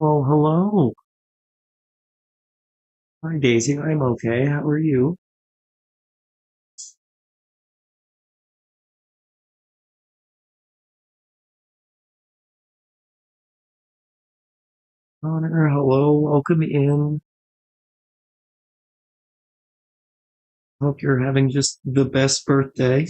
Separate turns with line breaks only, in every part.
Well, hello. Hi, Daisy. I'm okay. How are you? Connor, hello. Welcome in. Hope you're having just the best birthday.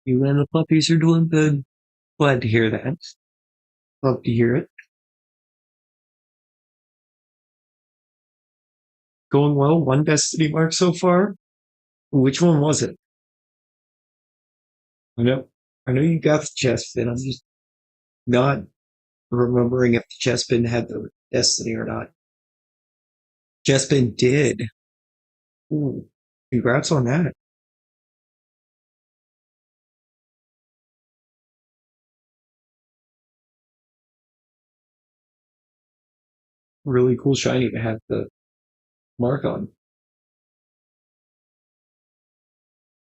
You and the puppies are doing good. Glad to hear that. Love to hear it. Going well. One destiny mark so far. Which one was it? I know. I know you got the chest pin. I'm just not remembering if the chest pin had the destiny or not. Chest pin did. Ooh, congrats on that. Really cool shiny to have the mark on.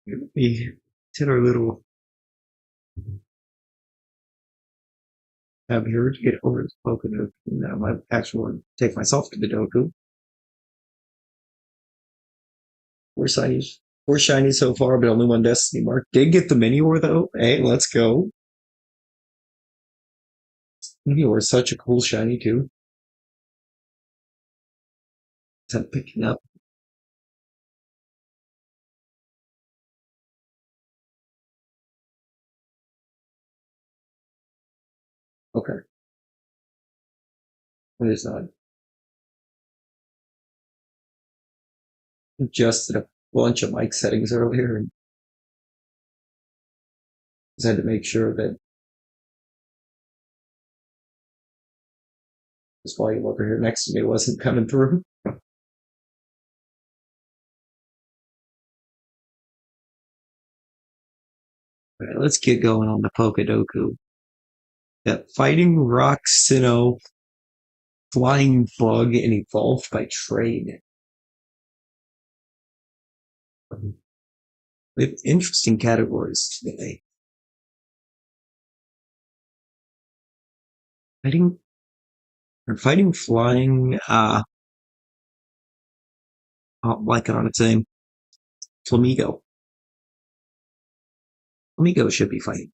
We did our little tab here to get over to Pocono. Now I actually want to take myself to the Doku. Four shinies. Four shinies so far, but only one destiny mark. Did get the mini ore though. Hey, let's go. Mini ore is such a cool shiny too. Is that picking up? Okay. It is not. Adjusted a bunch of mic settings earlier and just had to make sure that this volume over here next to me wasn't coming through. All right, let's get going on the Pokedoku. That fighting rock Sinnoh, flying bug, and evolved by trade. We have interesting categories today. Fighting or fighting flying, like on its name. Flamigo. Flamigo should be fighting.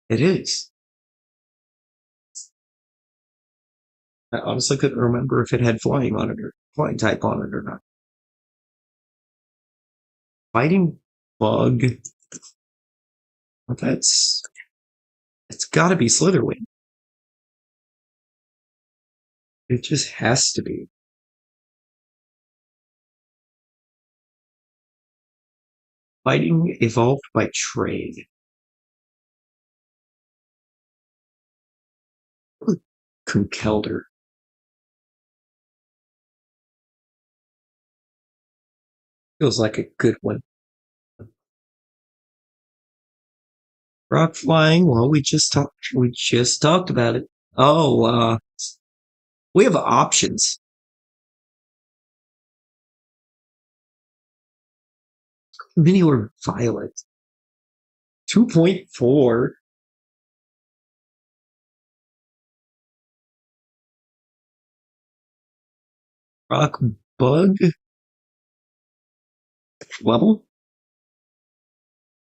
It is. I honestly couldn't remember if it had flying on it or flying type on it or not. Fighting bug. Well, it's gotta be Slitherwing. It just has to be. Fighting evolved by trade. Conkelder. Feels like a good one. Rock flying. Well, we just talked about it. Oh, we have options. Mini or violet. 2.4. Rock bug level.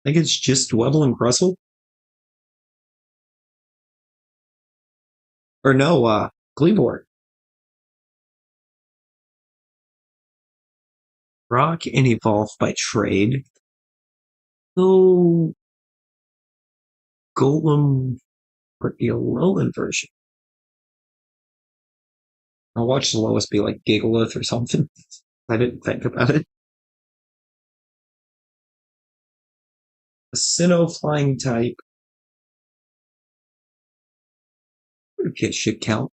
I think it's just Webble and Crustle. Or no, Gleebor. Rock and evolve by trade. So Golem or the Alolan version. I'll watch the lowest be like Gigalith or something. I didn't think about it. Sinnoh flying type. Okay, should count.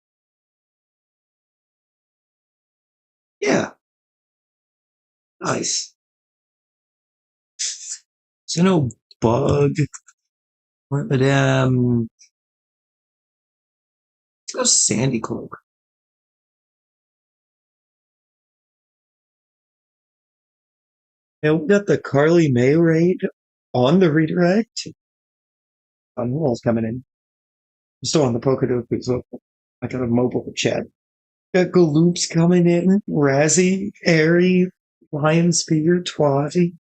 Yeah, nice. Sinnoh bug. Madame. Let's go Sandy Cloak. And we got the Carly May raid on the redirect. Who else coming in? I'm still on the Pokedoku, so I got a mobile chat. Got Galoops coming in, Razzie, Airy, Lion Spear, Twatty.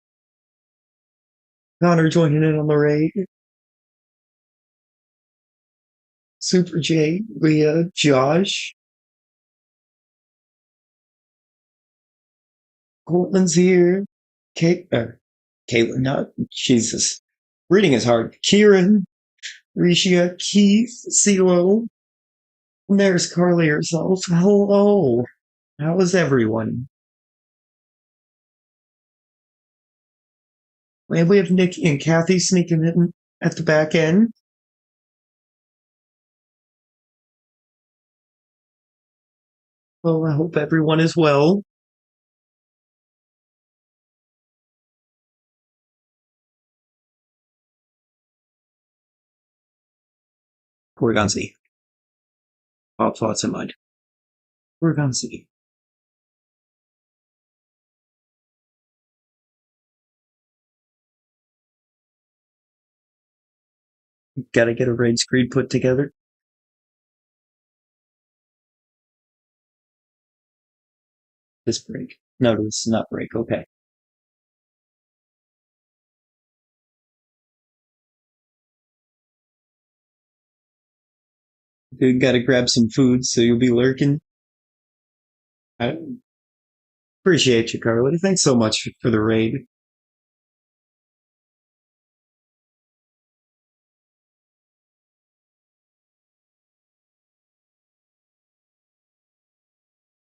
Connor joining in on the raid. Super J, Leah, Josh. Cortland's here. Caitlin, not Jesus. Reading is hard. Kieran, Risha, Keith, CeeLo. And there's Carly herself. Hello. How is everyone? And we have Nikki and Kathy sneaking in at the back end. Well, I hope everyone is well. Porygon Z. All thoughts in mind. Porygon Z. Gotta get a raid screen put together. This break. No, this is not break. Okay. You gotta grab some food, so you'll be lurking. I appreciate you, Carly. Thanks so much for the raid.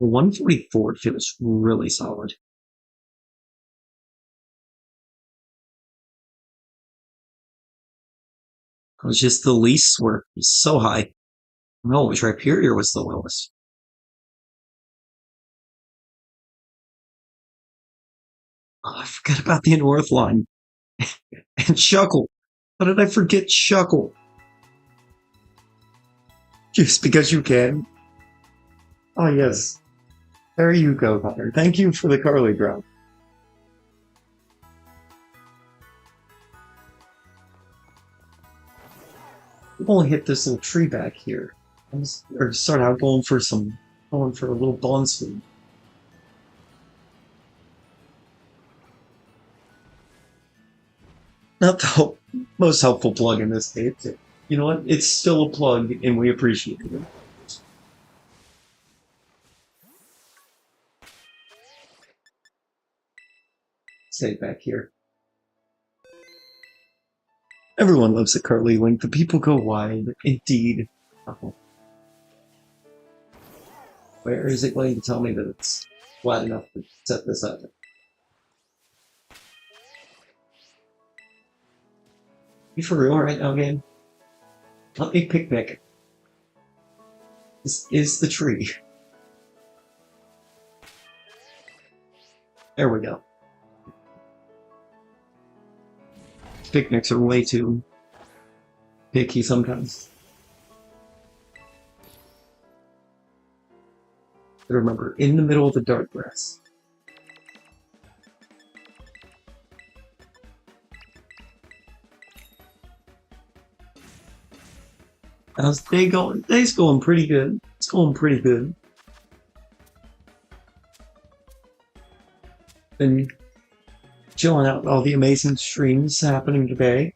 The 144 feels really solid. It was just the least were so high. No, it was Rhyperior was the lowest. Oh, I forgot about the North line. And Shuckle. How did I forget Shuckle? Just because you can. Oh, yes. There you go, Connor. Thank you for the Carly drop. I'm gonna hit this little tree back here. Or start out going for a little bond sweep. Not the most helpful plug in this case. You know what? It's still a plug, and we appreciate it. Stay back here. Everyone loves a Carly link. The people go wide. Indeed. Oh. Where is it going to tell me that it's wide enough to set this up? You for real right now, game? Let me pick. This is the tree. There we go. Picnics are way too picky sometimes. But remember, in the middle of the dark grass. How's the day going? Day's going pretty good. It's going pretty good. Been chilling out with all the amazing streams happening today.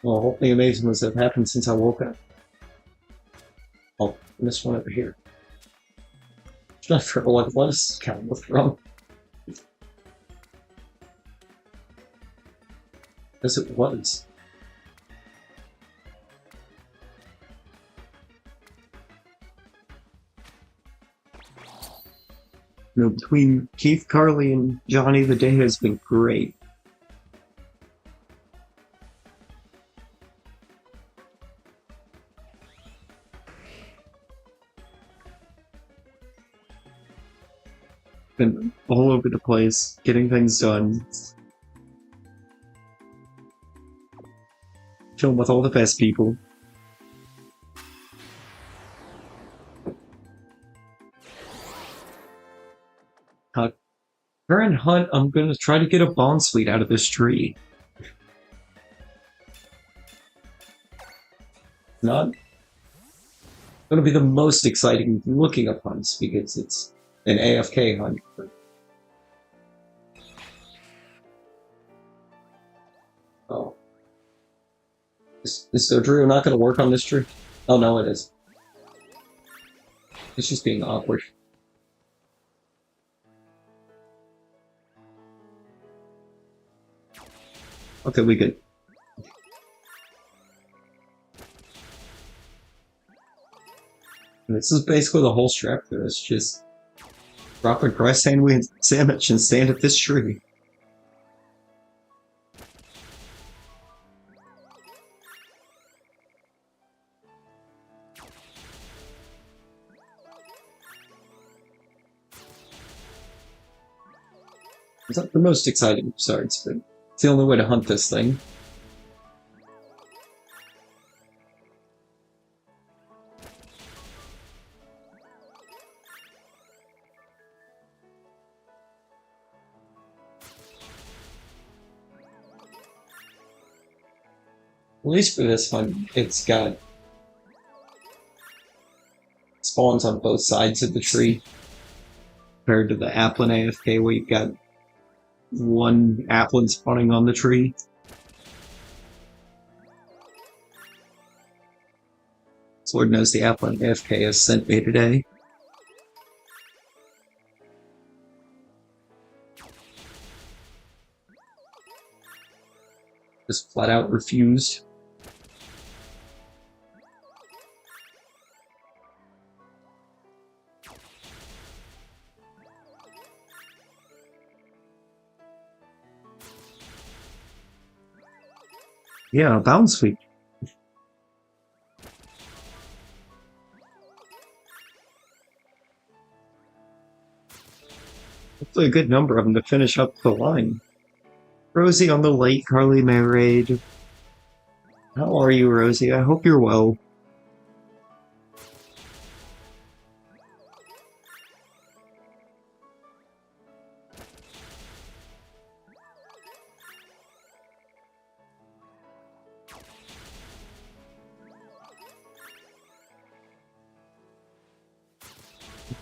Well, hopefully amazing ones have happened since I woke up. Oh, and this one over here. It's not sure what it was. Kind of looked wrong. As it was. You know, between Keith, Carly, and Johnny, the day has been great. Been all over the place, getting things done. Chilling with all the best people. Current hunt, I'm gonna try to get a bond suite out of this tree. Not gonna be the most exciting looking of hunts because it's an AFK hunt. Oh. Is Dodrio not gonna work on this tree? Oh no, it is. It's just being awkward. Okay, we good. And this is basically the whole strat for this. Just drop a grass sandwich and stand at this tree. It's not the most exciting of starts, but it's the only way to hunt this thing. At least for this one, it's got spawns on both sides of the tree, compared to the Applin AFK where you've got one Applin spawning on the tree. Lord knows the Applin AFK has sent me today. Just flat out refused. Yeah, bounce sweep. Hopefully a good number of them to finish up the line. Rosie on the late Carly Marade. How are you, Rosie? I hope you're well.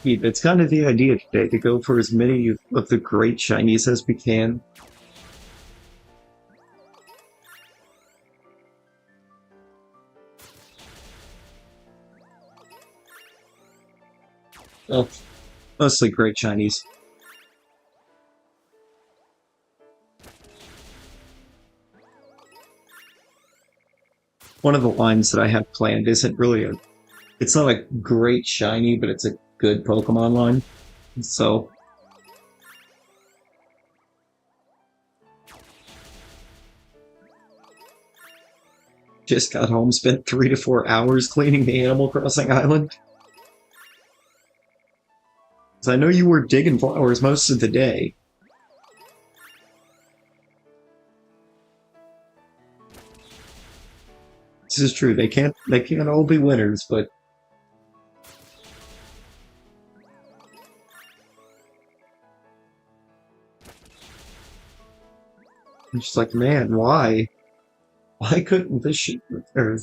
It's kind of the idea today to go for as many of the great shinies as we can. Well, mostly great shinies. One of the lines that I have planned isn't really it's not a great shiny, but it's a good Pokemon line. So just got home, spent 3 to 4 hours cleaning the Animal Crossing island. So I know you were digging flowers most of the day. This is true. They can't all be winners, but I'm just like, man, why? Why couldn't this or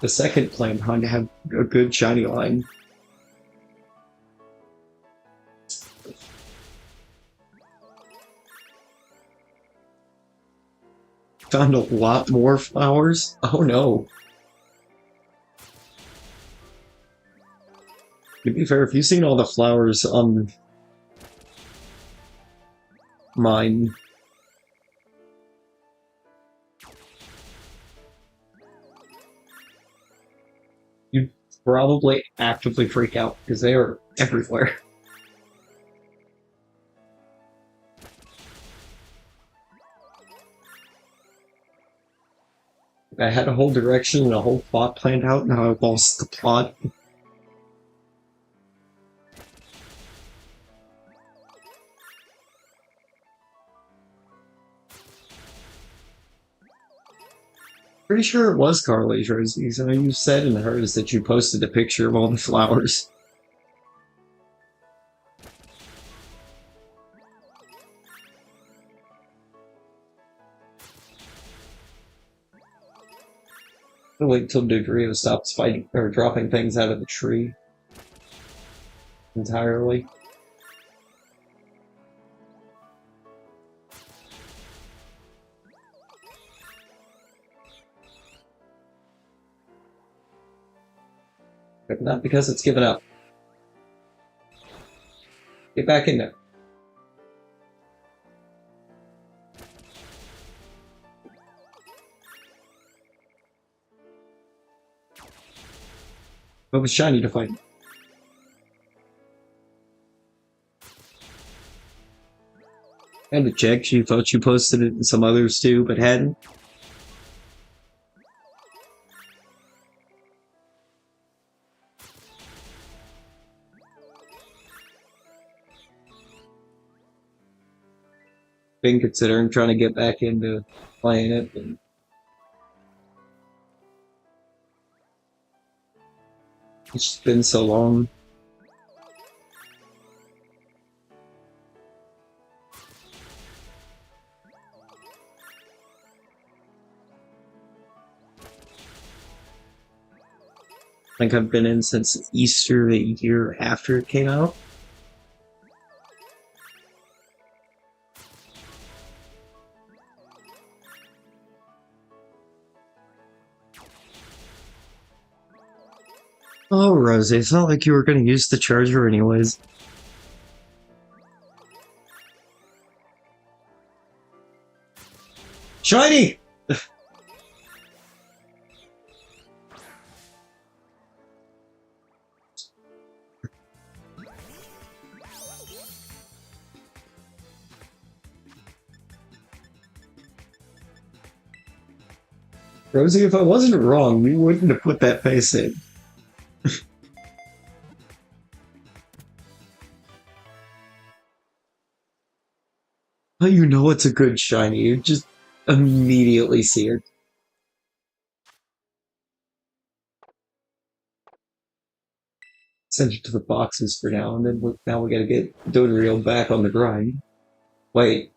the second claim hunt have a good shiny line? Found a lot more flowers? Oh no. To be fair, if you've seen all the flowers on mine, you'd probably actively freak out because they are everywhere. I had a whole direction and a whole plot planned out, now I've lost the plot. Pretty sure it was Carly's Rosie's. I know you said in hers that you posted a picture of all the flowers. I'll wait until Degrio stops fighting or dropping things out of the tree entirely. But not because it's given up. Get back in there. But with Shiny to fight. And to check, she thought she posted it in some others too, but hadn't. Been considering trying to get back into playing it. And it's just been so long. I think I've been in since Easter the year after it came out. Oh, Rosie, it's not like you were going to use the charger anyways. Shiny! Rosie, if I wasn't wrong, you wouldn't have put that face in. Oh, you know it's a good shiny. You just immediately see it. Send it to the boxes for now, and then now we gotta get Dodrio back on the grind. Wait.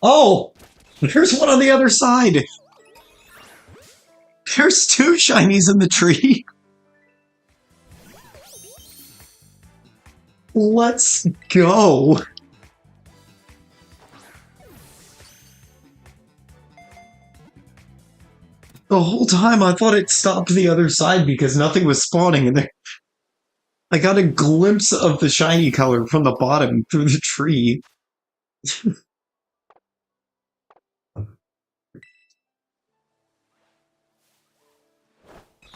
Oh! There's one on the other side! There's two shinies in the tree! Let's go! The whole time I thought it stopped the other side because nothing was spawning in there. I got a glimpse of the shiny color from the bottom through the tree.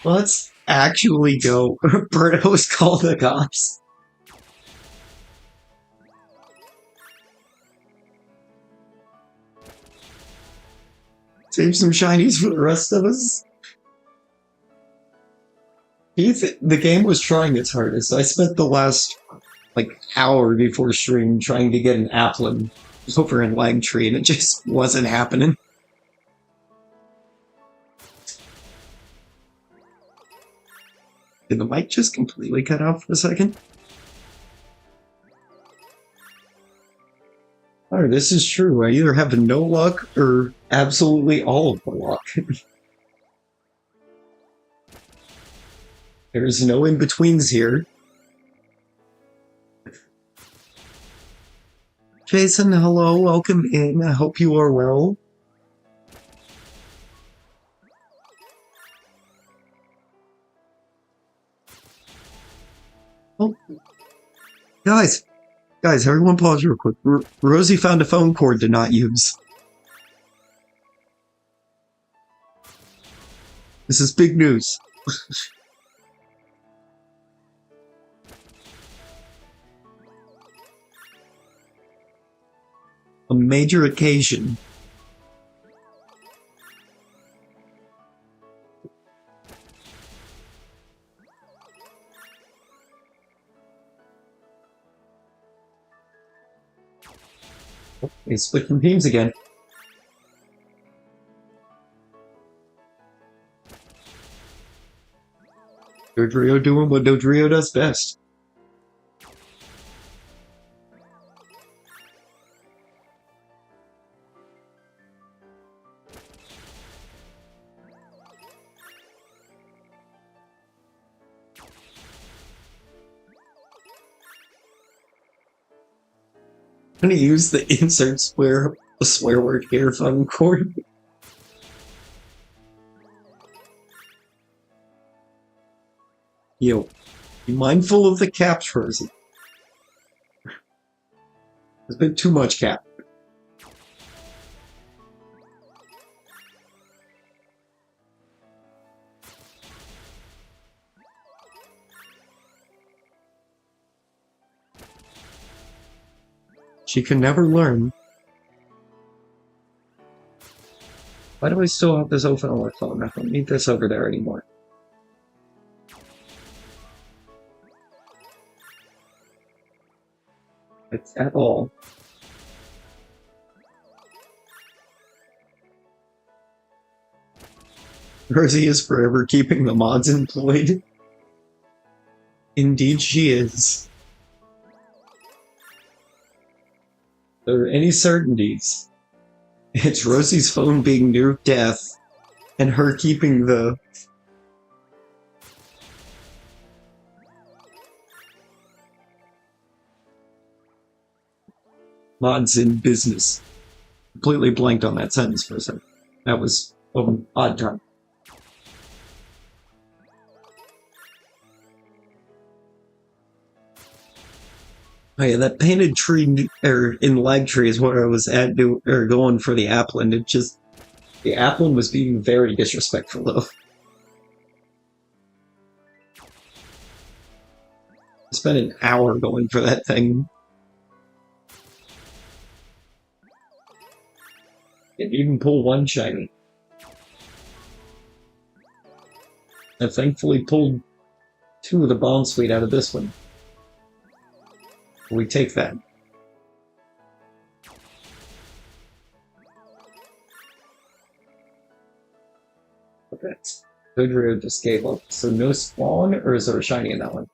Let's actually go. Birdo's called the cops. Save some shinies for the rest of us. The game was trying its hardest. I spent the last hour before stream trying to get an Applin over in Langtree, and it just wasn't happening. Did the mic just completely cut out for a second? Oh, this is true. I either have no luck or absolutely all of the luck. There's no in-betweens here. Jason, hello, welcome in. I hope you are well. Oh, guys, everyone pause real quick. Rosie found a phone cord to not use. This is big news. A major occasion. They split from teams again. Dodrio doing what Dodrio does best. I'm gonna use the insert swear word here phone cord. Yo, be mindful of the caps, Rosie. There's been too much cap. She can never learn. Why do I still have this open on my phone? I don't need this over there anymore. It's at all. Rosie is forever keeping the mods employed. Indeed she is. If there are any certainties, it's Rosie's phone being near death and her keeping the mods in business. Completely blanked on that sentence for a second. That was an odd time. Oh yeah, that painted tree in lag tree is what I was going for the Applin. It just the Applin was being very disrespectful though. I spent an hour going for that thing. It even pull one shiny. I thankfully pulled 2 of the Bomb Suite out of this one. We take that. Okay. Dodrio just gave up. So no spawn, or is there a shiny in that one?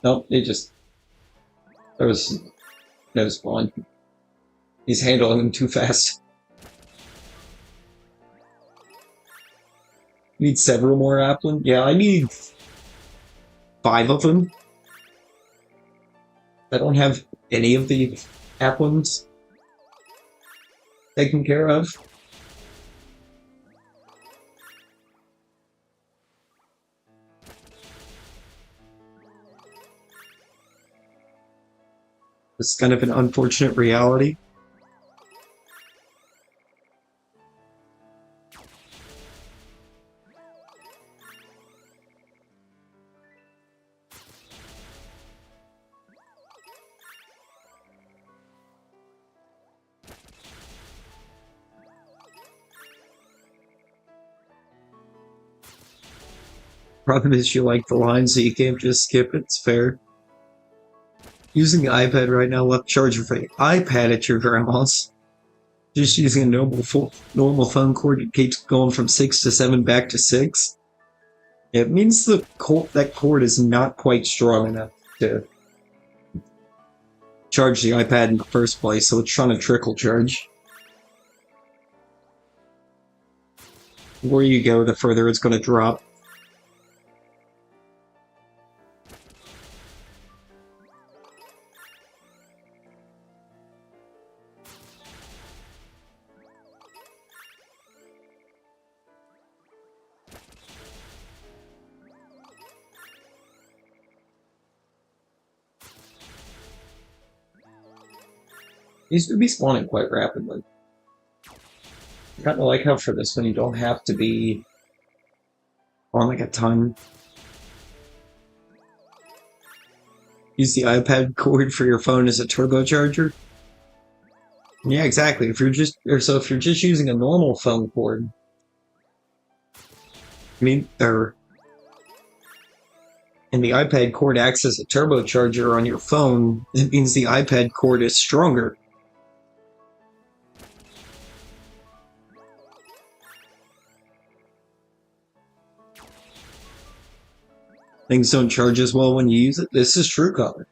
Nope, it just... There was no spawn. He's handling them too fast. Need several more Applin? Yeah, I need 5 of them. I don't have any of the Applins taken care of. It's kind of an unfortunate reality. Problem is you like the line, so you can't just skip it. It's fair. Using the iPad right now, left charger for the iPad at your grandma's. Just using a normal phone cord, it keeps going from 6 to 7 back to 6. It means that cord is not quite strong enough to charge the iPad in the first place, so it's trying to trickle charge. The more you go, the further it's going to drop. These would be spawning quite rapidly. I kind of like how for this one you don't have to be on like a ton. Use the iPad cord for your phone as a turbocharger. Yeah, exactly. If you're just using a normal phone cord, and the iPad cord acts as a turbocharger on your phone, it means the iPad cord is stronger. Things don't charge as well when you use it. This is true color.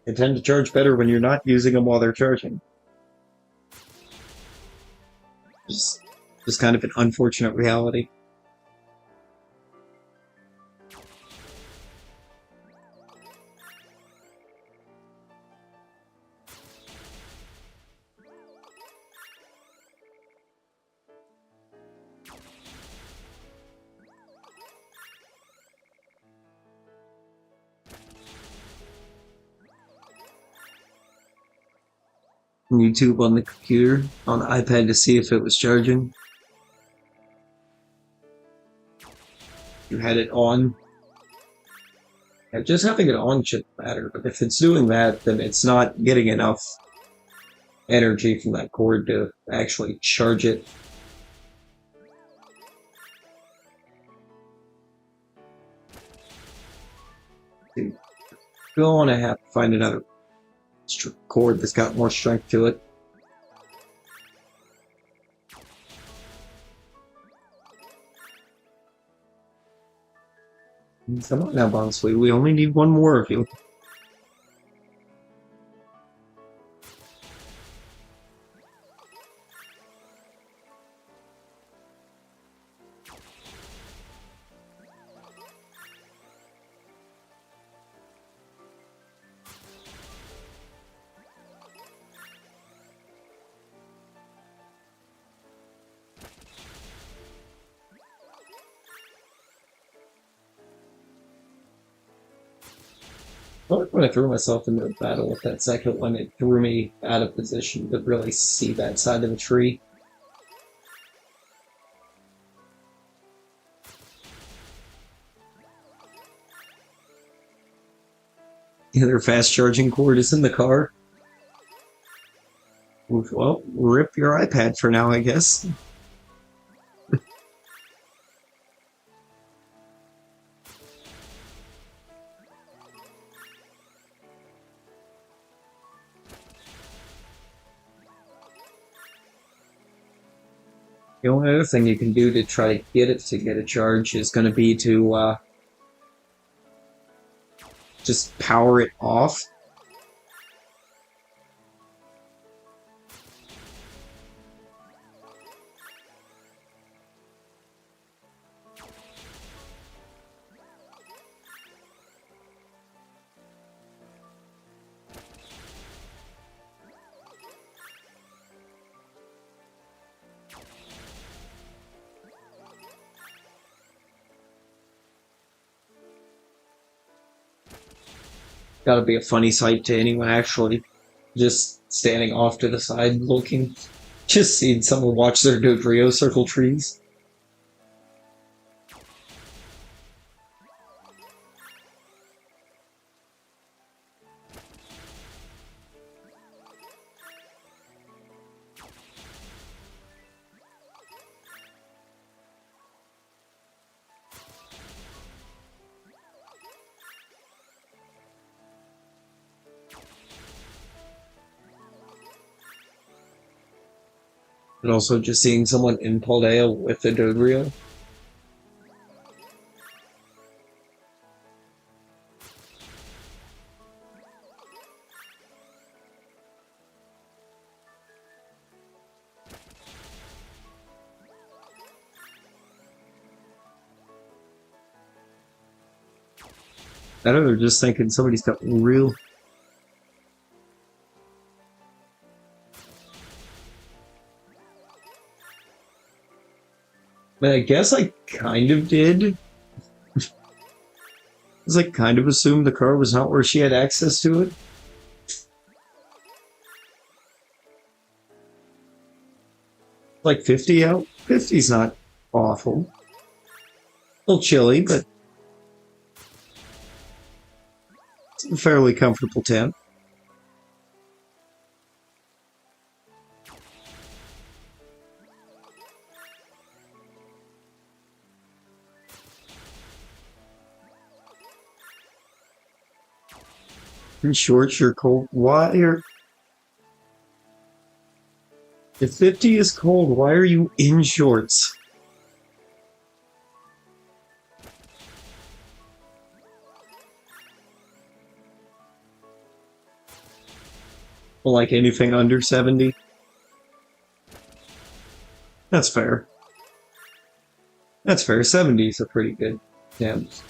They tend to charge better when you're not using them while they're charging. Just kind of an unfortunate reality. YouTube on the computer, on the iPad to see if it was charging. You had it on. Yeah, just having it on shouldn't matter, but if it's doing that, then it's not getting enough energy from that cord to actually charge it. You're going to have to find another cord that's got more strength to it. Come on now, Bonsley. We only need one more of you. When I threw myself into a battle with that second one, it threw me out of position to really see that side of the tree. The other fast charging cord is in the car. Well, rip your iPad for now, I guess. The only other thing you can do to try to get it to get a charge is going to be to just power it off. Gotta be a funny sight to anyone actually just standing off to the side looking. Just seeing someone watch their Dodrio circle trees. And also just seeing someone in Paldea with a Dodrio. I don't know, just thinking somebody's got real. But I guess I kind of did. Because I kind of assumed the car was not where she had access to it. Like 50 out? 50's not awful. A little chilly, but it's a fairly comfortable temp. In shorts, you're cold. Why are... If 50 is cold, why are you in shorts? Well, like anything under 70? That's fair. That's fair. 70 is a pretty good temps.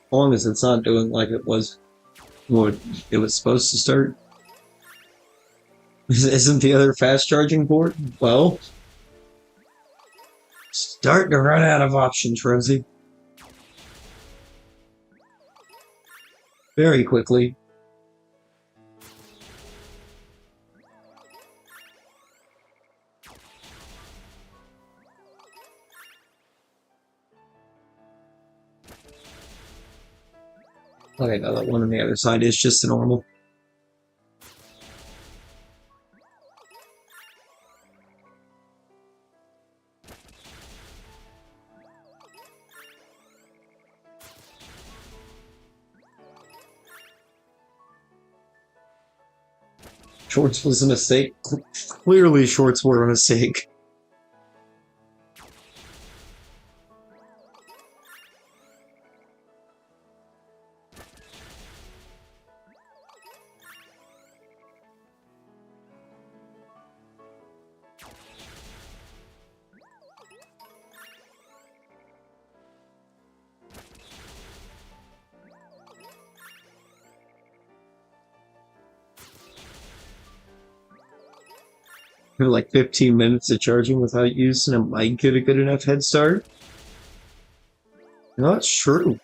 As long as it's not doing like it was what it was supposed to start. Isn't the other fast charging port? Well, starting to run out of options, Rosie. Very quickly. Okay, now that one on the other side is just a normal. Shorts was a mistake. Clearly, shorts were a mistake. Like 15 minutes of charging without using it might get a good enough head start. No, that's true.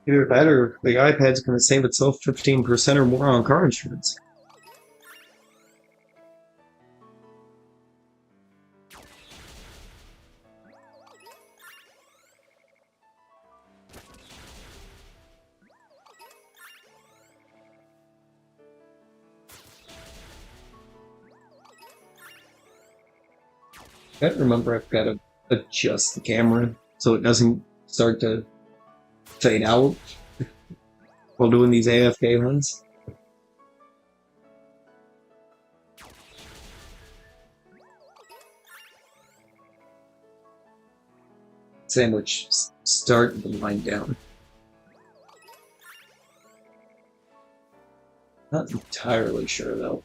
Either that or the iPad's going to save itself 15% or more on car insurance. I remember I've got to adjust the camera so it doesn't start to fade out while doing these AFK runs. Sandwich start the line down. Not entirely sure though.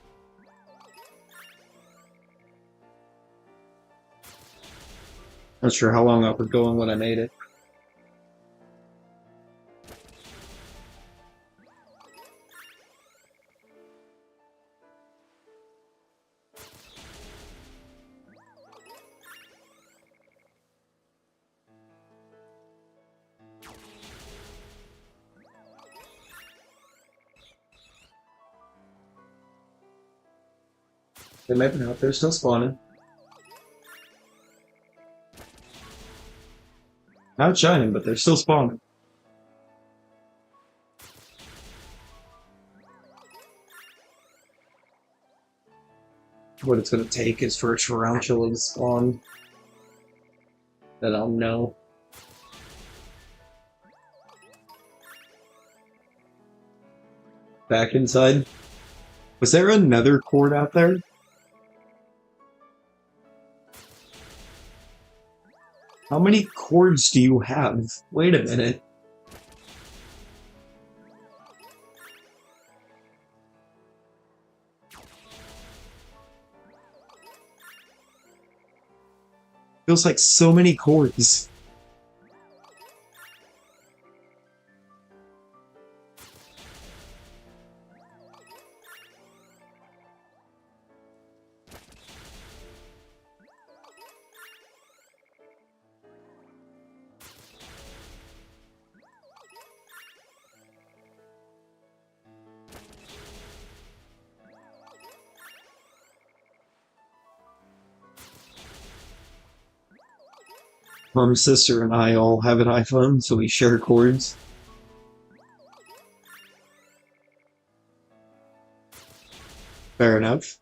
Not sure how long I was going when I made it. They might be out there still spawning. Not shining, but they're still spawning. What it's going to take is for a tarantula to spawn. That I'll know. Back inside. Was there another cord out there? How many cords do you have? Wait a minute. Feels like so many cords. Mom, sister, and I all have an iPhone, so we share cords. Fair enough.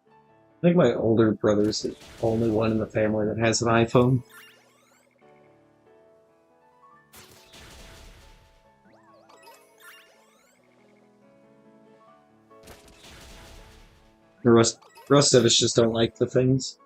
I think my older brother's the only one in the family that has an iPhone. The rest of us just don't like the things.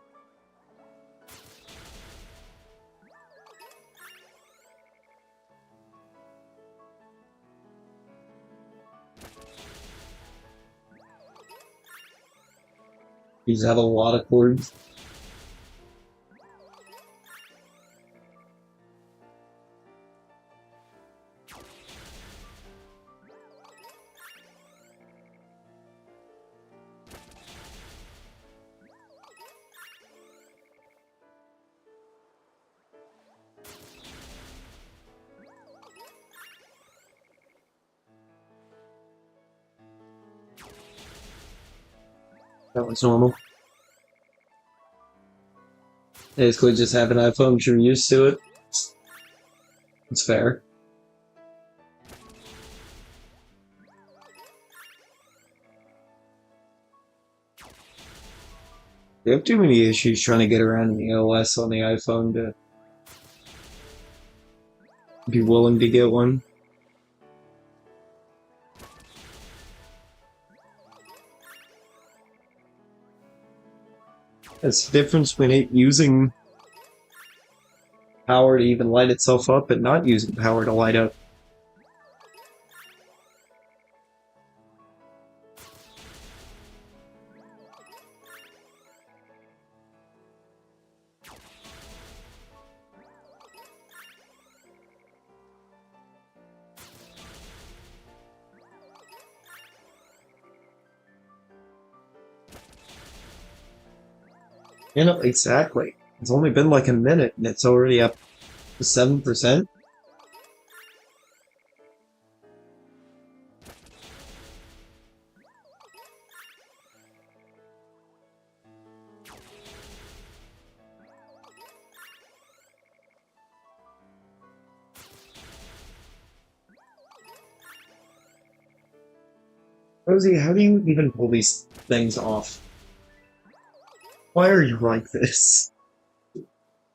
These have a lot of cords. That was normal. Basically, just have an iPhone because you're used to it. It's fair. You have too many issues trying to get around the OS on the iPhone to be willing to get one. It's the difference between it using power to even light itself up and not using power to light up. You know, exactly. It's only been like a minute and it's already up to 7%. Rosie, how do you even pull these things off? Why are you like this?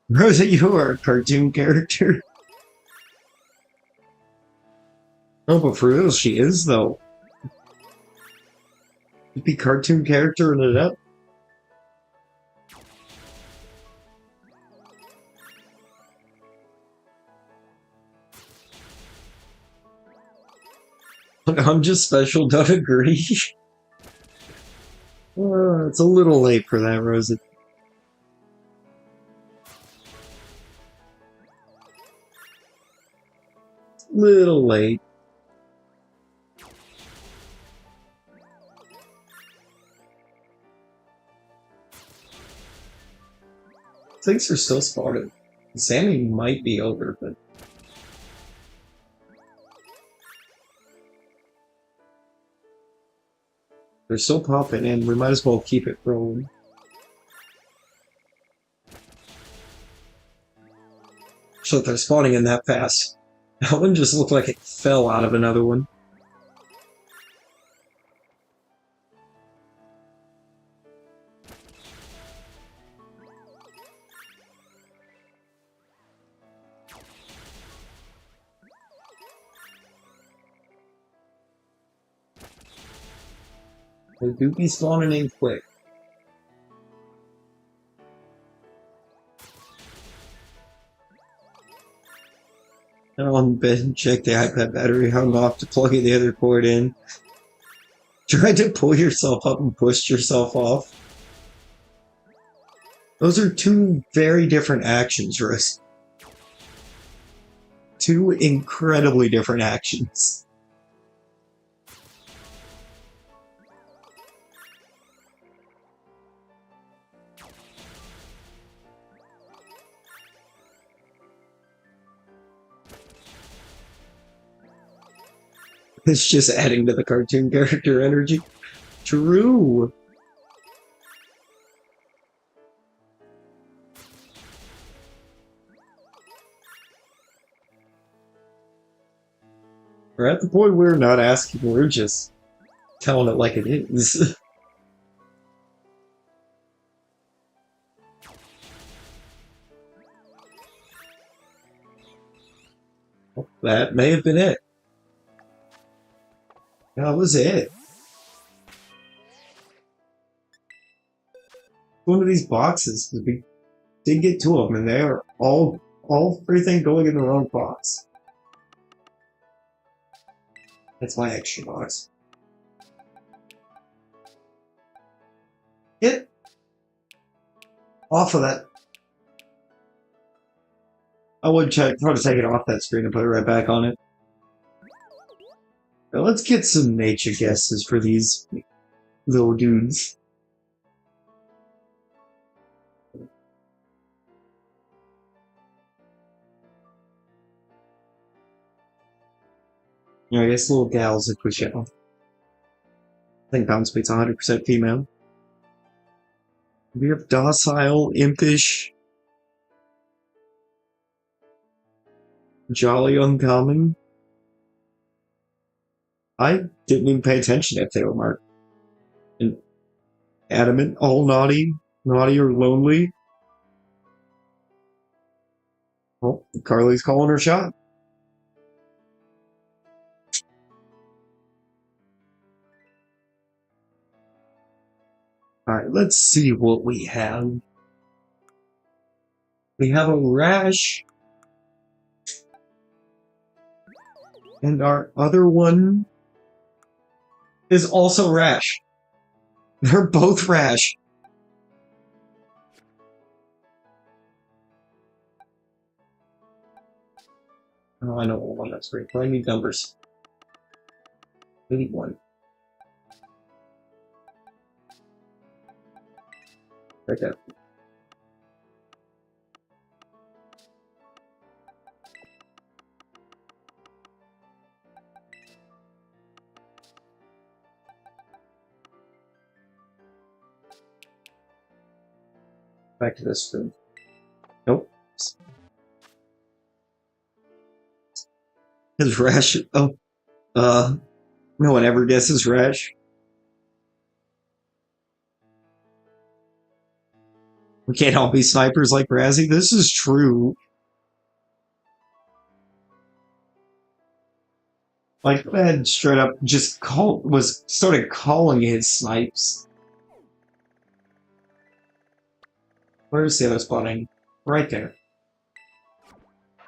Rosie, you are a cartoon character. Oh, but for real, she is, though. You'd be cartoon character in it up. I'm just special, don't agree. It's a little late for that, Rosie. Little late. Things are still spotted. Sammy might be over, but they're still popping, and we might as well keep it rolling. So they're spawning in that fast. That one just looked like it fell out of another one. They do be spawning in quick. And on bed, check the iPad battery hung off to plug the other cord in. Tried to pull yourself up and push yourself off. Those are two very different actions, Riss. Two incredibly different actions. It's just adding to the cartoon character energy. True. We're at the point where we're not asking, we're just telling it like it is. That may have been it. That was it. One of these boxes, we did get two of them, and they are all everything going in the wrong box. That's my extra box. Get off of that. I would try to take it off that screen and put it right back on it. Now let's get some nature guesses for these little dudes. Yeah, I guess little gals if we shall. I think Bounce Beat's 100% female. We have docile, impish, jolly, uncommon. I didn't even pay attention if they were marked. And adamant, all naughty or lonely. Well, Carly's calling her shot. Alright, let's see what we have. We have a rash. And our other one is also rash. They're both rash. Oh, I know one that's great, but I need numbers. I need one. Right there. Back to this room. Nope. His rash. Oh. No one ever guesses rash. We can't all be snipers like Razzie. This is true. Like, man, straight up just started calling his snipes. Where's the other spawning? Right there.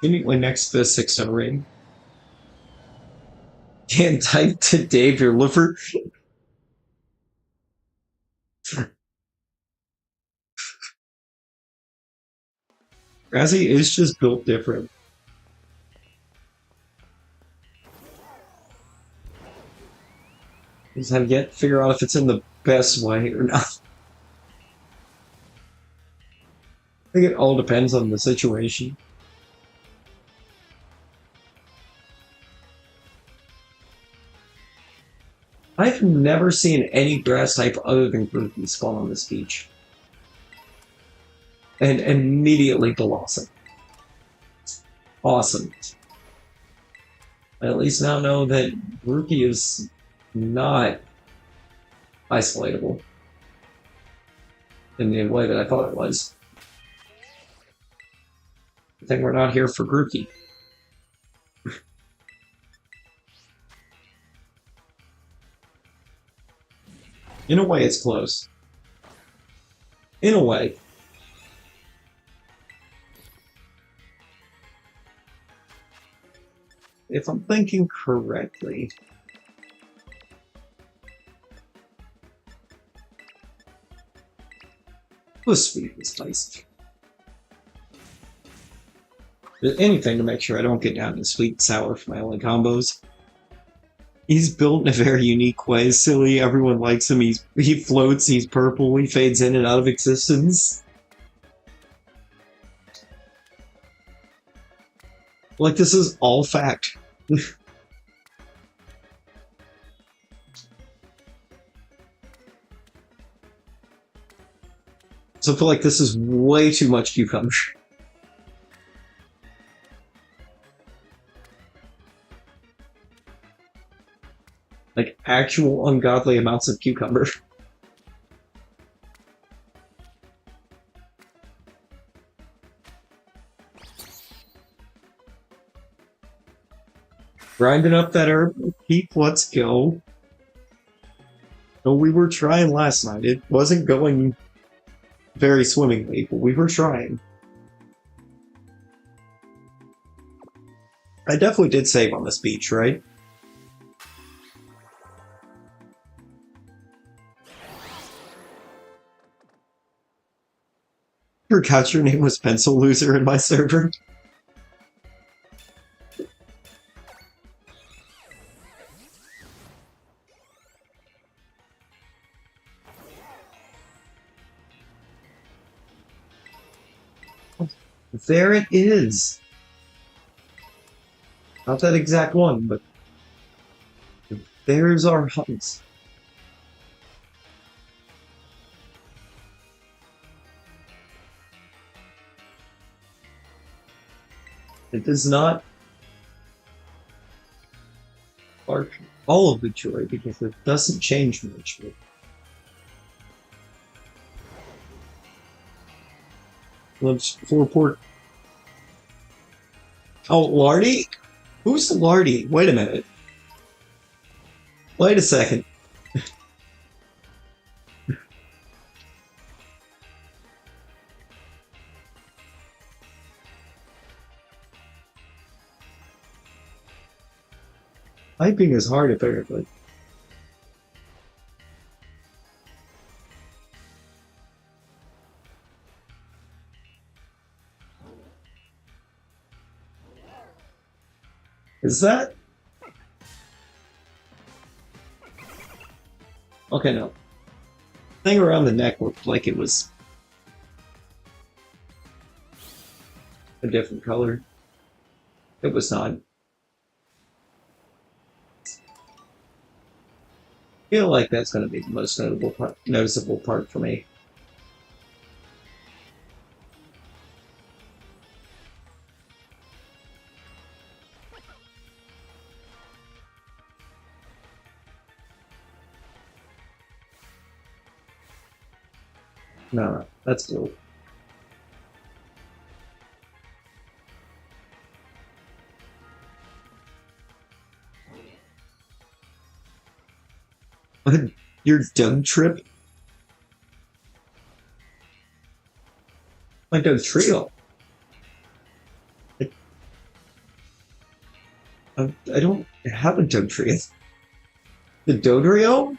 Immediately next to the 6-star ring. Can't type to Dave your liver. Razzie is just built different. Just have yet to figure out if it's in the best way or not. I think it all depends on the situation. I've never seen any grass type other than Grookey spawn on this beach. And immediately blossom. Awesome. I at least now know that Grookey is not isolatable in the way that I thought it was. I think we're not here for Grookey. In a way, it's close. In a way. If I'm thinking correctly. This sweet is spicy. Anything to make sure I don't get down to sweet and sour for my only combos. He's built in a very unique way. Silly, everyone likes him. He floats, he's purple, he fades in and out of existence. Like, this is all fact. So I feel like this is way too much cucumber. Like actual ungodly amounts of cucumber. Grinding up that herb. Keep, let's go. No, we were trying last night. It wasn't going very swimmingly, but we were trying. I definitely did save on this beach, right? Forgot your name was Pencil Loser in my server. There it is. Not that exact one, but there's our hunts. It does not spark all of the joy because it doesn't change much. Let's four-port. Oh, Lardy? Who's Lardy? Wait a minute. Wait a second. Typing is hard apparently. Is that? Okay, no. Thing around the neck looked like it was a different color. It was not. I feel like that's going to be the most noticeable part for me. No, that's cool. Your Doug trip? My Doug trio. I don't have a Doug trio. The Dodrio?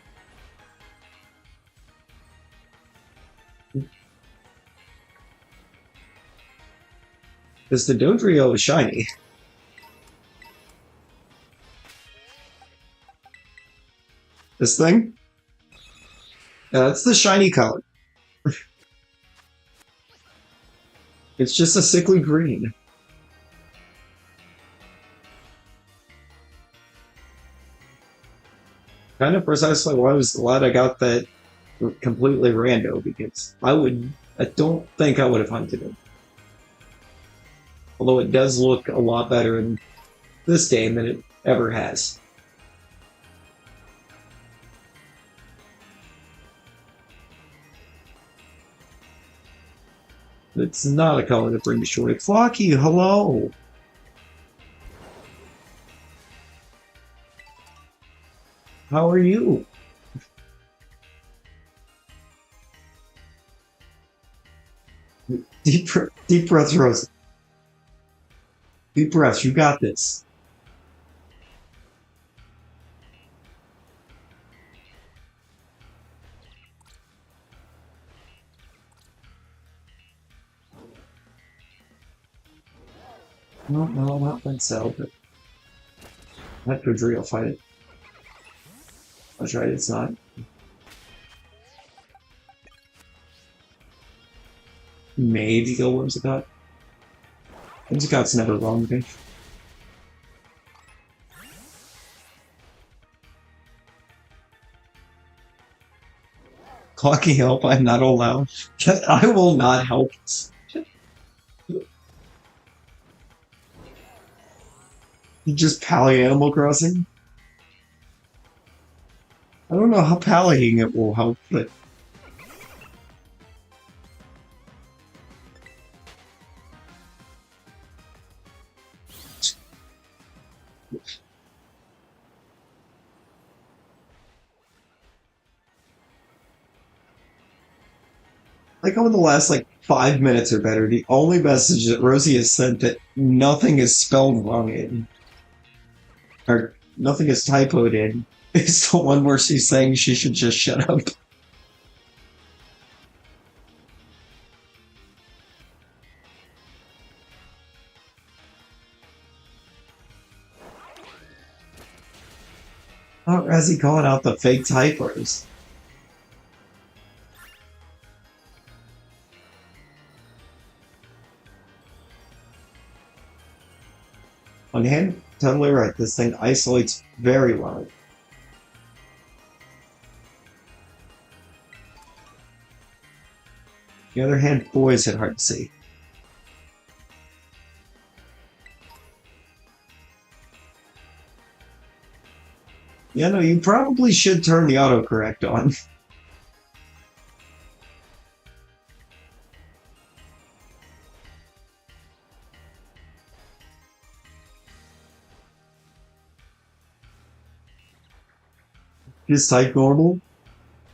Because the Dodrio is shiny. This thing? That's the shiny color. It's just a sickly green. Kind of precisely why I was glad I got that completely rando, because I don't think I would have hunted it. Although it does look a lot better in this game than it ever has. It's not a color that brings joy. Flocky, hello! How are you? Deep breath, Rose. Deep breaths, you got this. No, not Pincel, but let Godrio fight it. That's right, it's not. Maybe go Whimsicott. Whimsicott's never wrong with me. Clocky help, I'm not allowed. I will not help. You just pally Animal Crossing? I don't know how pallying it will help, but like over the last like 5 minutes or better, the only message that Rosie has sent that nothing is spelled wrong in, or nothing is typoed in, is the one where she's saying she should just shut up. Oh, as he calling out the fake typos. On hand, totally right. This thing isolates very well. On the other hand, boys hit hard to see. Yeah, no, you probably should turn the autocorrect on. Just type normal.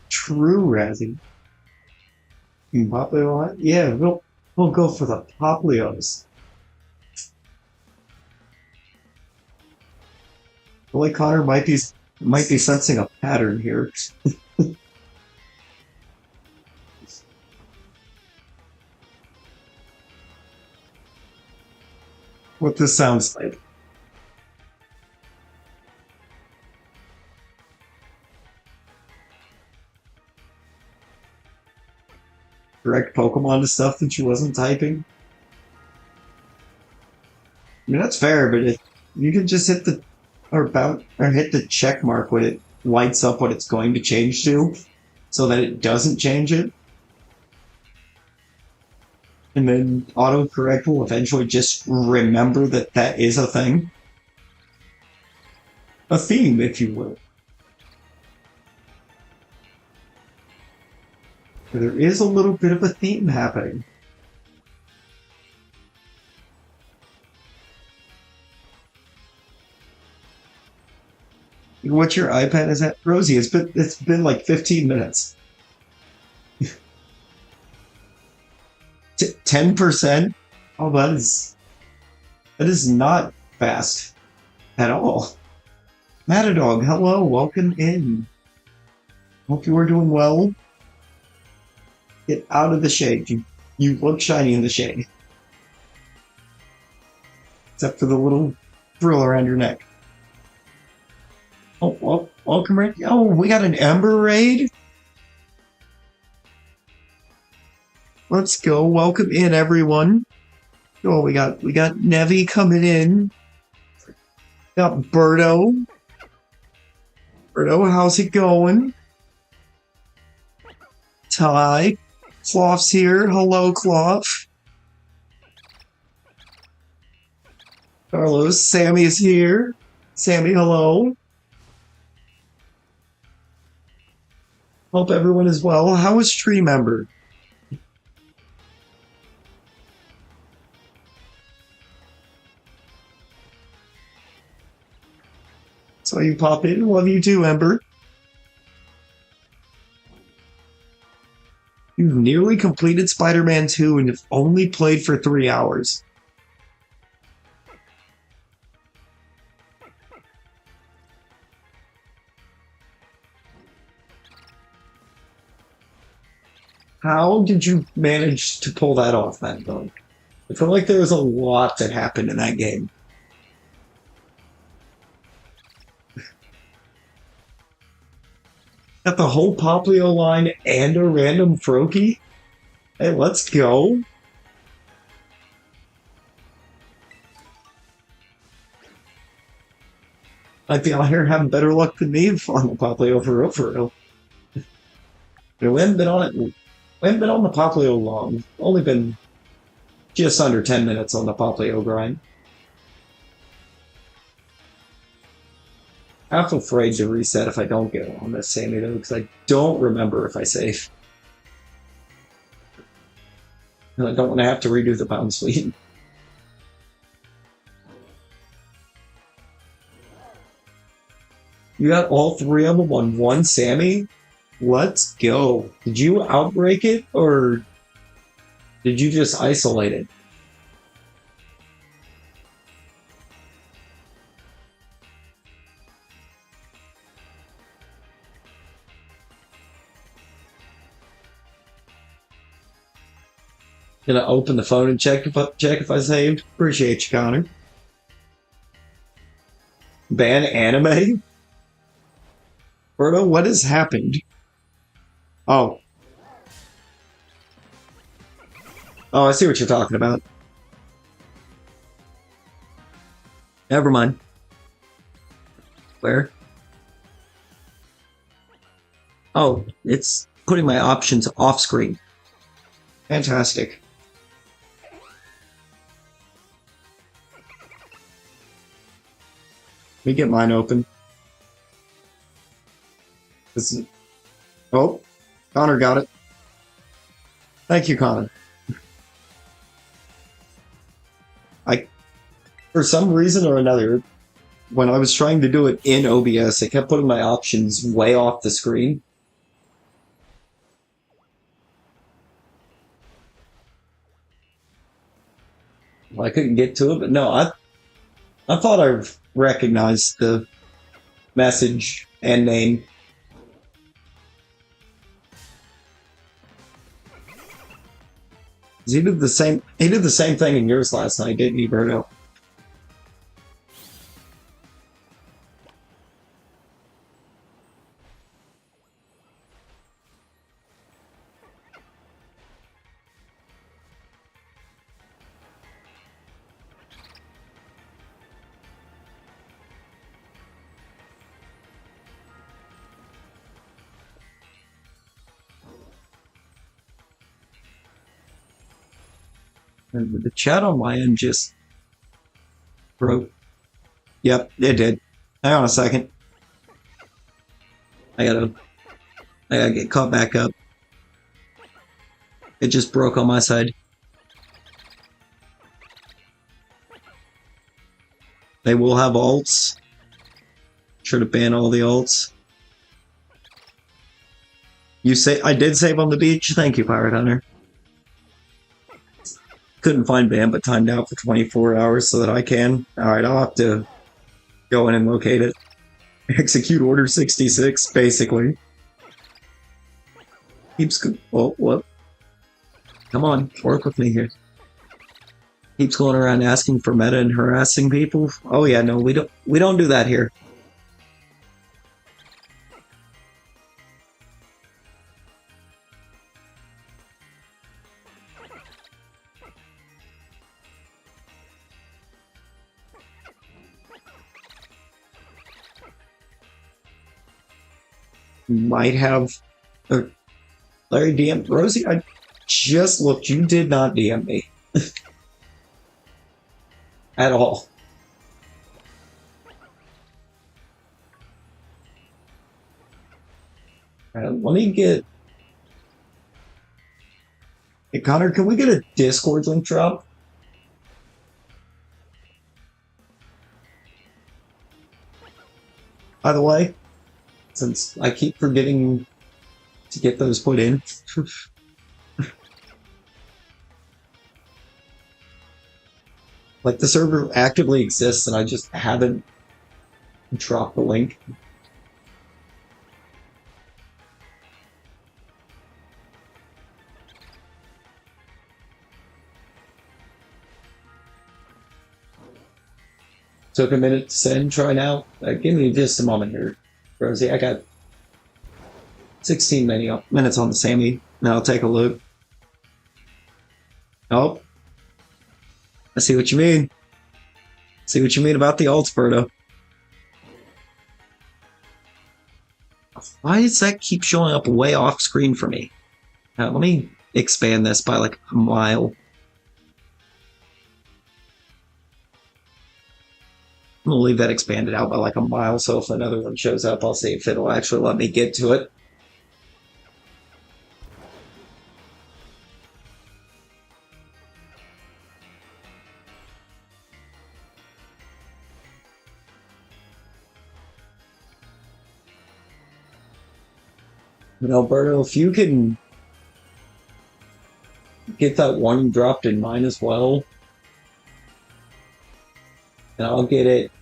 True, Razzie. Poplio? Yeah, we'll go for the Poplios. Well, like Connor might be sensing a pattern here. What this sounds like. Direct Pokemon to stuff that she wasn't typing. I mean that's fair, but if you could just hit the or hit the check mark when it lights up what it's going to change to, so that it doesn't change it. And then autocorrect will eventually just remember that that is a thing. A theme, if you will. There is a little bit of a theme happening. What's your iPad is at? Rosie, it's been like 15 minutes. 10%? Oh, that is not fast at all. Matadog, hello, welcome in. Hope you are doing well. Get out of the shade. You look shiny in the shade. Except for the little frill around your neck. Oh, welcome right. Oh, we got an Ember raid. Let's go. Welcome in, everyone. Oh, we got Nevi coming in. Got Birdo. Birdo, how's it going? Ty. Cloth's here. Hello, Cloth. Carlos, Sammy's here. Sammy, hello. Hope everyone is well. How is Tree Member? So you pop in. Love you too, Ember. You've nearly completed Spider-Man 2 and have only played for 3 hours. How did you manage to pull that off, man, though? I feel like there was a lot that happened in that game. Got the whole Poplio line and a random Froakie? Hey, let's go. Might be out here having better luck than me on the Poplio for real. We haven't been on it. We haven't been on the Poplio long. Only been just under 10 minutes on the Poplio grind. half afraid to reset if I don't get on this Sammy though, because I don't remember if I save. And I don't want to have to redo the pound suite. You got all three of them on one Sammy? Let's go. Did you outbreak it, or did you just isolate it? Gonna open the phone and check if I saved. Appreciate you, Connor. Ban anime? Berto, what has happened? Oh. Oh, I see what you're talking about. Never mind. Where? Oh, it's putting my options off screen. Fantastic. Let me get mine open. Oh, Connor got it. Thank you, Connor. For some reason or another, when I was trying to do it in OBS, it kept putting my options way off the screen. I couldn't get to it, but no, I thought I recognized the message and name. He did the same thing in yours last night, didn't he, Berto? And the chat on my end just broke. Yep, it did. Hang on a second. I gotta get caught back up. It just broke on my side. They will have alts. Sure to ban all the alts. You say I did save on the beach. Thank you, Pirate Hunter. Couldn't find ban, but timed out for 24 hours so that I can. Alright, I'll have to go in and locate it. Execute Order 66, basically. Keeps... Oh, what? Come on, work with me here. Keeps going around asking for meta and harassing people. Oh yeah, no, we don't do that here. Might have Larry DM Rosie. I just looked. You did not DM me at all. Let me get. Hey Connor, can we get a Discord link drop? By the way, since I keep forgetting to get those put in. Like, the server actively exists and I just haven't dropped the link. Took a minute to send, try now. Give me just a moment here, Rosie. I got 16 minutes on the Sammy. Now I'll take a look. Oh. I see what you mean. See what you mean about the alts, Berto. Why does that keep showing up way off screen for me? Let me expand this by like a mile. I'm gonna leave that expanded out by like a mile, so if another one shows up, I'll see if it'll actually let me get to it. Alberto, if you can get that one dropped in mine as well, and I'll get it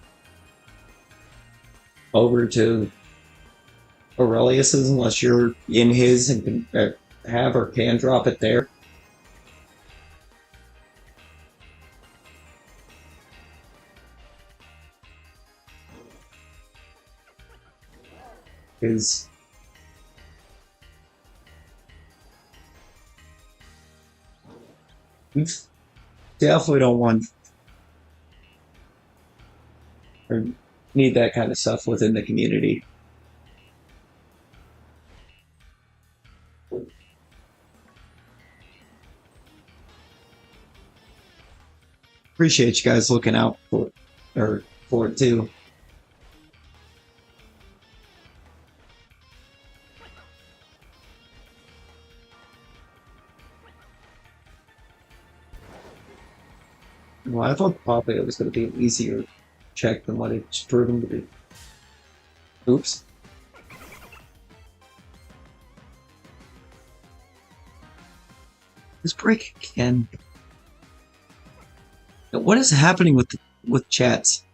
over to Aurelius's unless you're in his and can have or can drop it there. Because we definitely don't want or need that kind of stuff within the community. Appreciate you guys looking out for it too. Well, I thought probably it was going to be an easier check than what it's proven to be. Oops. Let's break again. What is happening with chats?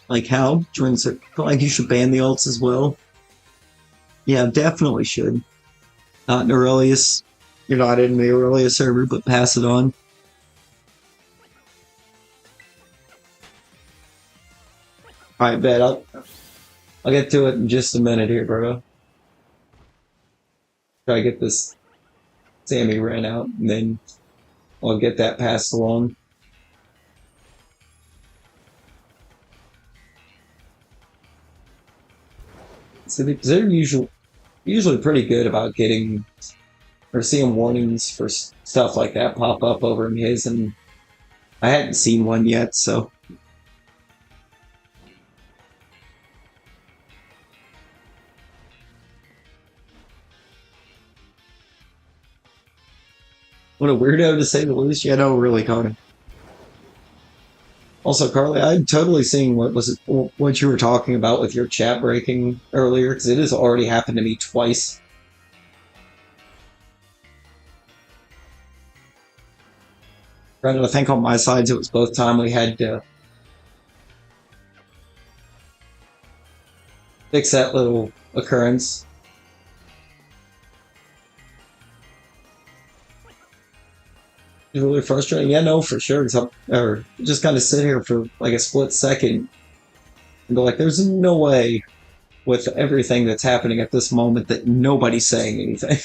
Like how? Joins are like you should ban the alts as well. Yeah, definitely should. Not in Aurelius. You're not in the Aurelius server, but pass it on. Alright, bet. I'll get to it in just a minute here, bro. Try to get this Sammy ran out, and then I'll get that passed along. So they're usually pretty good about getting or seeing warnings for stuff like that pop up over in his, and I hadn't seen one yet, so. What a weirdo to say the least. Yeah, no, really, Connor. Also, Carly, I'm totally seeing what you were talking about with your chat breaking earlier, because it has already happened to me twice. Granted, I think on my sides it was both time we had to fix that little occurrence. It's really frustrating. Yeah, no, for sure. Or just kind of sit here for like a split second and go like, "There's no way with everything that's happening at this moment that nobody's saying anything."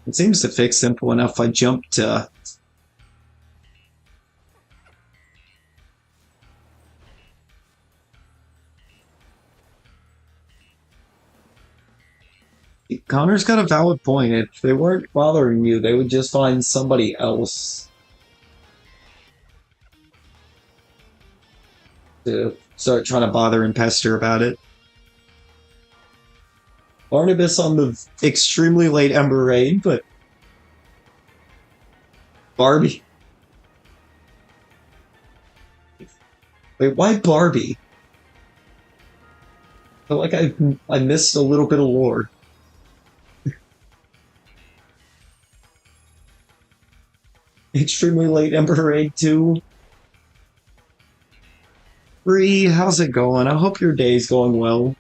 It seems to fix simple enough. I jumped. Connor's got a valid point. If they weren't bothering you, they would just find somebody else to start trying to bother and pester about it. Barnabas on the extremely late Ember raid, but Barbie. Wait, why Barbie? I feel like I missed a little bit of lore. Extremely late Ember raid 2. Bree, how's it going? I hope your day's going well.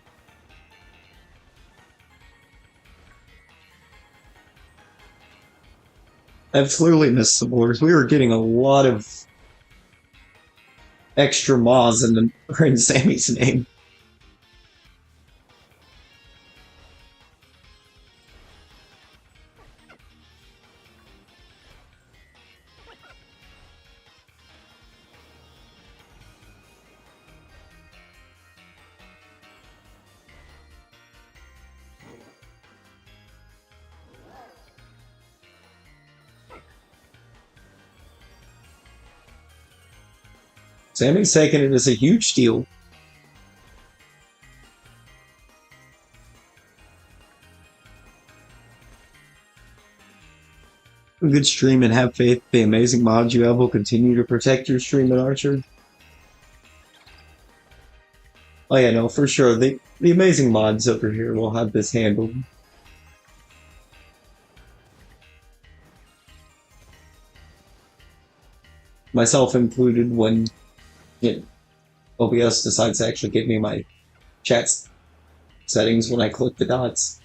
I've clearly missed some orders. We were getting a lot of extra Maws in Sammy's name. Sammy's taking it as a huge deal. A good stream and have faith the amazing mods you have will continue to protect your stream and Archer. Oh yeah, no, for sure. The amazing mods over here will have this handled. Myself included when OBS decides to actually give me my chat settings when I click the dots.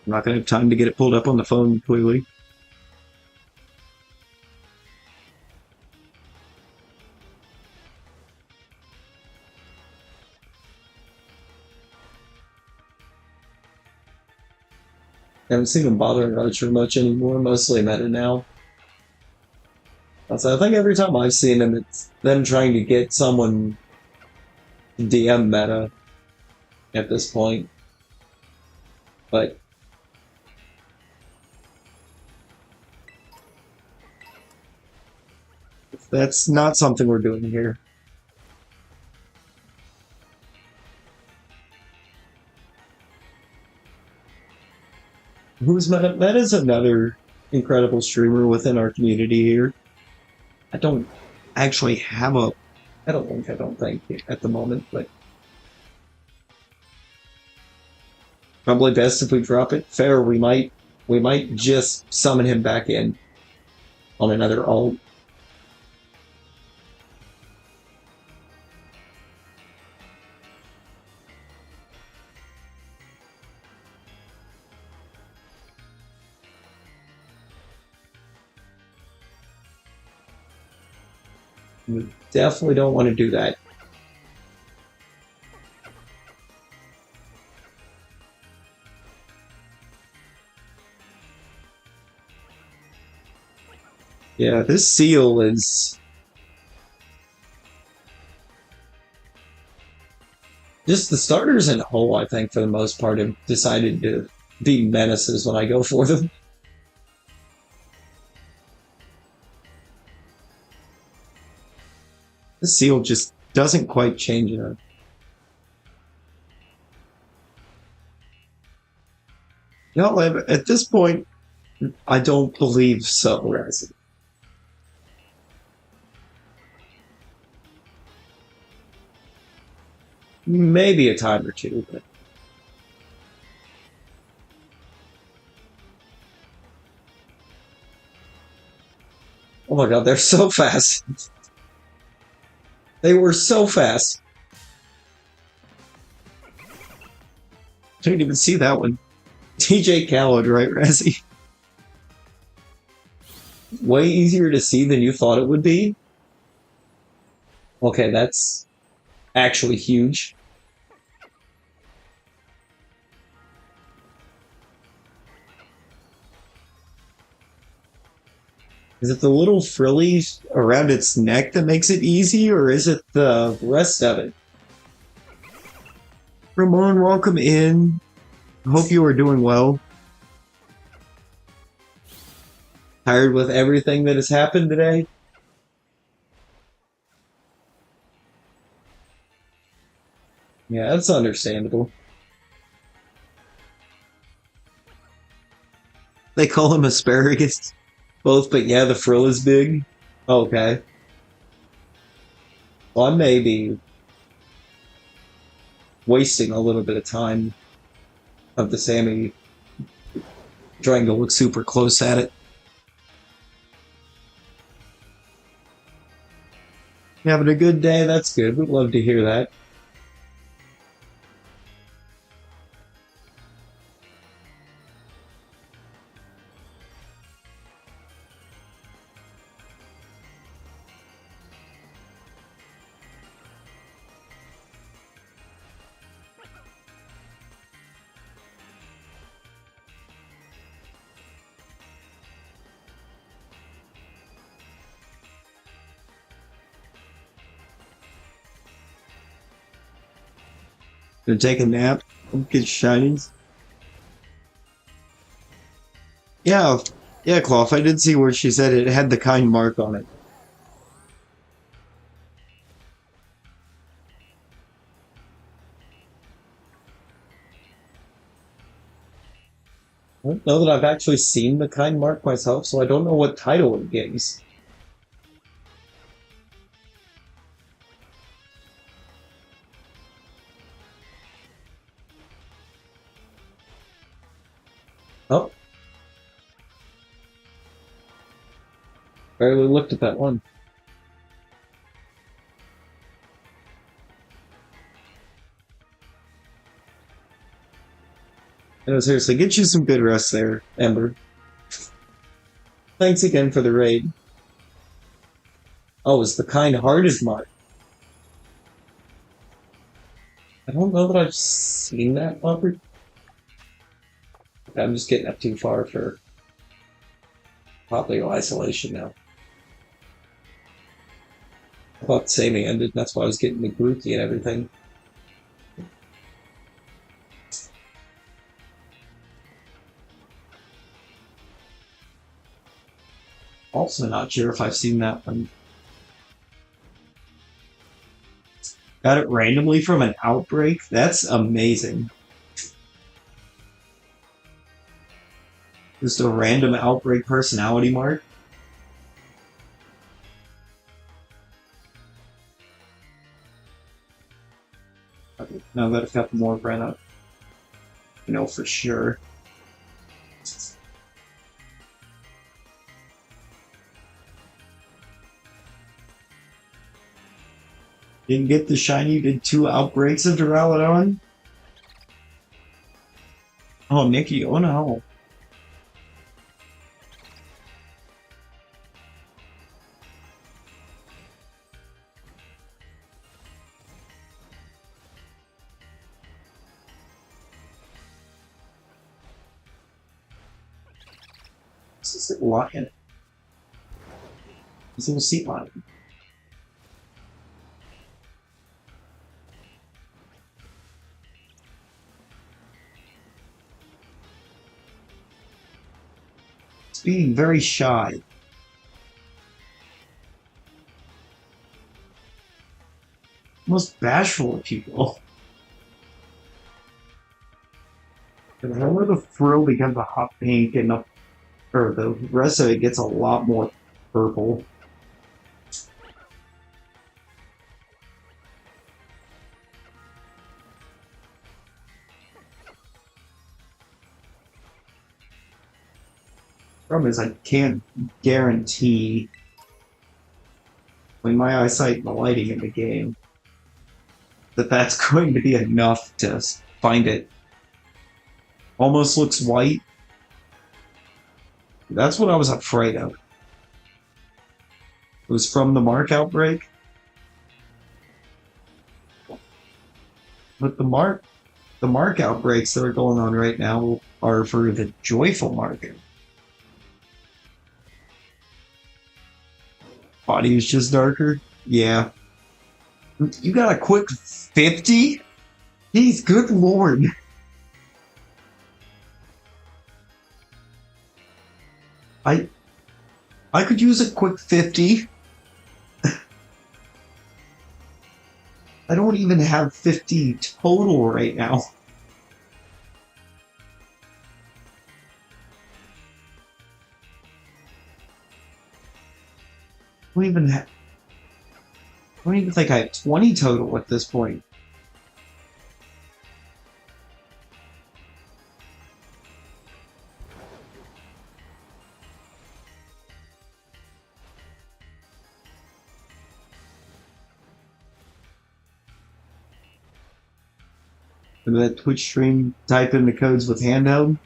I'm not going to have time to get it pulled up on the phone, clearly. I haven't seen them bothering Archer much anymore, mostly meta now. So I think every time I've seen them, it's them trying to get someone DM meta at this point. But that's not something we're doing here. Who's Meta? Meta's another incredible streamer within our community here. I don't actually have a... I don't think at the moment, but... Probably best if we drop it. Fair, we might just summon him back in on another ult. We definitely don't want to do that. Yeah, this seal is... Just the starters in whole, I think, for the most part, have decided to be menaces when I go for them. The seal just doesn't quite change enough. No, at this point, I don't believe so, Razzie. Maybe a time or two, but... Oh my god, they're so fast. They were so fast. Didn't even see that one. TJ Khaled, right, Razzie? Way easier to see than you thought it would be? Okay, that's actually huge. Is it the little frillies around its neck that makes it easy, or is it the rest of it? Ramon, welcome in. Hope you are doing well. Tired with everything that has happened today? Yeah, that's understandable. They call him asparagus. Both, but yeah, the frill is big. Okay. Well, I may be wasting a little bit of time of the Sammy trying to look super close at it. You having a good day? That's good. We'd love to hear that. Gonna take a nap. Get shinies. Yeah, yeah, Cloth. I did see where she said it had the kind mark on it. I don't know that I've actually seen the kind mark myself, so I don't know what title it gives. Oh, barely looked at that one. No, seriously, get you some good rest there, Ember. Thanks again for the raid. Oh, it's the kind-hearted mark. I don't know that I've seen that bumper. I'm just getting up too far for popular isolation now. I thought saving ended, that's why I was getting the Grookey and everything. Also not sure if I've seen that one. Got it randomly from an outbreak? That's amazing. Just a random outbreak personality mark? Okay, now that I've got more ran up, you know for sure. Didn't get the shiny, did 2 outbreaks of Duraludon? Oh, Nikki, oh no. This is a lion. This little sea lion. It's being very shy. Most bashful of people. And whenever the frill becomes a hot pink and or the rest of it gets a lot more purple. Problem is I can't guarantee when my eyesight and the lighting in the game that that's going to be enough to find it. Almost looks white. That's what I was afraid of. It was from the Mark outbreak. But the Mark outbreaks that are going on right now are for the joyful market. Body is just darker. Yeah. You got a quick 50? He's good lord. I I could use a quick 50. I don't even have 50 total right now. I don't even think I have 20 total at this point. For that Twitch stream, type in the codes with handheld.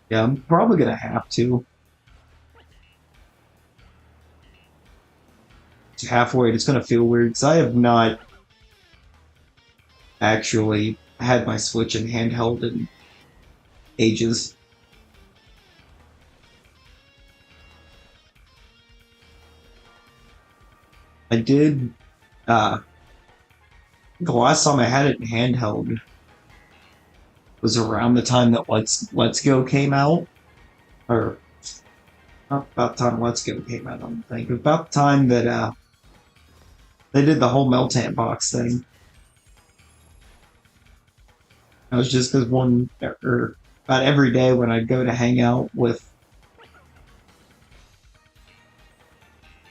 Yeah, I'm probably gonna have to. It's halfway, it's gonna feel weird because I have not actually had my Switch in handheld in ages. I did, the last time I had it in handheld was around the time that Let's Go came out, or not about the time Let's Go came out. I don't think about the time that they did the whole Meltan box thing. It was just because or about every day when I'd go to hang out with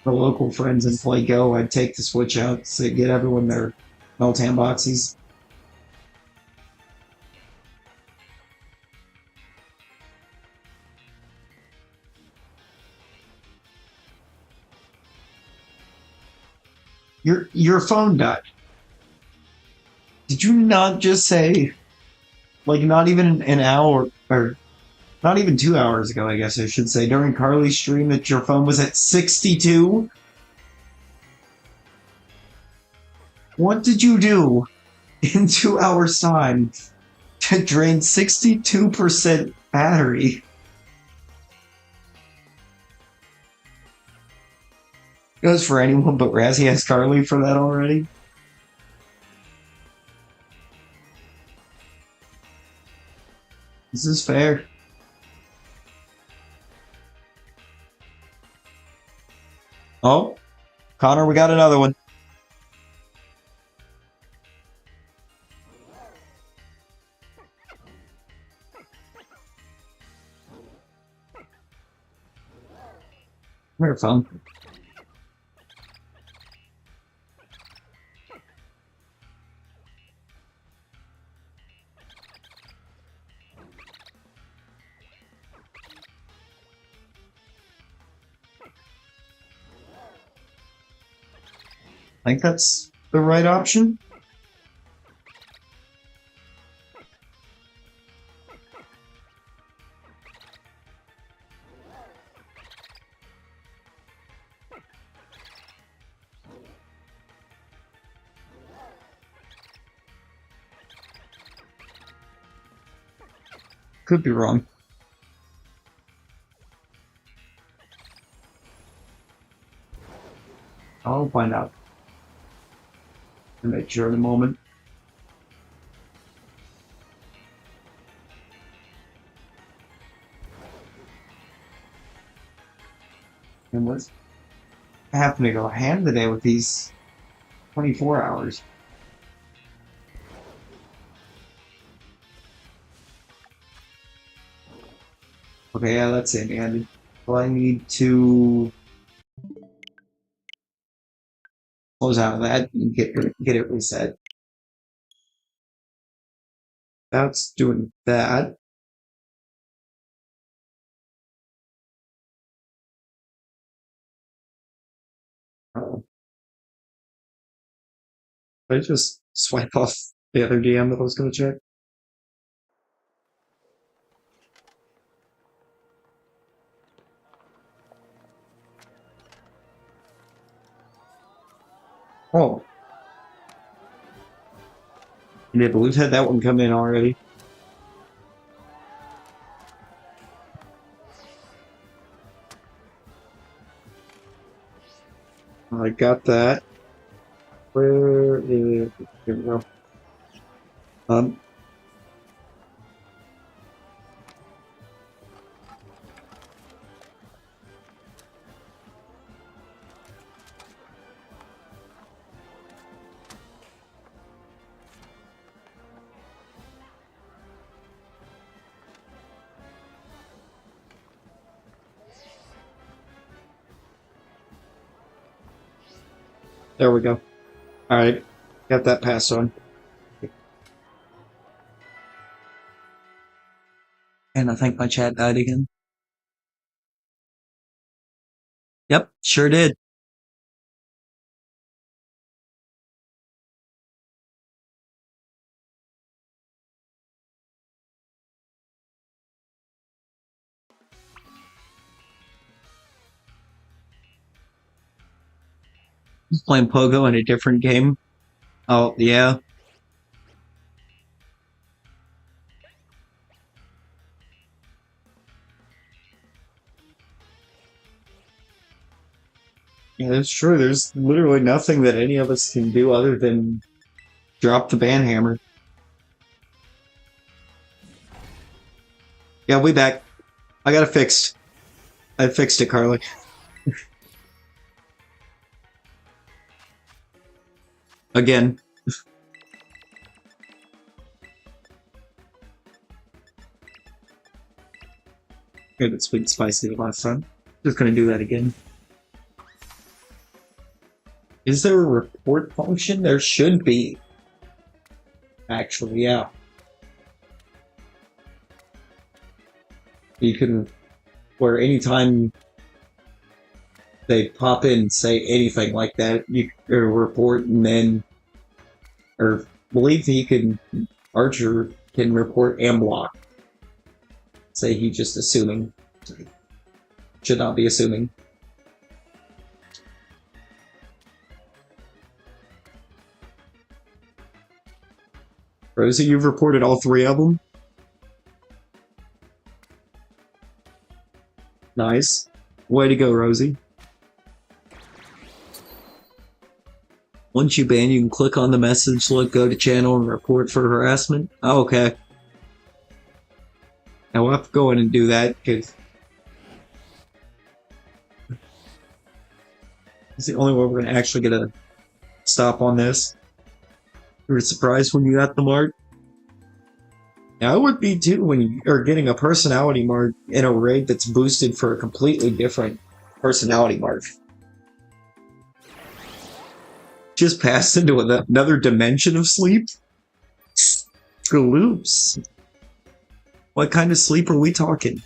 the local friends and play Go, I'd take the Switch out to get everyone their Meltan boxies. Your phone died. Did you not just say, like, not even an hour, or not even 2 hours ago, I guess I should say, during Carly's stream that your phone was at 62? What did you do in 2 hours' time to drain 62% battery? Goes for anyone but Razzie has Carly for that already. This is fair. Oh, Connor, we got another one. Very fun. I think that's the right option. Could be wrong. I'll find out. And make sure in a moment. And what's happening to go hand today with these 24 hours? Okay, yeah, that's it, Andy. Well, I need to close out of that and get it reset. That's doing that. Oh, I just swipe off the other DM that I was going to check. Oh, yeah, but we've had that one come in already. I got that. Where is... Here we go. There we go. Alright, got that passed on. And I think my chat died again. Yep, sure did. He's playing Pogo in a different game. Oh, yeah. Yeah, that's true. There's literally nothing that any of us can do other than drop the ban hammer. Yeah, we back. I got it fixed. I fixed it, Carly. Again. Good, it's sweet and spicy the last time. Just gonna do that again. Is there a report function? There should be. Actually, yeah. You can, where anytime they pop in and say anything like that, you report and then, or believe he can, Archer can report and block. Say he's just assuming. Should not be assuming. Rosie, you've reported all 3 of them? Nice. Way to go, Rosie. Once you ban, you can click on the message, go to channel, and report for harassment. Oh, okay. Now we'll have to go in and do that, because it's the only way we're going to actually get a stop on this. You were surprised when you got the mark? Now, I would be too when you are getting a personality mark in a raid that's boosted for a completely different personality mark. Just passed into another dimension of sleep? Loops. What kind of sleep are we talking?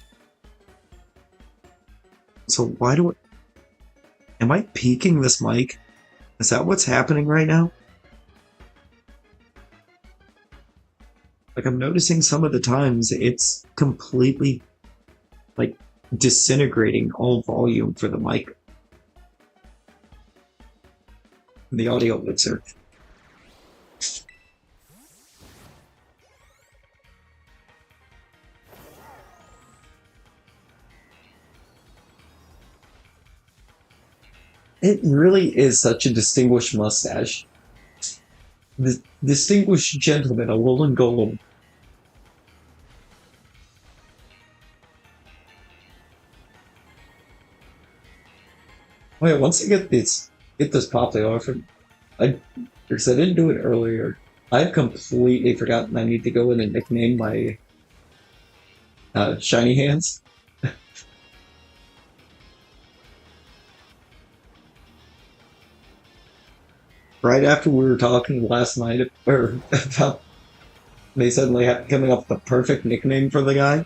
So why do I... Am I peeking this mic? Is that what's happening right now? Like, I'm noticing some of the times it's completely, like, disintegrating all volume for the mic. The audio mixer. It really is such a distinguished mustache. The distinguished gentleman, a woolen golem. Wait, once I get this popular off, because I didn't do it earlier, I've completely forgotten I need to go in and nickname my shiny hands. Right after we were talking last night about they suddenly coming up with the perfect nickname for the guy.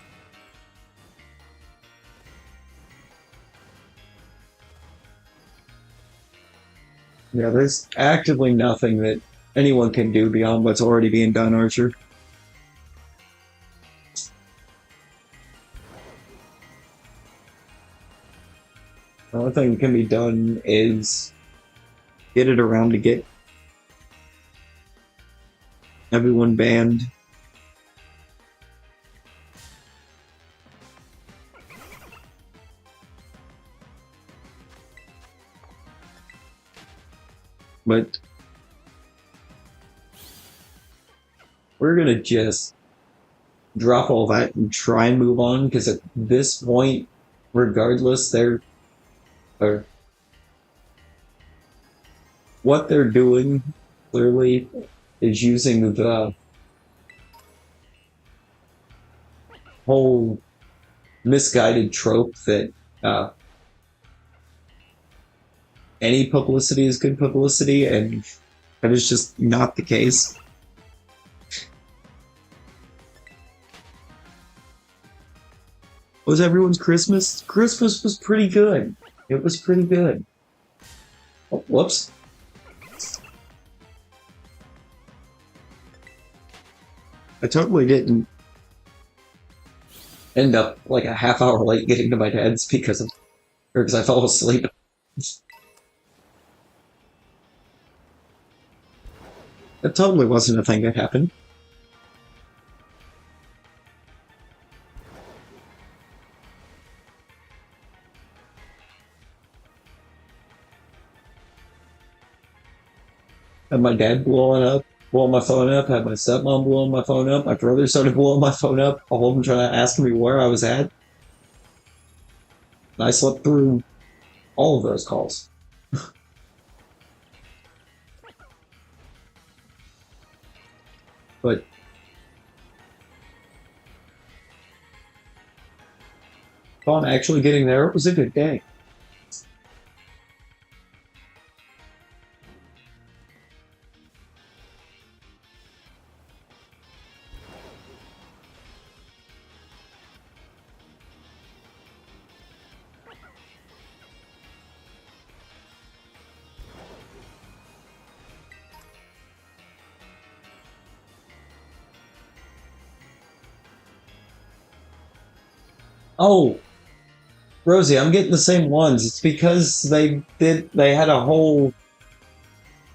Yeah, there's actively nothing that anyone can do beyond what's already being done, Archer. The only thing that can be done is get it around to get everyone banned. But we're gonna just drop all that and try and move on, because at this point, regardless, what they're doing clearly is using the whole misguided trope that any publicity is good publicity, and that is just not the case. What was everyone's Christmas? Christmas was pretty good. It was pretty good. Oh, whoops. I totally didn't end up like a half hour late getting to my dad's because I fell asleep. That totally wasn't a thing that happened. And my dad blowing up blowing my phone up, had my stepmom blowing my phone up, my brother started blowing my phone up, all of them trying to ask me where I was at. And I slept through all of those calls. But upon actually getting there, it was a good day. Oh, Rosie, I'm getting the same ones. It's because they had a whole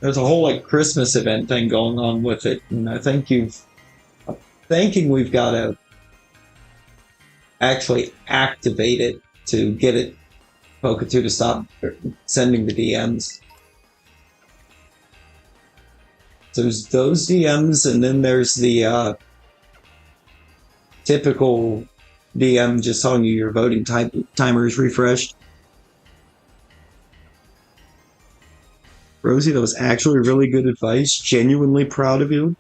there's a whole like Christmas event thing going on with it, and I think you've thinking we've got to actually activate it to get it Poketoo to stop sending the DMs. So there's those DMs, and then there's the typical DM just telling you your voting timer is refreshed. Rosie, that was actually really good advice. Genuinely proud of you.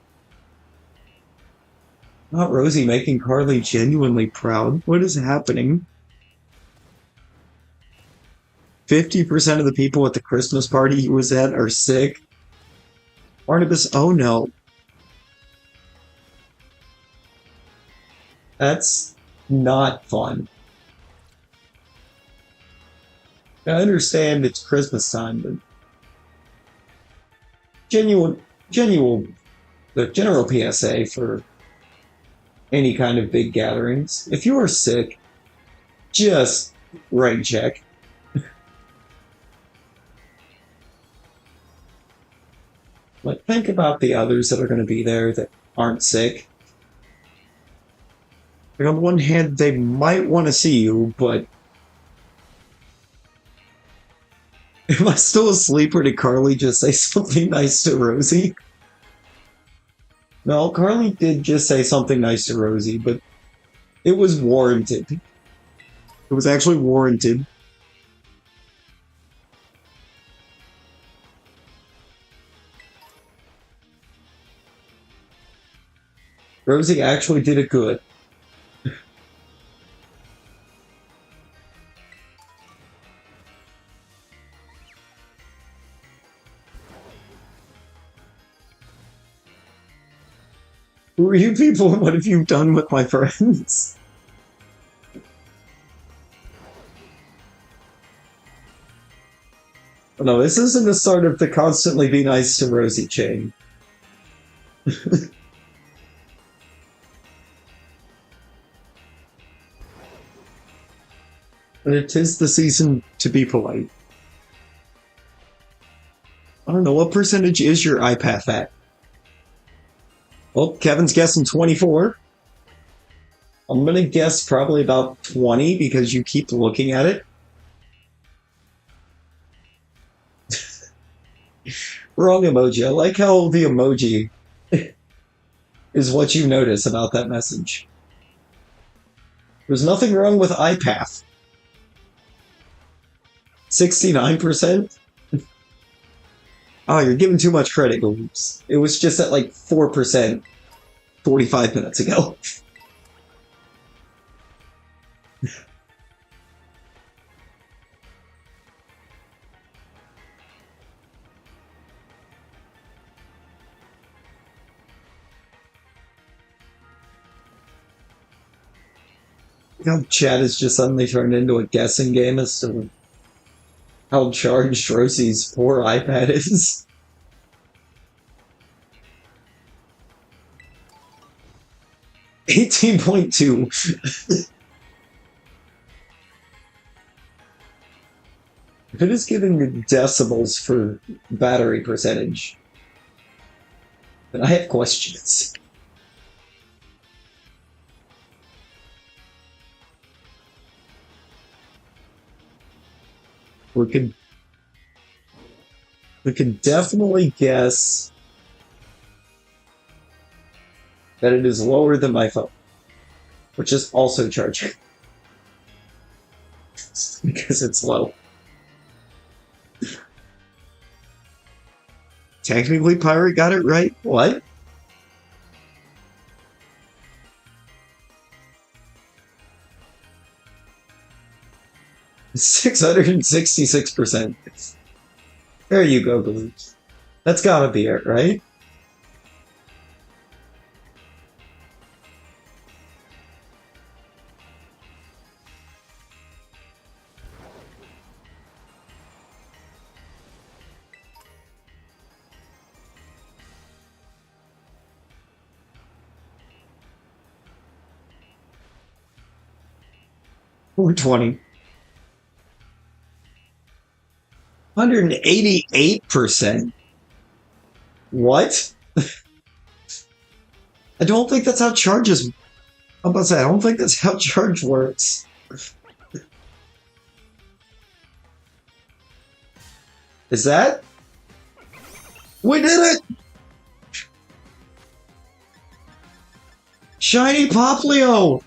Not Rosie making Carly genuinely proud. What is happening? 50% of the people at the Christmas party he was at are sick. Barnabas, oh no. That's not fun. I understand it's Christmas time, but genuine, the general PSA for any kind of big gatherings. If you are sick, just rain check. But think about the others that are going to be there that aren't sick. Like on the one hand, they might want to see you, but am I still asleep or did Carly just say something nice to Rosie? No, Carly did just say something nice to Rosie, but it was warranted. It was actually warranted. Rosie actually did it good. Who are you people? What have you done with my friends? No, this isn't the start of the constantly be nice to Rosie chain. But it is the season to be polite. I don't know, what percentage is your iPath at? Well, Kevin's guessing 24. I'm gonna guess probably about 20 because you keep looking at it. Wrong emoji. I like how the emoji is what you notice about that message. There's nothing wrong with iPath. 69%? Oh, you're giving too much credit, Oops. It was just at like 4% 45 minutes ago. How chat has just suddenly turned into a guessing game as to how charged Rosie's poor iPad is. 18.2. If it is giving decibels for battery percentage, then I have questions. We could definitely guess that it is lower than my phone, which is also charging because it's low. Technically, Pirate got it right. What? $666%. There you go, Galoops. That's gotta be it, right? $420. 188%. What? I don't think that's how charges. I'm about to say, I don't think that's how charge works. Is that? We did it! Shiny Poplio!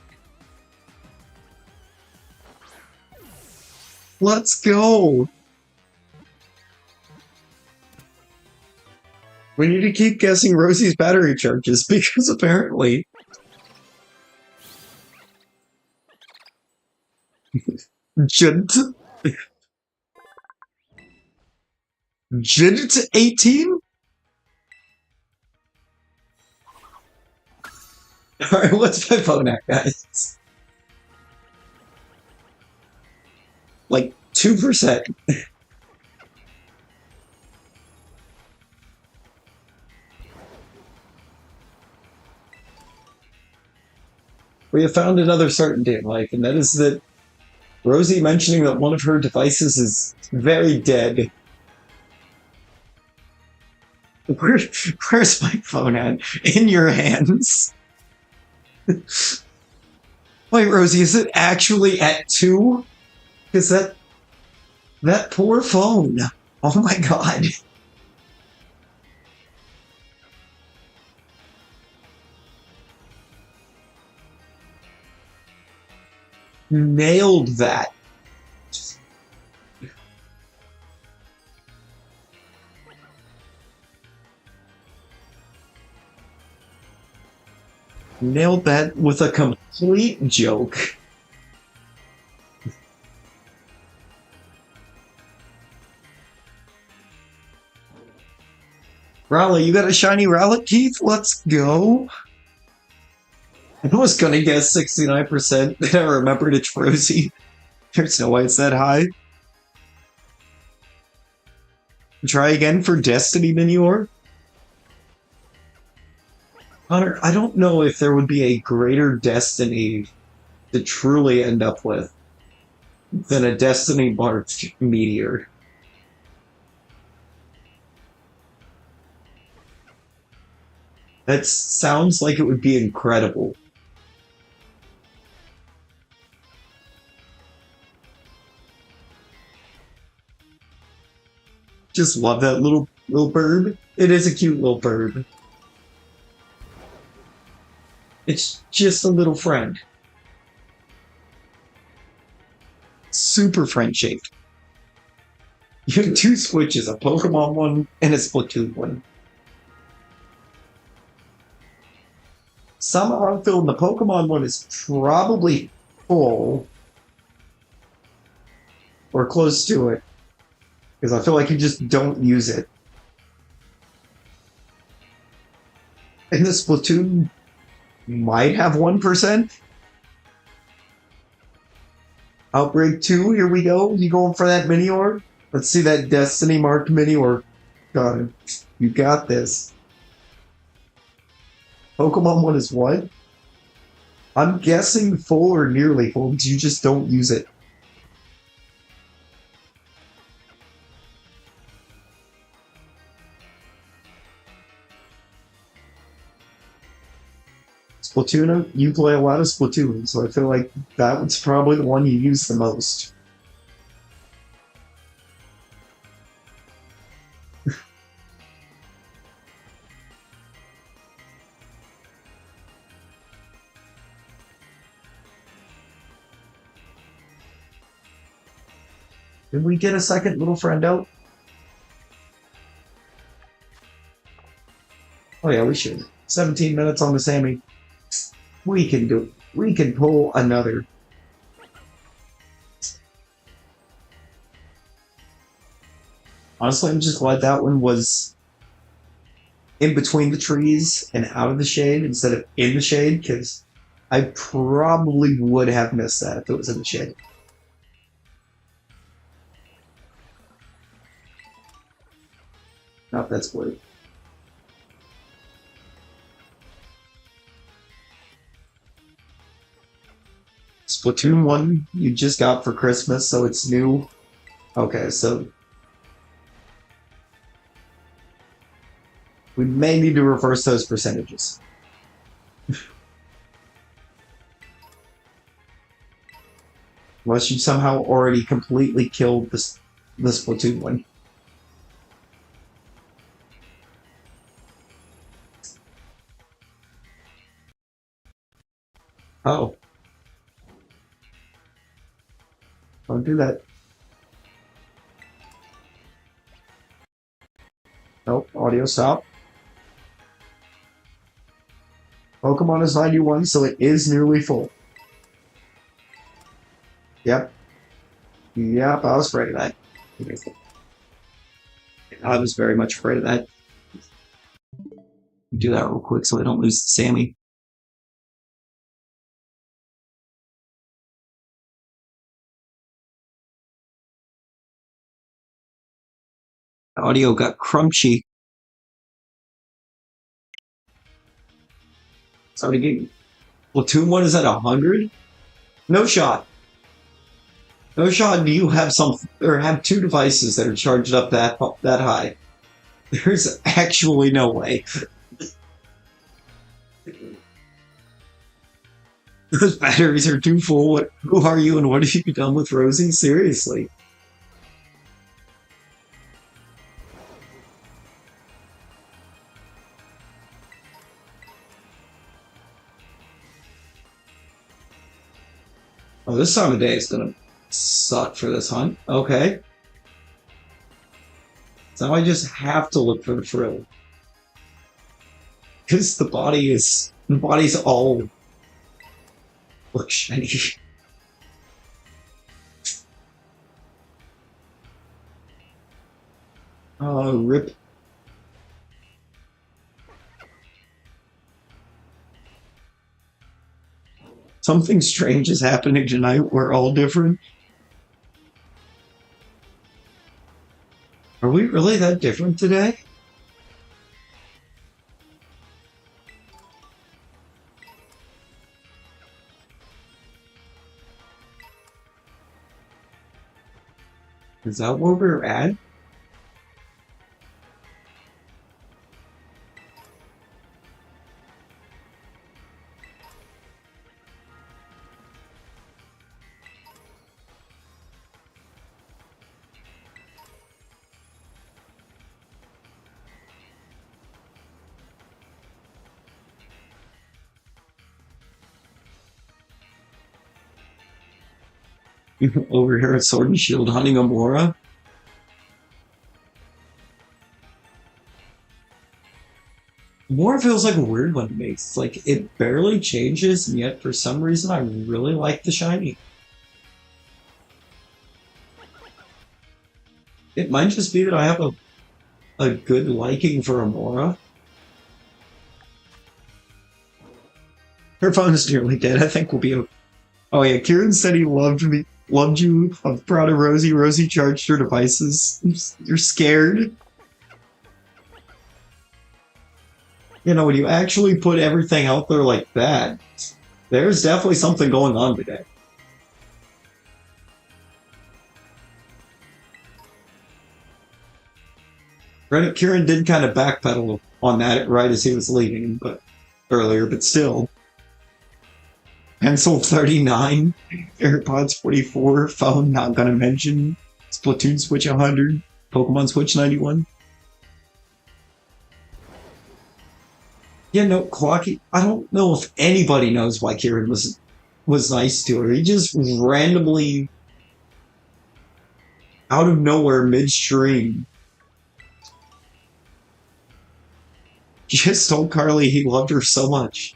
Let's go! We need to keep guessing Rosie's battery charges because apparently... Jint 18? Alright, what's my phone at, guys? Like 2%. We have found another certainty in life, and that is that Rosie mentioning that one of her devices is very dead. Where's my phone at? In your hands. Wait, Rosie, is it actually at 2? Because that poor phone. Oh my god. Nailed that. Nailed that with a complete joke. Raleigh, you got a shiny Rowlet, Keith? Let's go. I was gonna guess 69%, then I remembered it's Rosie. There's no way it's that high. Try again for Destiny Minior. Connor, I don't know if there would be a greater Destiny to truly end up with than a Destiny marked Meteor. That sounds like it would be incredible. Just love that little bird. It is a cute little bird. It's just a little friend. Super friend shaped. You have 2 Switches, a Pokemon one and a Splatoon one. Somehow I'm feeling the Pokemon one is probably full. Or close to it. Because I feel like you just don't use it. And the Splatoon might have 1%. Outbreak 2, here we go. You going for that Minior? Let's see that Destiny marked Minior. Got it. You got this. Pokemon 1 is what? I'm guessing full or nearly full because you just don't use it. Splatoon, you play a lot of Splatoon, so I feel like that one's probably the one you use the most. Did we get a second little friend out? Oh yeah, we should. 17 minutes on the Sammy. We can do it. We can pull another. Honestly, I'm just glad that one was in between the trees and out of the shade instead of in the shade, because I probably would have missed that if it was in the shade. Nope, that's blue. Splatoon 1 you just got for Christmas, so it's new. Okay, so we may need to reverse those percentages. Unless you somehow already completely killed the Splatoon 1. Oh. Don't do that. Nope, audio stop. Pokemon is 91, so it is nearly full. Yep. Yep, I was afraid of that. I was very much afraid of that. Do that real quick so I don't lose Sammy. The audio got crunchy. Sorry, game. Platoon 1 is at 100? No shot. No shot do you have have two devices that are charged up that high. There's actually no way. Those batteries are too full. Who are you and what have you done with Rosie? Seriously. Oh, this time of day is gonna suck for this hunt. Okay. So I just have to look for the frill. Because the body's all look shiny. Oh, rip. Something strange is happening tonight. We're all different. Are we really that different today? Is that where we're at? Over here at Sword and Shield hunting Amora? Amora feels like a weird one to me. It's like it barely changes, and yet for some reason I really like the shiny. It might just be that I have a good liking for Amora. Her phone's nearly dead. I think we'll be okay. Oh yeah, Kieran said he loved you. I'm proud of Rosie. Rosie charged her devices. You're scared. You know, when you actually put everything out there like that, there's definitely something going on today. Granted, Kieran did kind of backpedal on that right as he was leaving, but earlier, but still. Pencil 39, AirPods 44, phone not gonna mention, Splatoon Switch 100, Pokemon Switch 91. Yeah, no, Clocky, I don't know if anybody knows why Kieran was nice to her. He just randomly, out of nowhere midstream. He just told Carly he loved her so much.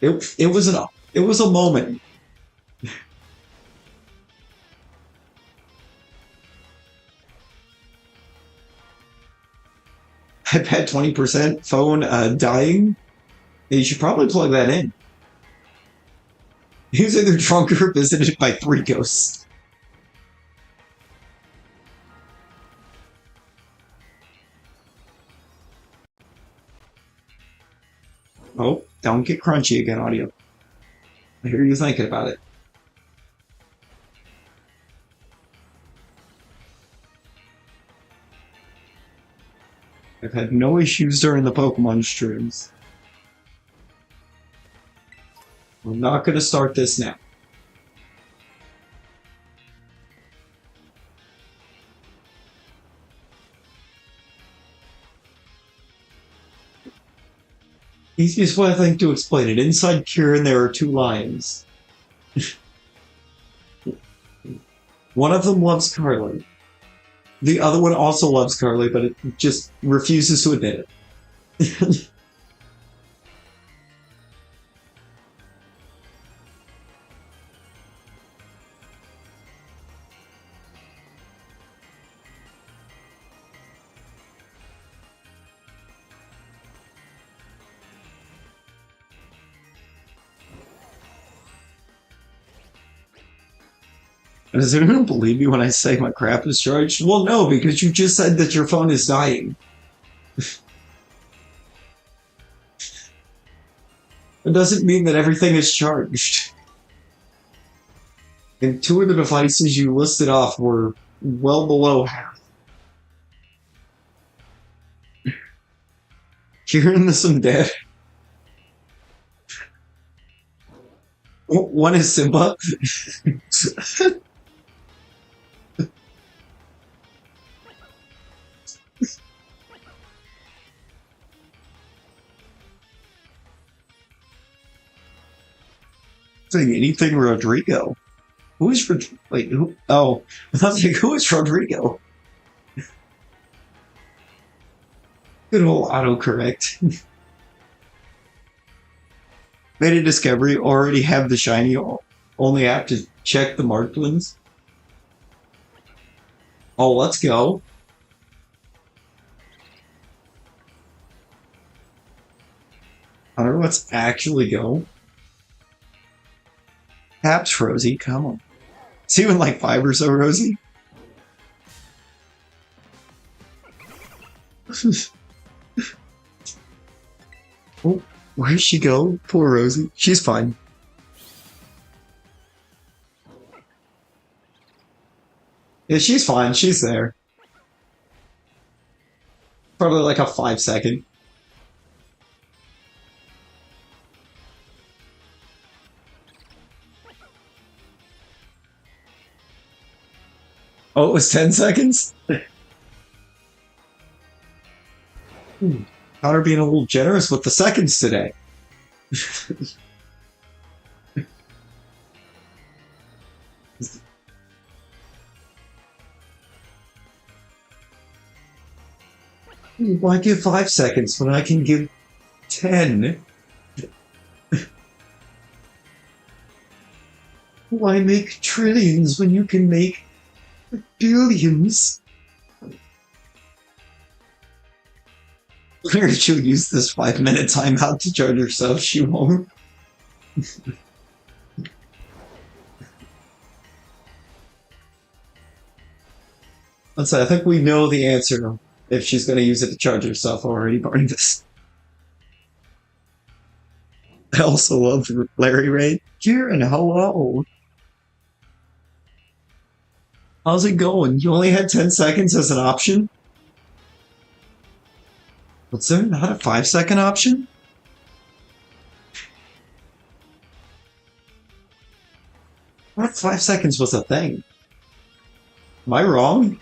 It was a moment. iPad 20%, phone dying. You should probably plug that in. He was either drunk or visited by 3 ghosts. Oh, don't get crunchy again, audio. I hear you thinking about it. I've had no issues during the Pokemon streams. I'm not going to start this now. Easiest way I think to explain it. Inside Kieran there are 2 lions. One of them loves Carly. The other one also loves Carly, but it just refuses to admit it. Does anyone believe me when I say my crap is charged? Well, no, because you just said that your phone is dying. It doesn't mean that everything is charged. And 2 of the devices you listed off were well below half. Hearing this, I'm dead. One is Simba. Saying anything Rodrigo. Who is wait, who? Oh, I was like, who is Rodrigo? Good old autocorrect. Made a discovery, already have the shiny, only have to check the marked ones. Oh, let's go. I don't know, let's actually go. Perhaps Rosie, come on. It's even like 5 or so, Rosie. Oh, where'd she go? Poor Rosie. She's fine. Yeah, she's fine. She's there. Probably like a 5-second. Oh, it was 10 seconds? Connor being a little generous with the seconds today. Why give 5 seconds when I can give 10? Why make trillions when you can make billions? Where she'll use this 5-minute timeout to charge herself, she won't. Let's say, I think we know the answer if she's going to use it to charge herself already, barring this. I also love Larry Ray. Kieran, hello. How's it going? You only had 10 seconds as an option? Was there not a 5-second option? What 5 seconds was a thing? Am I wrong?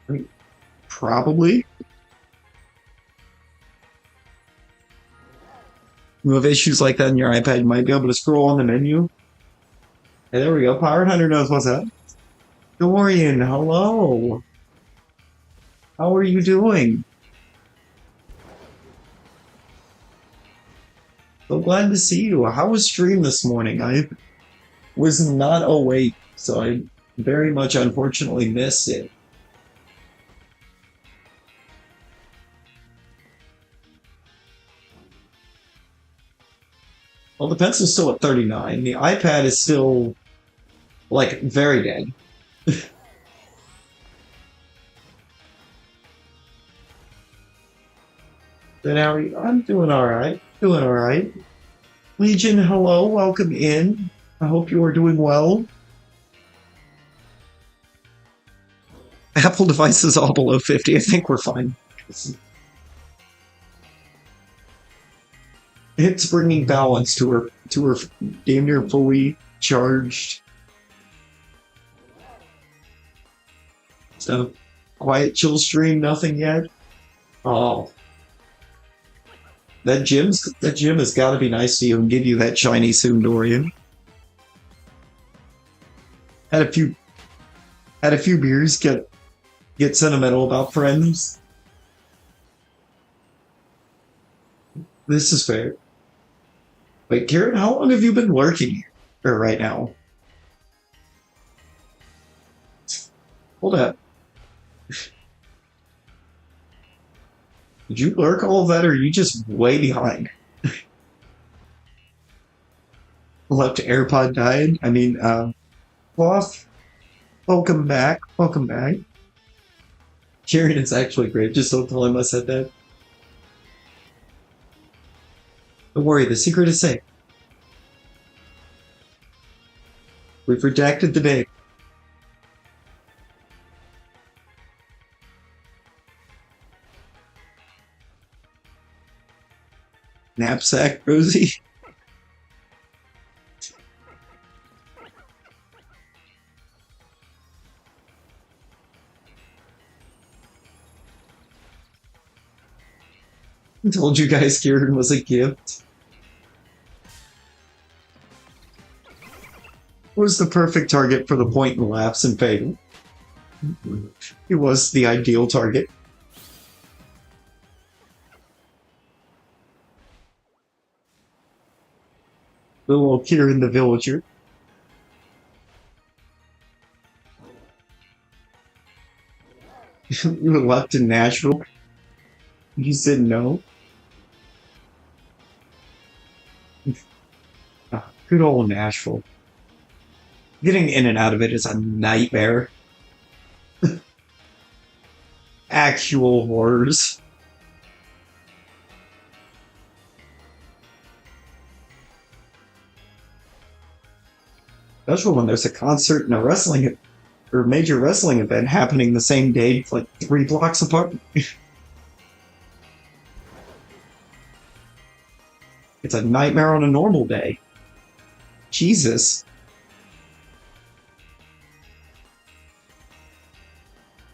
I mean, probably. you have issues like that on your iPad, you might be able to scroll on the menu. Hey, there we go. Pirate Hunter knows what's up. Dorian, hello. How are you doing? So glad to see you. How was stream this morning? I was not awake, so I very much unfortunately missed it. Well, the pencil's still at 39. The iPad is still, like, very dead. Then how are you? I'm doing alright. Doing alright. Legion, hello. Welcome in. I hope you are doing well. Apple devices all below 50. I think we're fine. It's bringing balance to her damn near fully charged. So quiet chill stream, nothing yet. Oh, that gym has got to be nice to you and give you that shiny soon, Dorian. Had a few beers, get sentimental about friends. This is fair. Wait, Karen, how long have you been lurking here right now? Hold up. Did you lurk all of that, or are you just way behind? Left AirPod died. I mean, Cloth, welcome back. Welcome back. Karen is actually great. Just don't tell him I said that. Don't worry, the secret is safe. We've redacted the name. Knapsack, Rosie. I told you guys Kieran was a gift. Was the perfect target for the point and lapse and fade. He was the ideal target. The little Kieran the villager. You were left in Nashville. You said no. Good old Nashville. Getting in and out of it is a nightmare. Actual horrors. Especially when there's a concert and a wrestling or major wrestling event happening the same day, like 3 blocks apart. It's a nightmare on a normal day. Jesus.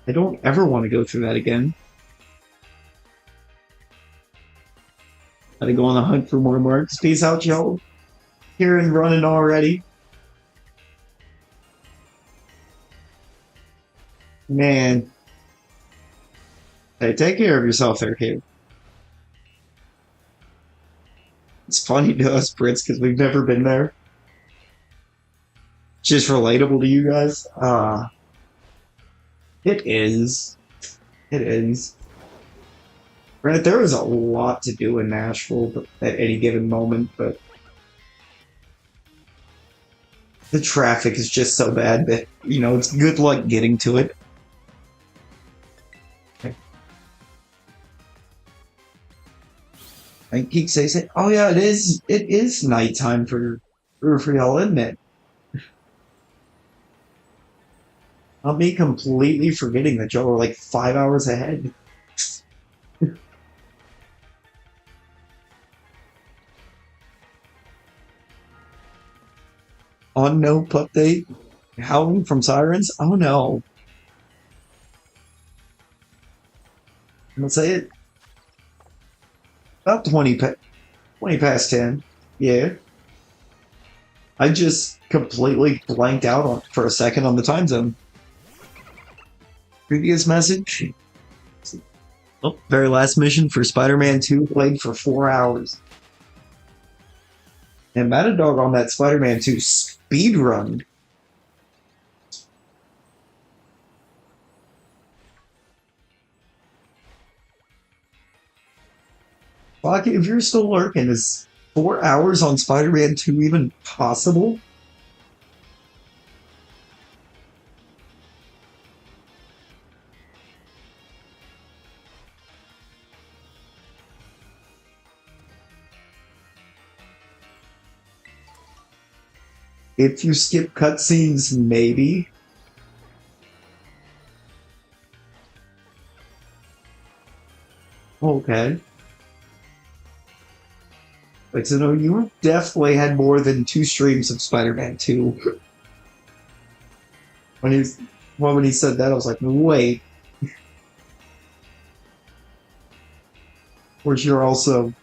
I don't ever want to go through that again. Gotta go on the hunt for more marks. Peace out, y'all. Kieran running already. Man. Hey, take care of yourself there, kid. It's funny to us Brits because we've never been there. Just relatable to you guys. It is. It is. Granted, there is a lot to do in Nashville at any given moment, but the traffic is just so bad that, you know, it's good luck getting to it. And Geek says, "Oh yeah, it is. It is nighttime for y'all, isn't it?" I'll be completely forgetting that y'all are like 5 hours ahead. On no update, howling from sirens. Oh no! I'll say it. About 20 pet. 20 past 10. Yeah. I just completely blanked out on for a second on the time zone. Previous message. Oh, very last mission for Spider-Man 2 played for 4 hours. And Matadog on that Spider-Man 2 speed run. Fuck, if you're still lurking, is 4 hours on Spider-Man 2 even possible? If you skip cutscenes, maybe. Okay. Like, so no, you definitely had more than 2 streams of Spider-Man 2. When he, when he said that, I was like, wait. Of course, you're also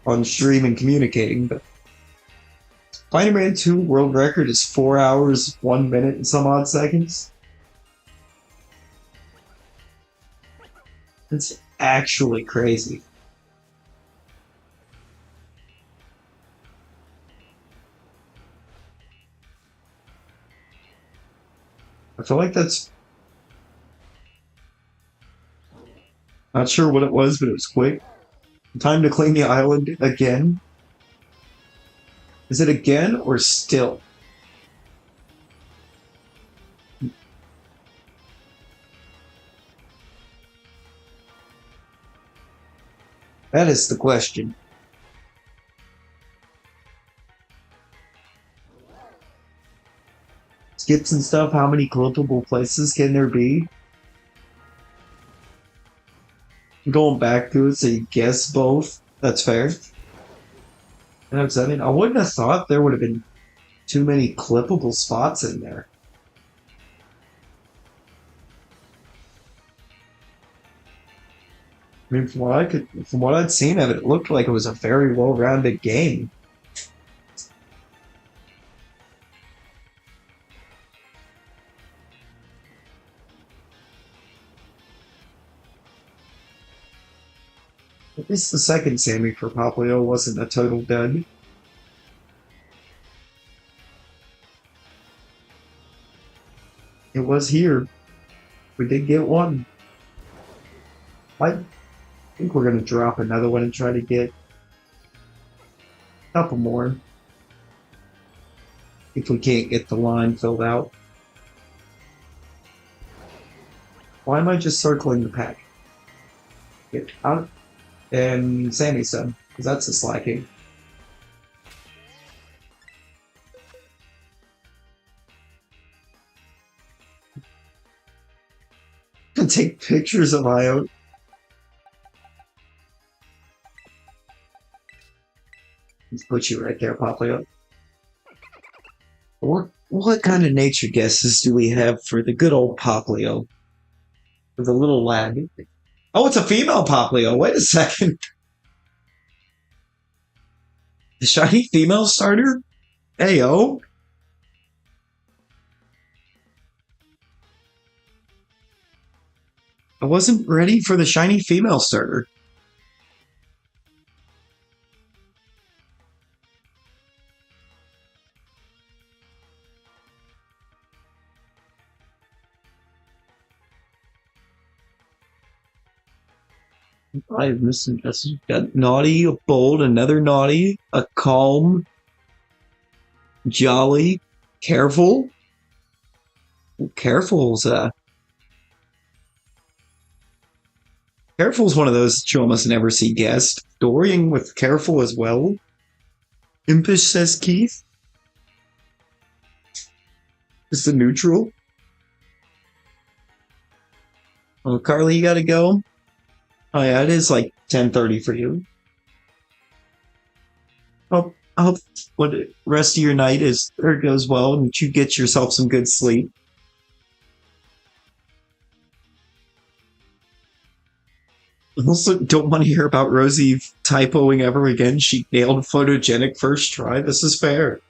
on stream and communicating, but Spider-Man 2 world record is 4 hours, 1 minute, and some odd seconds. It's actually crazy. I feel like that's not sure what it was, but it was quick. Time to clean the island again. Is it again or still? That is the question. Skips and stuff, how many clippable places can there be? Going back to it, so you guess both. That's fair. And I mean, I wouldn't have thought there would have been too many clippable spots in there. I mean, from what I'd seen of it, it looked like it was a very well-rounded game. At least the second Sammy for Poplio wasn't a total dud. It was here. We did get one. I think we're going to drop another one and try to get a couple more. If we can't get the line filled out. Why am I just circling the pack? Get out. And Sammy's son, because that's a slacking. Take pictures of IO. Let's put you right there, Poplio. What kind of nature guesses do we have for the good old Poplio? For the little lad. Oh, it's a female Poplio. Wait a second. The shiny female starter? Ayo. I wasn't ready for the shiny female starter. I've missing this. Got naughty, a bold, another naughty, a calm, jolly, careful. Careful's Careful's one of those that you almost never see guessed. Dorian with careful as well. Impish says Keith. Is the neutral. Oh, Carly, you gotta go. Oh yeah, it is like 10:30 for you. I hope what the rest of your night is or goes well and you get yourself some good sleep. Also, don't want to hear about Rosie typoing ever again. She nailed photogenic first try. This is fair.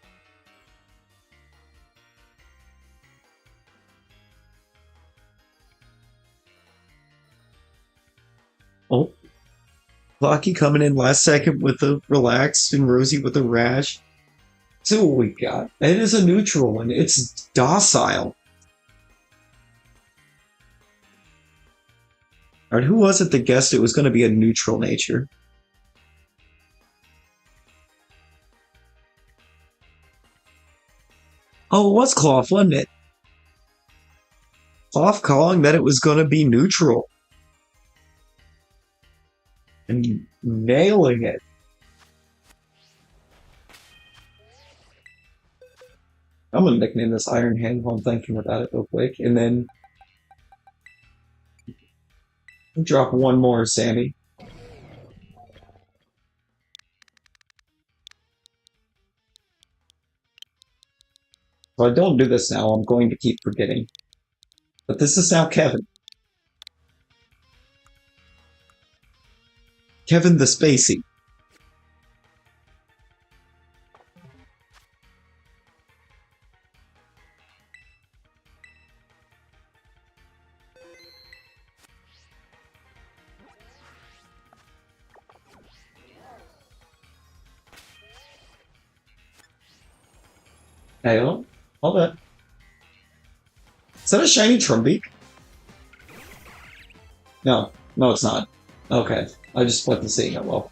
Oh, Lucky coming in last second with a relaxed and Rosie with a rash. So what we got? It is a neutral one. It's docile. All right, who was it that guessed it was going to be a neutral nature? Oh, it was Cloth, wasn't it? Cloth calling that it was going to be neutral and nailing it. I'm going to nickname this Iron Hand while I'm thinking about it real quick. And then drop one more, Sammy. If I don't do this now, I'm going to keep forgetting. But this is now Kevin. Kevin the Spacey. Hey, hold on. Is that a shiny Trumbeak? No, no, it's not. Okay, I just wasn't seeing it well.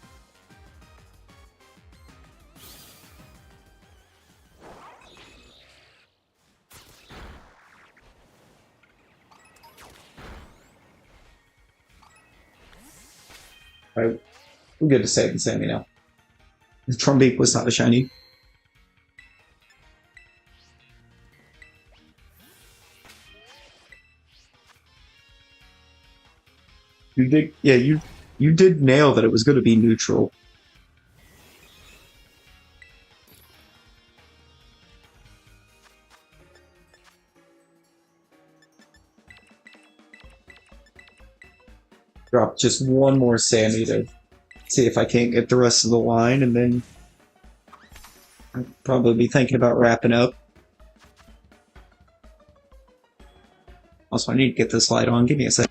Alright, we're good to save and Sammy now. The Trumbeak was not a shiny. You did, yeah, you did nail that it was going to be neutral. Drop just one more Sammy to see if I can't get the rest of the line, and then I'll probably be thinking about wrapping up. Also, I need to get this light on. Give me a second.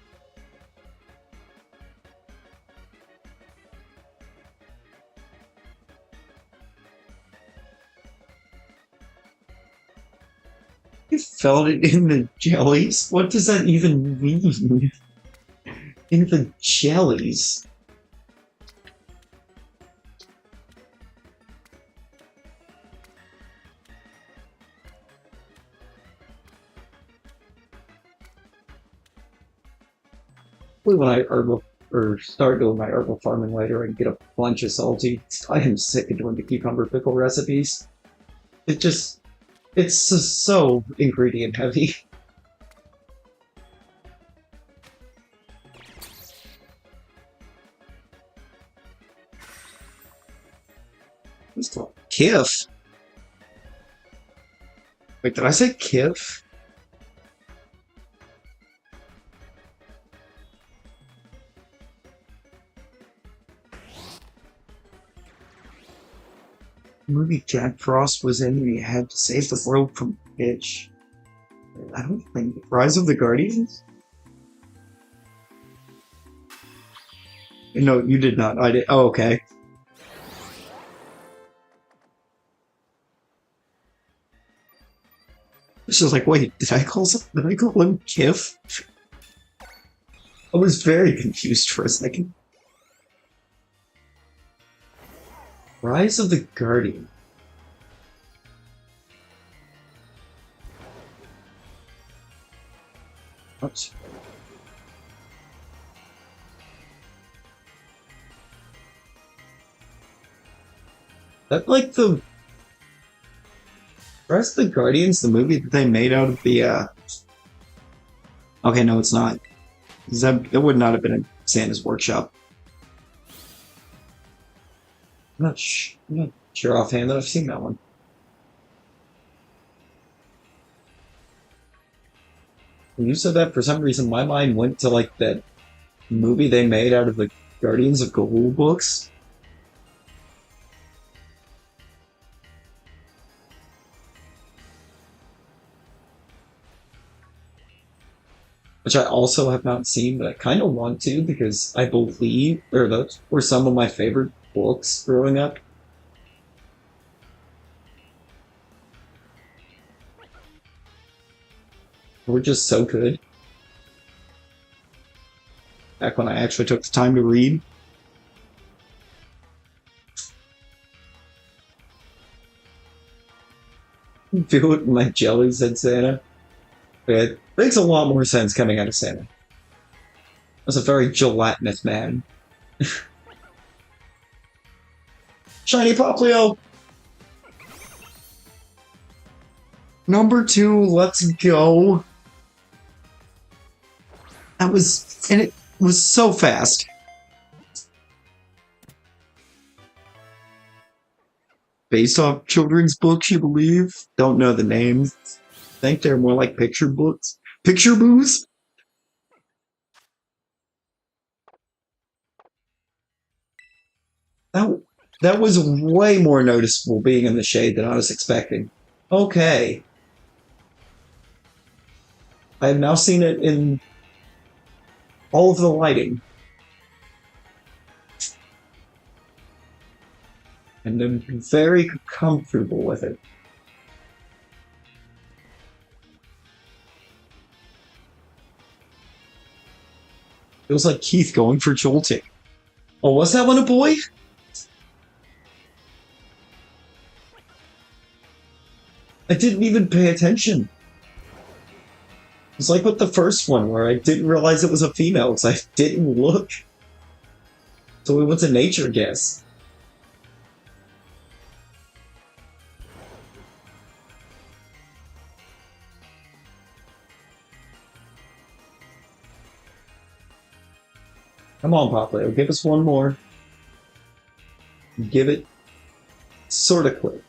You felt it in the jellies? What does that even mean? In the jellies? When I herbal or start doing my herbal farming later and get a bunch of salty, I am sick of doing the cucumber pickle recipes. It just it's so ingredient heavy. What's called Kif? Wait, did I say Kif? The movie Jack Frost was in and he had to save the world from Pitch. I don't think Rise of the Guardians? No, you did not. I did. Oh, okay. It's just like, wait, did I call him Kif? I was very confused for a second. Rise of the Guardian. Oops. That like the Rise of the Guardians, the movie that they made out of the okay, no, it's not. That would not have been in Santa's workshop. I'm not sure offhand that I've seen that one. When you said that, for some reason, my mind went to like that movie they made out of the Guardians of Gahul books, which I also have not seen, but I kind of want to because I believe, or those were some of my favorite books growing up. Were just so good back when I actually took the time to read. Feel it in my jelly, said Santa. It makes a lot more sense coming out of Santa. Was a very gelatinous man. Shiny Poplio! Number 2, let's go. And it was so fast. Based off children's books, you believe? Don't know the names. Think they're more like picture books. Picture booths? That, that was way more noticeable being in the shade than I was expecting. Okay. I have now seen it in all of the lighting. And I'm very comfortable with it. Feels like Keith going for jolting. Oh, was that one a boy? I didn't even pay attention. It's like with the first one where I didn't realize it was a female because I didn't look. So we went to nature guess. Come on, Poplio, give us one more. Give it sort of quick.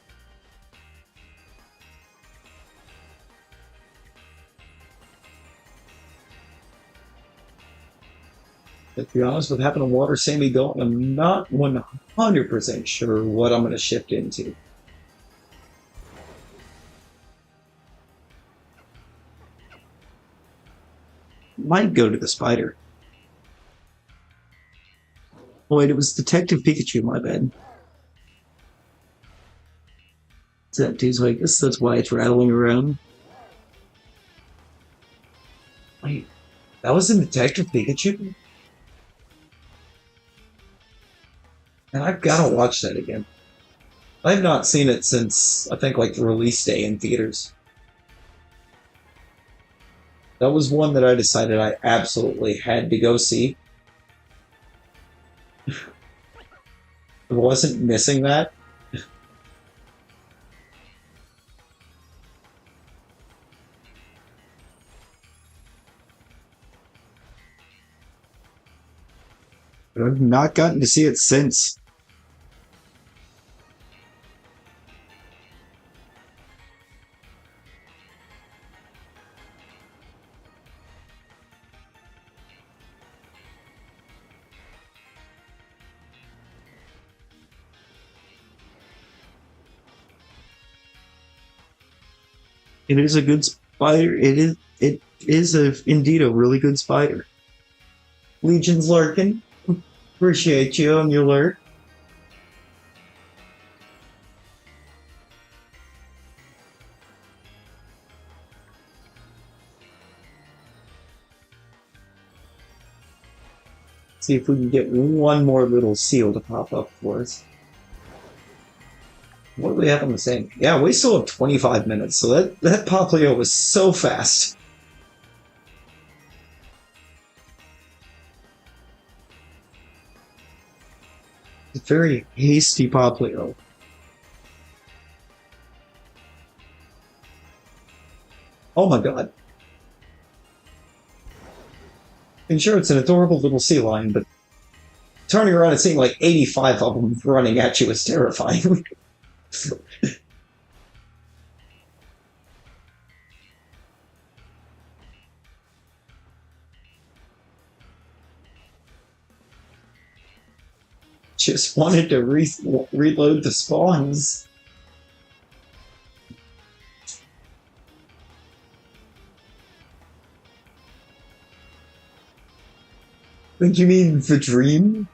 But to be honest, with having a water Sammy going, I'm not 100% sure what I'm going to shift into. Might go to the spider. Oh, wait, it was Detective Pikachu, my bad. That dude's like, this, that's why it's rattling around. Wait, that was in Detective Pikachu? And I've got to watch that again. I've not seen it since, I think, like the release day in theaters. That was one that I decided I absolutely had to go see. I wasn't missing that. But I've not gotten to see it since. It is a good spider. It is indeed a really good spider. Legion's lurking. Appreciate you on your lurk. See if we can get one more little seal to pop up for us. What do we have on the same? Yeah, we still have 25 minutes, so that Poplio was so fast. It's very hasty Poplio. Oh my god. I'm sure it's an adorable little sea lion, but turning around and seeing like 85 of them running at you is terrifying. Just wanted to reload the spawns. Think you mean the dream?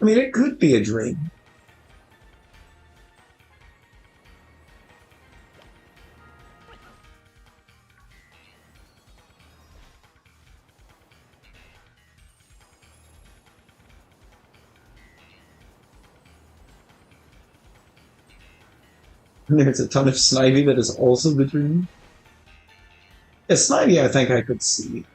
I mean, it could be a dream. And there's a ton of Snivy that is also the dream. Yeah, Snivy, I think I could see.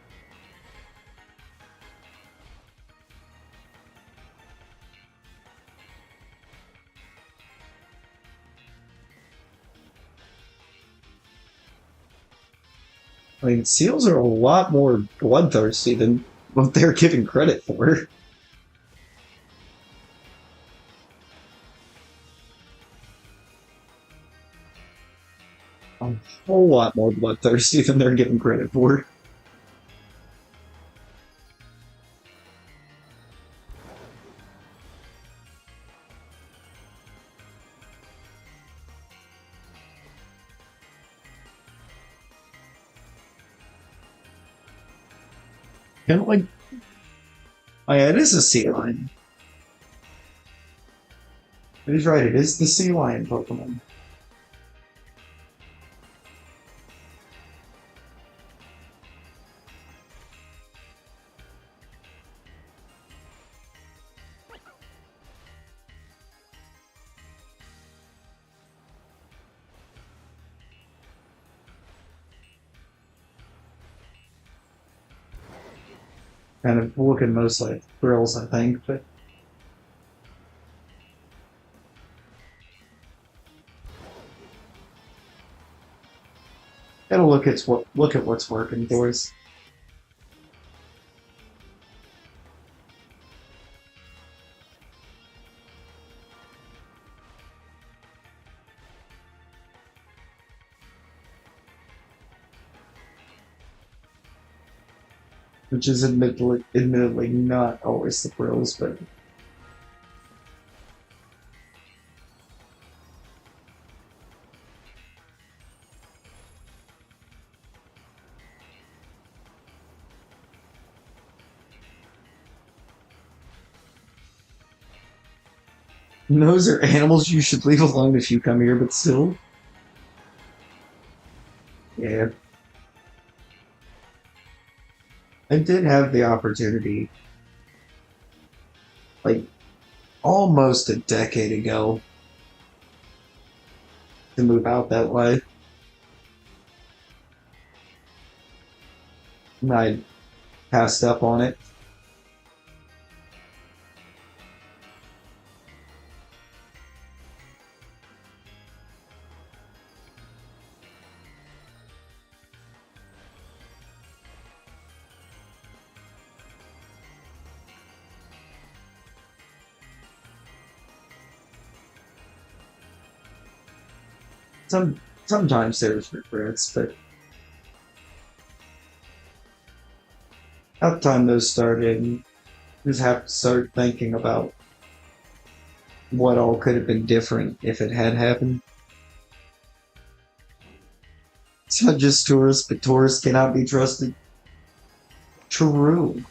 I mean, seals are a lot more bloodthirsty than what they're given credit for. A whole lot more bloodthirsty than they're given credit for. Kind of like, oh yeah, it is a sea lion. He's right, it is the sea lion Pokemon. Kind of looking most like thrills, I think, but gotta look at what's working for us. Which is admittedly not always the thrills, but those are animals you should leave alone if you come here, but still. Yeah. I did have the opportunity, like, almost a decade ago, to move out that way. And I passed up on it. Sometimes there's regrets, but about the time those started, you just have to start thinking about what all could have been different if it had happened. It's not just tourists, but tourists cannot be trusted. True.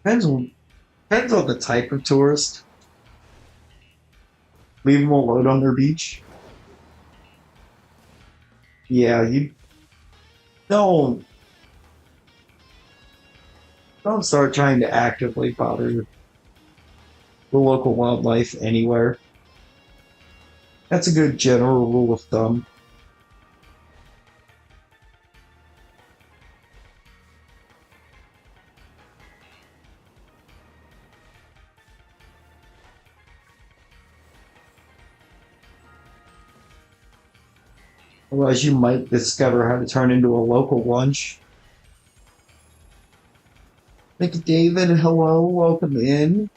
Depends on Depends on the type of tourist. Leave them alone on their beach. Yeah, you don't don't start trying to actively bother the local wildlife anywhere. That's a good general rule of thumb. Otherwise, you might discover how to turn into a local lunch. Thank David. Hello, welcome in.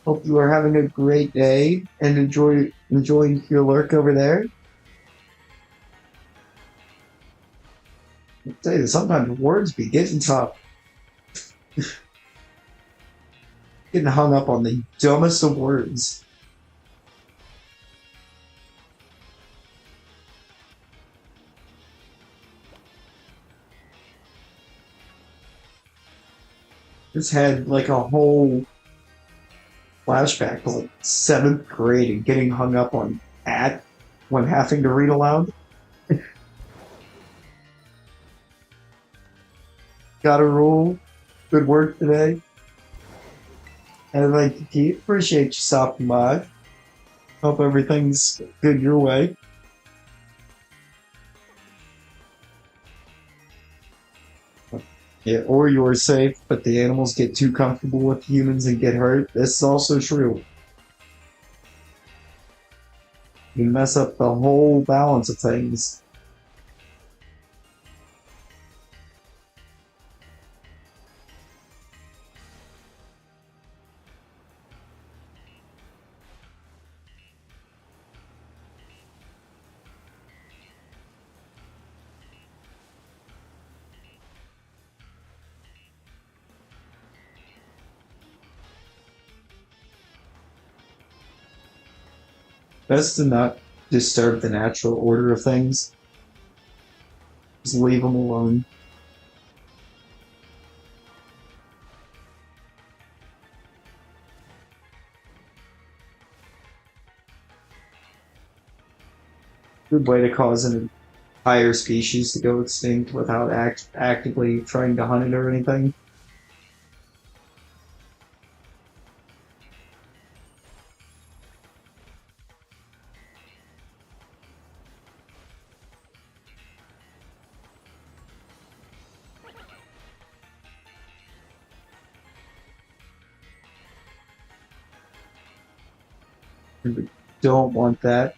Hope you are having a great day and enjoying your lurk over there. I tell you, sometimes words be getting tough, getting hung up on the dumbest of words. Just had like a whole flashback to like seventh grade and getting hung up on at when having to read aloud. Got a rule. Good work today. And I'd like to keep appreciate you stopping by. Hope everything's good your way. Yeah, or you're safe, but the animals get too comfortable with humans and get hurt. This is also true. You mess up the whole balance of things. Best to not disturb the natural order of things. Just leave them alone. Good way to cause an entire species to go extinct without actively trying to hunt it or anything. We don't want that.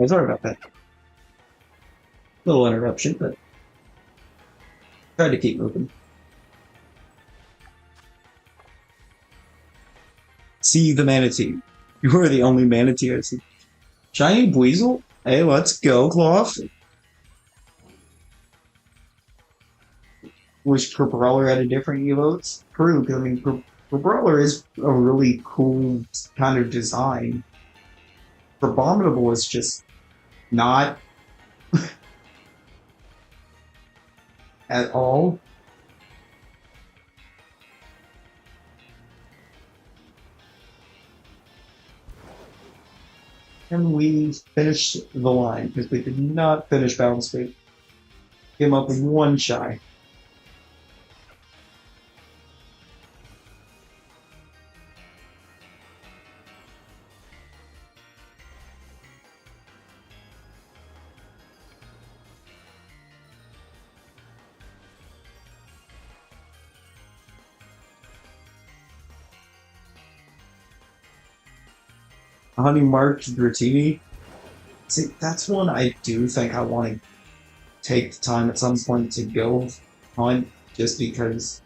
I'm sorry about that. Little interruption, but tried to keep moving. See the manatee. You are the only manatee I see. Shiny Weasel? Hey, let's go, Cloth. Wish Brawler had a different emotes. True, 'cause I mean, Brawler is a really cool kind of design. Abominable is just not at all. And we finish the line because we did not finish Balance Beat. Came up one shy. honey marked Dratini. See, that's one I do think I want to take the time at some point to go hunt, just because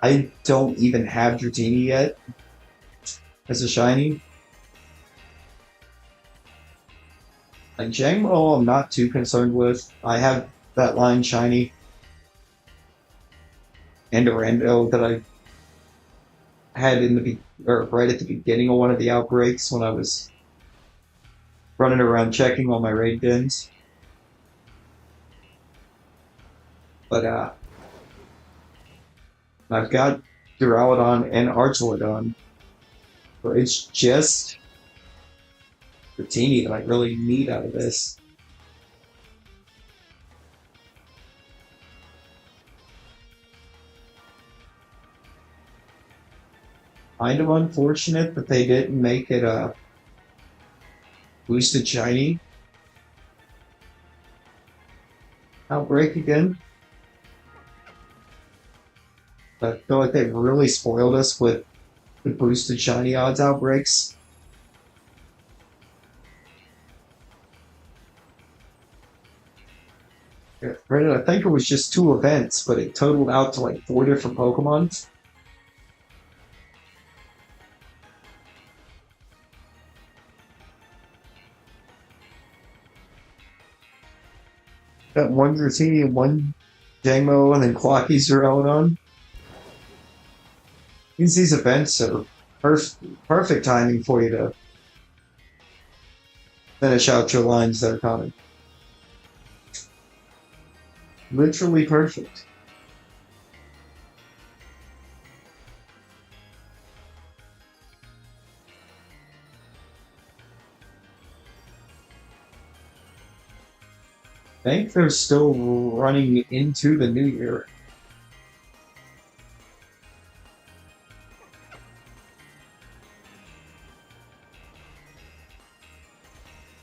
I don't even have Dratini yet as a shiny. Like Jangmo, I'm not too concerned with. I have that line shiny and Orando that I had in the or right at the beginning of one of the outbreaks when I was running around checking all my raid dens. But I've got Duraludon and Archelodon, but it's just Dratini that I really need out of this. Kind of unfortunate that they didn't make it a boosted shiny outbreak again. But I feel like they really spoiled us with the boosted shiny odds outbreaks. Granted, I think it was just 2 events, but it totaled out to like 4 different Pokemon. Got one Dratini and one Jangmo, and then Clocky's Duraludon. These events are perfect timing for you to finish out your lines that are coming. Literally perfect. I think they're still running into the new year.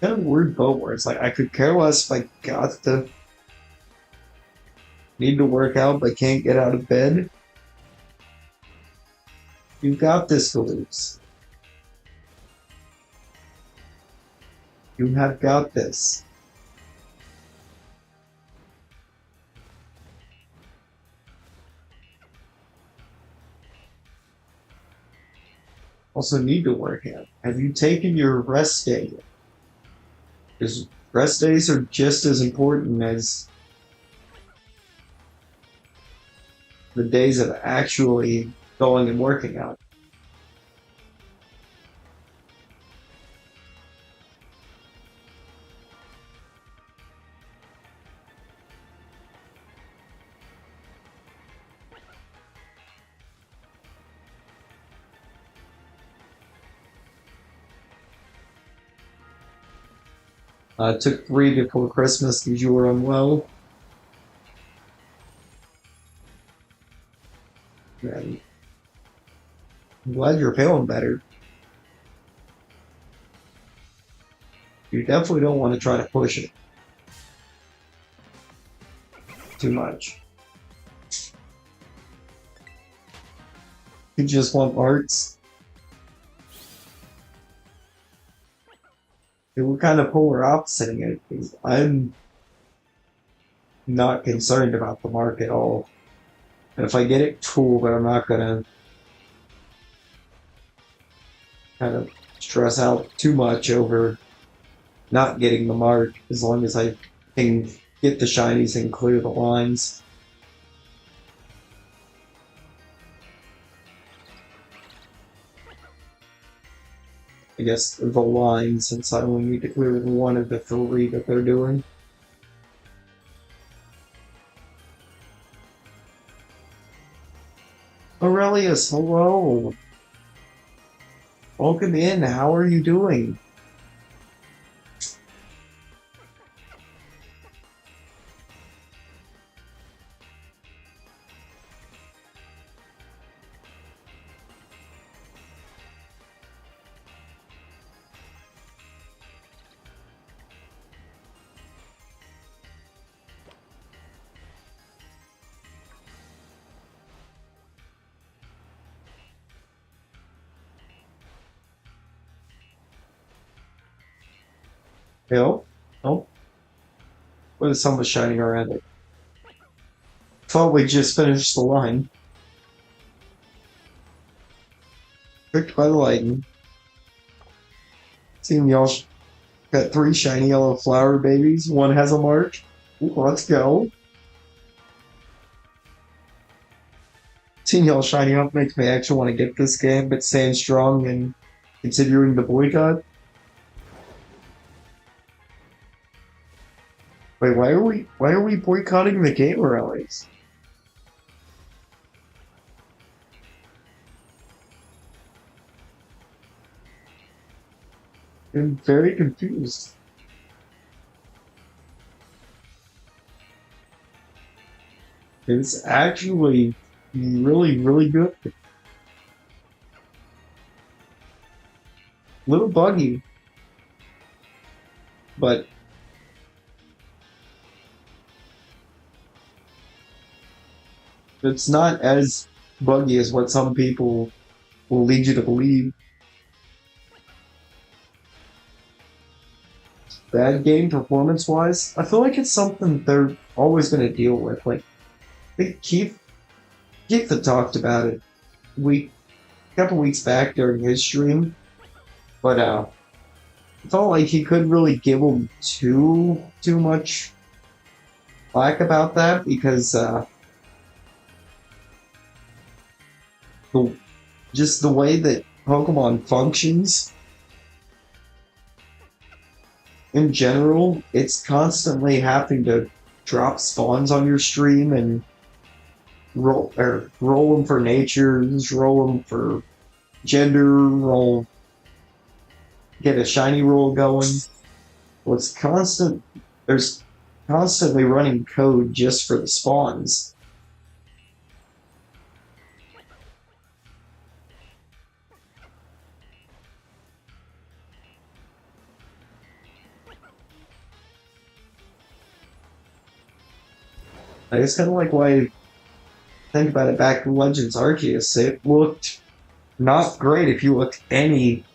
Kind of weird boat where it's like I could care less if I got the need to work out but can't get out of bed. You've got this to lose. You have got this. Also need to work out. Have you taken your rest day? Because rest days are just as important as the days of actually going and working out. Took 3 before Christmas because you were unwell. And I'm glad you're feeling better. You definitely don't want to try to push it too much. You just want arts. We're kind of polar oppositing it. I'm not concerned about the mark at all. And if I get it, cool, but I'm not gonna kind of stress out too much over not getting the mark as long as I can get the shinies and clear the lines. I guess the line, since I only need to clear one of the 3 that they're doing. Aurelius, hello. Welcome in. How are you doing? Nope. Nope. What is someone shining around it? Thought we just finished the line. Tricked by the lightning. Seeing y'all got three shiny yellow flower babies. One has a mark. Ooh, let's go. Seeing y'all shining up makes me actually want to get this game, but staying strong and considering the boycott. Wait, why are we boycotting the game rallies? I'm very confused. It's actually really, really good. A little buggy, but it's not as buggy as what some people will lead you to believe. Bad game performance wise, I feel like it's something they're always going to deal with. Like, they Keith had talked about it a couple weeks back during his stream, but it felt like he couldn't really give him too much flack about that because the just the way that Pokemon functions in general, it's constantly having to drop spawns on your stream and roll them for natures, roll them for gender, roll get a shiny roll going. Well, it's constant. There's constantly running code just for the spawns. It's kind of like why I think about it back in Legends Arceus. It looked not great if you looked any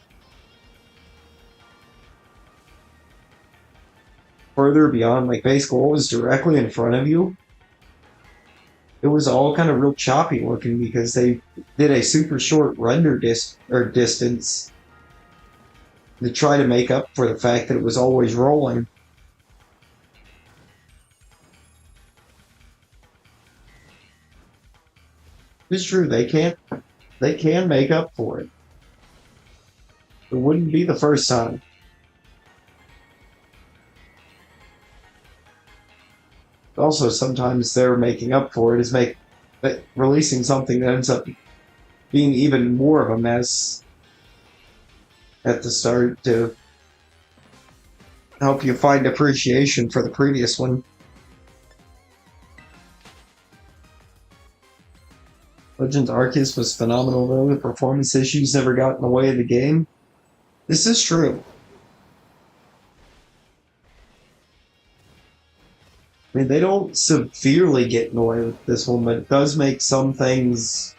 further beyond like base goal was directly in front of you. It was all kind of real choppy looking because they did a super short render distance to try to make up for the fact that it was always rolling. It's true, they can make up for it. It wouldn't be the first time. Also, sometimes they're making up for it is releasing something that ends up being even more of a mess at the start to help you find appreciation for the previous one. Legends Arceus was phenomenal though. The performance issues never got in the way of the game. This is true. I mean, they don't severely get in the way with this one, but it does make some things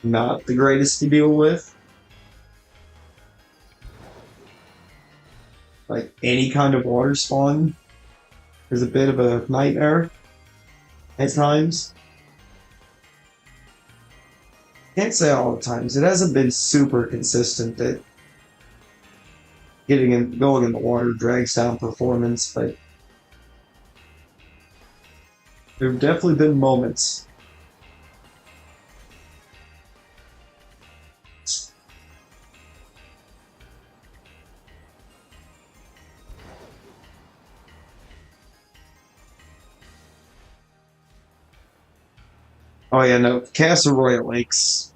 not the greatest to deal with. Like any kind of water spawn is a bit of a nightmare at times. Can't say all the times. It hasn't been super consistent that going in the water drags down performance, but there have definitely been moments. Oh yeah, no, Castle Royal Lakes.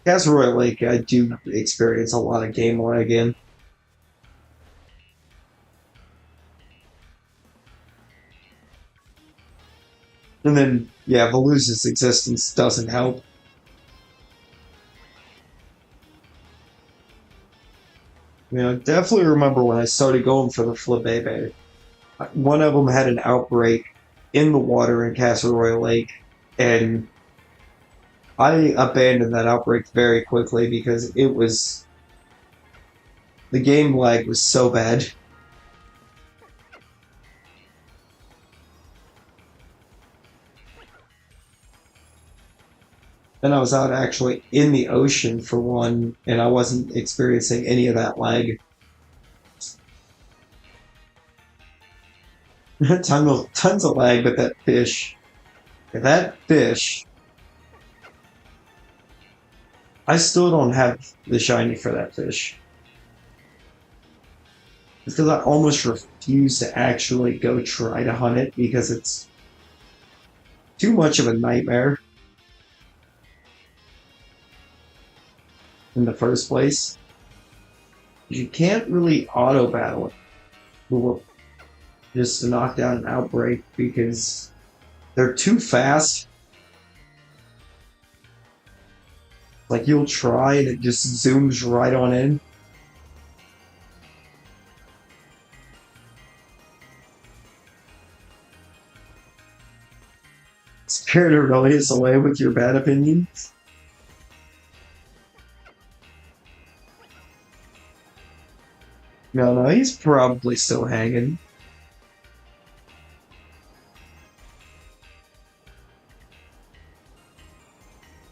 Castle Royal Lake, I do experience a lot of game lag in. And then, yeah, Velusa's existence doesn't help. Definitely remember when I started going for the Flabebe. One of them had an outbreak in the water in Castle Royal Lake, and I abandoned that outbreak very quickly because The game lag was so bad. And I was out actually in the ocean for one, and I wasn't experiencing any of that lag. Tons of lag, but that fish, I still don't have the shiny for that fish. It's because I almost refuse to actually go try to hunt it because it's too much of a nightmare in the first place. You can't really auto battle it just to knock down an outbreak because they're too fast. Like you'll try and it just zooms right on in. Scared to really us away with your bad opinions. No, he's probably still hanging.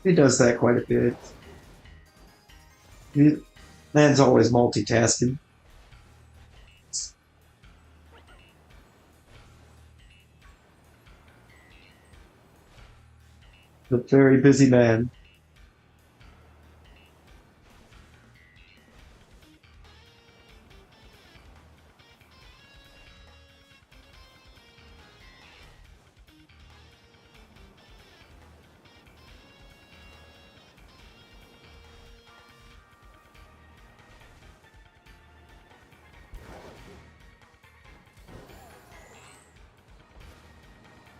He does that quite a bit. Man's always multitasking. A very busy man.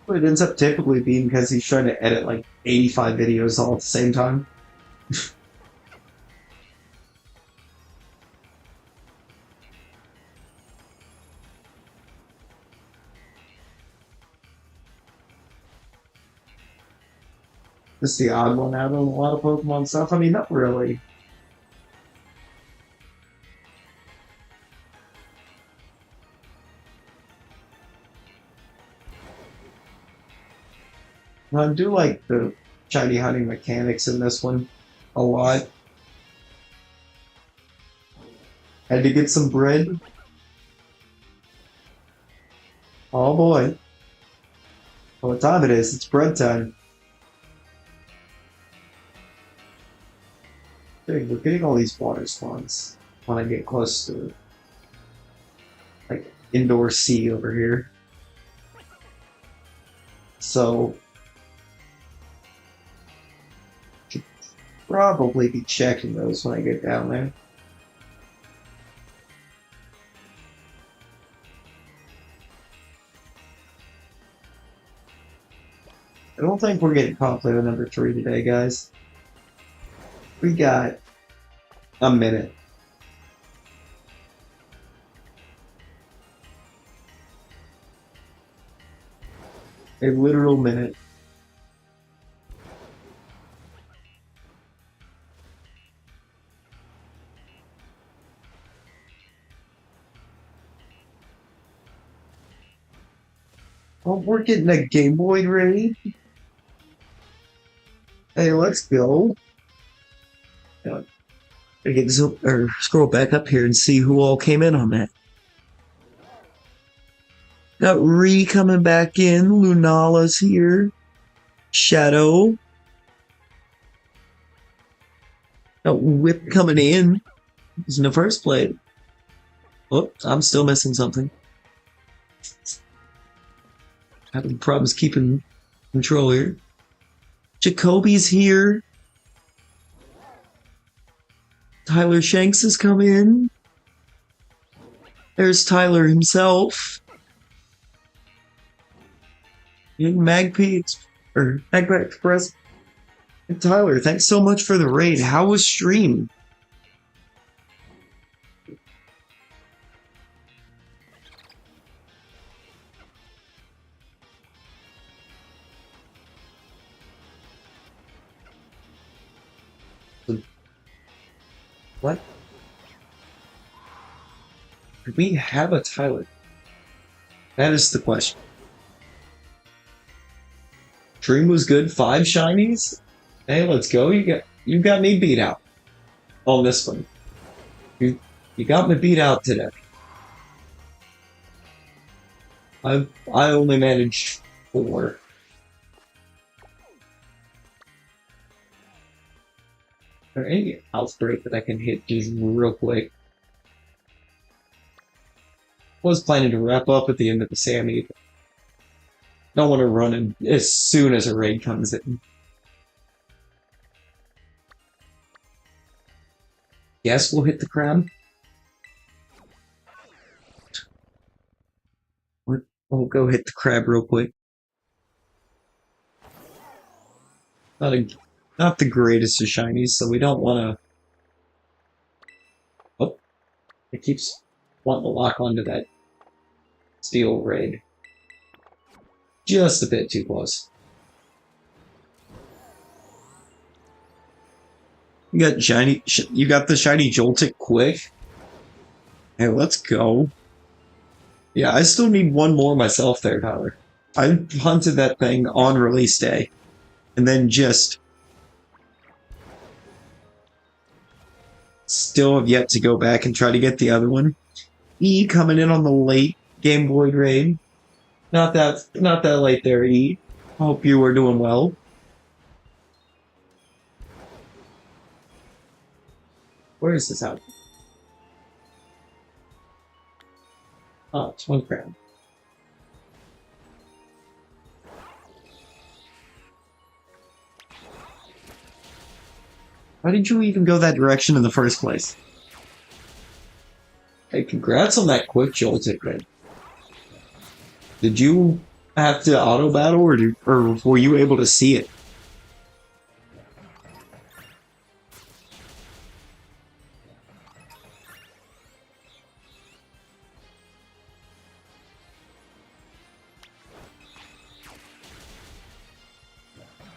But it ends up typically being because he's trying to edit like 85 videos all at the same time. This is the odd one out of a lot of Pokemon stuff. I mean, not really. I do like the shiny hunting mechanics in this one a lot. Had to get some bread. Oh boy. What time it is? It's bread time. Dude, we're getting all these water spawns when I get close to like indoor sea over here. So should probably be checking those when I get down there. I don't think we're getting conflict number 3 today, guys. We got a minute. A literal minute. Oh, we're getting a Game Boy raid. Hey, let's go. I get or scroll back up here and see who all came in on that. Got Ree coming back in. Lunala's here. Shadow. Got Whip coming in. He's in the first plate. Oh, I'm still missing something. Having problems keeping control here. Jacoby's here. Tyler Shanks has come in. There's Tyler himself. Young Magpie Express. And Tyler, thanks so much for the raid. How was stream? What? Do we have a Tyler? That is the question. Dream was good. 5 shinies. Hey, let's go. You got me beat out on this one. You got me beat out today. I only managed 4. Are there any outbreak that I can hit just real quick? Was planning to wrap up at the end of the Sammy. Don't want to run in as soon as a raid comes in. Yes, we'll hit the crab. We'll go hit the crab real quick. Not the greatest of shinies, so we don't want to. Oh, it keeps wanting to lock onto that steel raid. Just a bit too close. You got the shiny Joltik quick. Hey, let's go. Yeah, I still need one more myself there, Tyler. I hunted that thing on release day, and then just still have yet to go back and try to get the other one. E coming in on the late Game Boy raid. Not that late there, E. Hope you are doing well. Where is this out? Oh, it's one crab. Why did you even go that direction in the first place? Hey, congrats on that quick Joltik raid. Did you have to auto battle, or were you able to see it?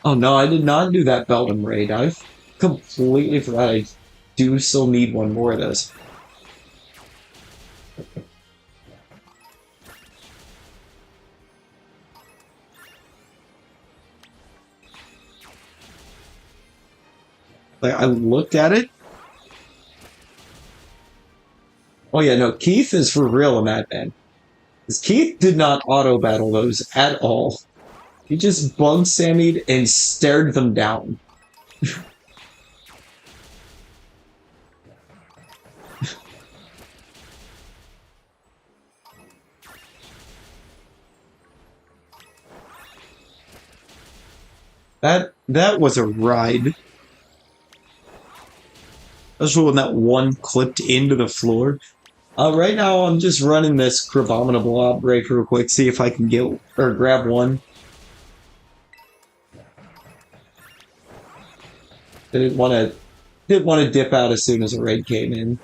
Oh no, I did not do that Beldum raid. I completely forgot I do still need one more of those. Like, I looked at it. Oh yeah, no, Keith is for real in that, man. Because Keith did not auto battle those at all. He just bug Sammied and stared them down. That was a ride. Especially when that one clipped into the floor. Right now I'm just running this Crabominable outbreak real quick, see if I can get or grab one. Didn't want to dip out as soon as a raid came in.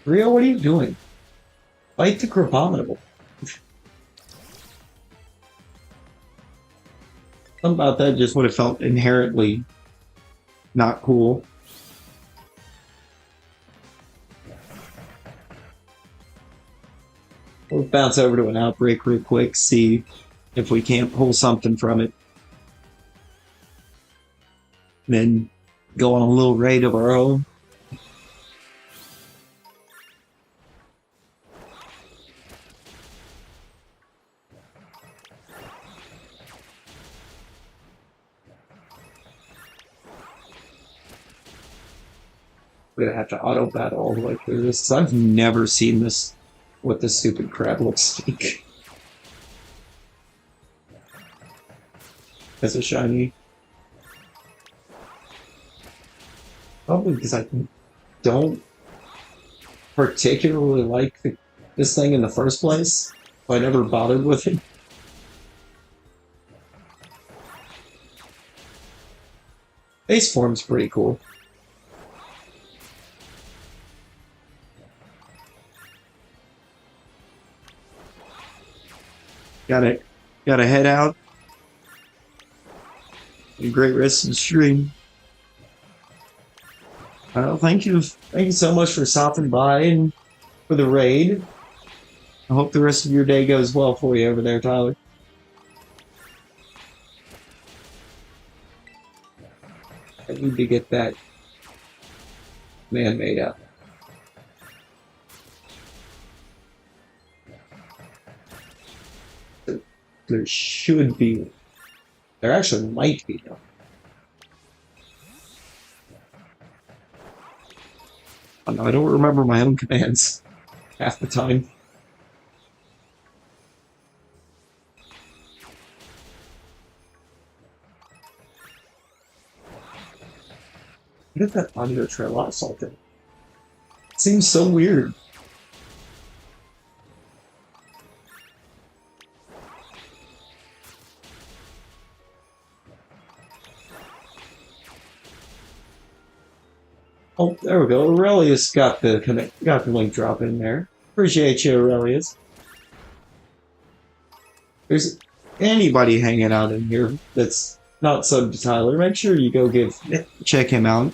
Rio, what are you doing? Fight the Crabominable. Something about that just would have felt inherently not cool. We'll bounce over to an outbreak real quick, see if we can't pull something from it. Then go on a little raid of our own. We're gonna have to auto battle all the way through this. I've never seen this, what this stupid crab looks like. As a shiny. Probably because I don't particularly like this thing in the first place. I never bothered with it. Base form's pretty cool. Gotta head out. A great rest of the stream. Well, thank you so much for stopping by and for the raid. I hope the rest of your day goes well for you over there, Tyler. I need to get that man made up. There should be. There actually might be, though. I don't remember my own commands half the time. What if that audio trail out salted? It seems so weird. Oh, there we go. Aurelius got the link drop in there. Appreciate you, Aurelius. There's anybody hanging out in here that's not subbed to Tyler, make sure you go check him out.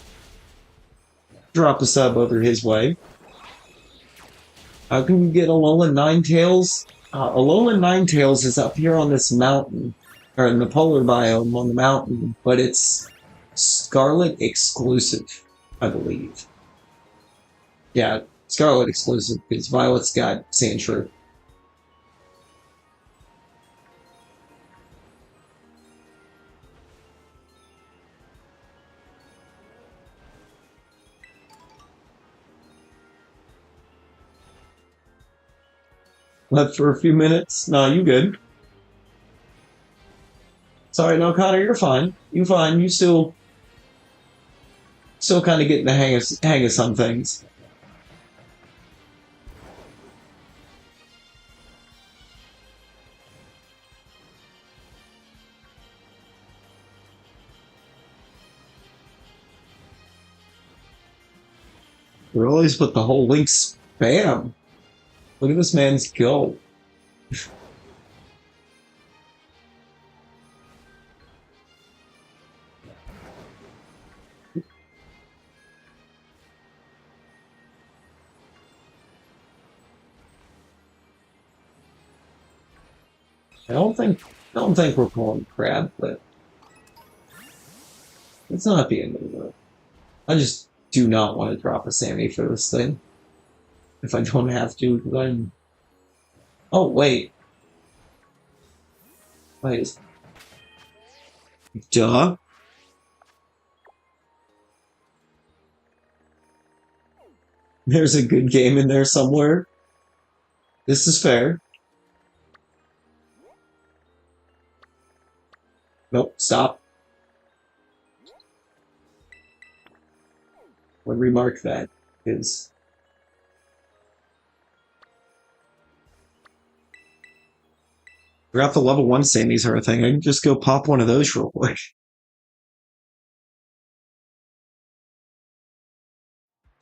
Drop a sub over his way. How can we get Alolan Ninetales? Alolan Ninetales is up here on this mountain, or in the polar biome on the mountain, but it's Scarlet exclusive, I believe. Yeah, Scarlet exclusive, because Violet's got Sandshrew. Left for a few minutes. No, you good. Sorry, no, Connor, you're fine. You fine. You still kind of getting the hang of some things. We always put the whole link spam. Look at this man's go. I don't think we're calling crab, but it's not the end of the world. I just do not want to drop a Sammy for this thing. If I don't have to, then. Oh, wait. Wait. Duh. There's a good game in there somewhere. This is fair. Nope, stop. Would remark that is. Forgot the level 1 Sammys are a thing. I can just go pop one of those real quick.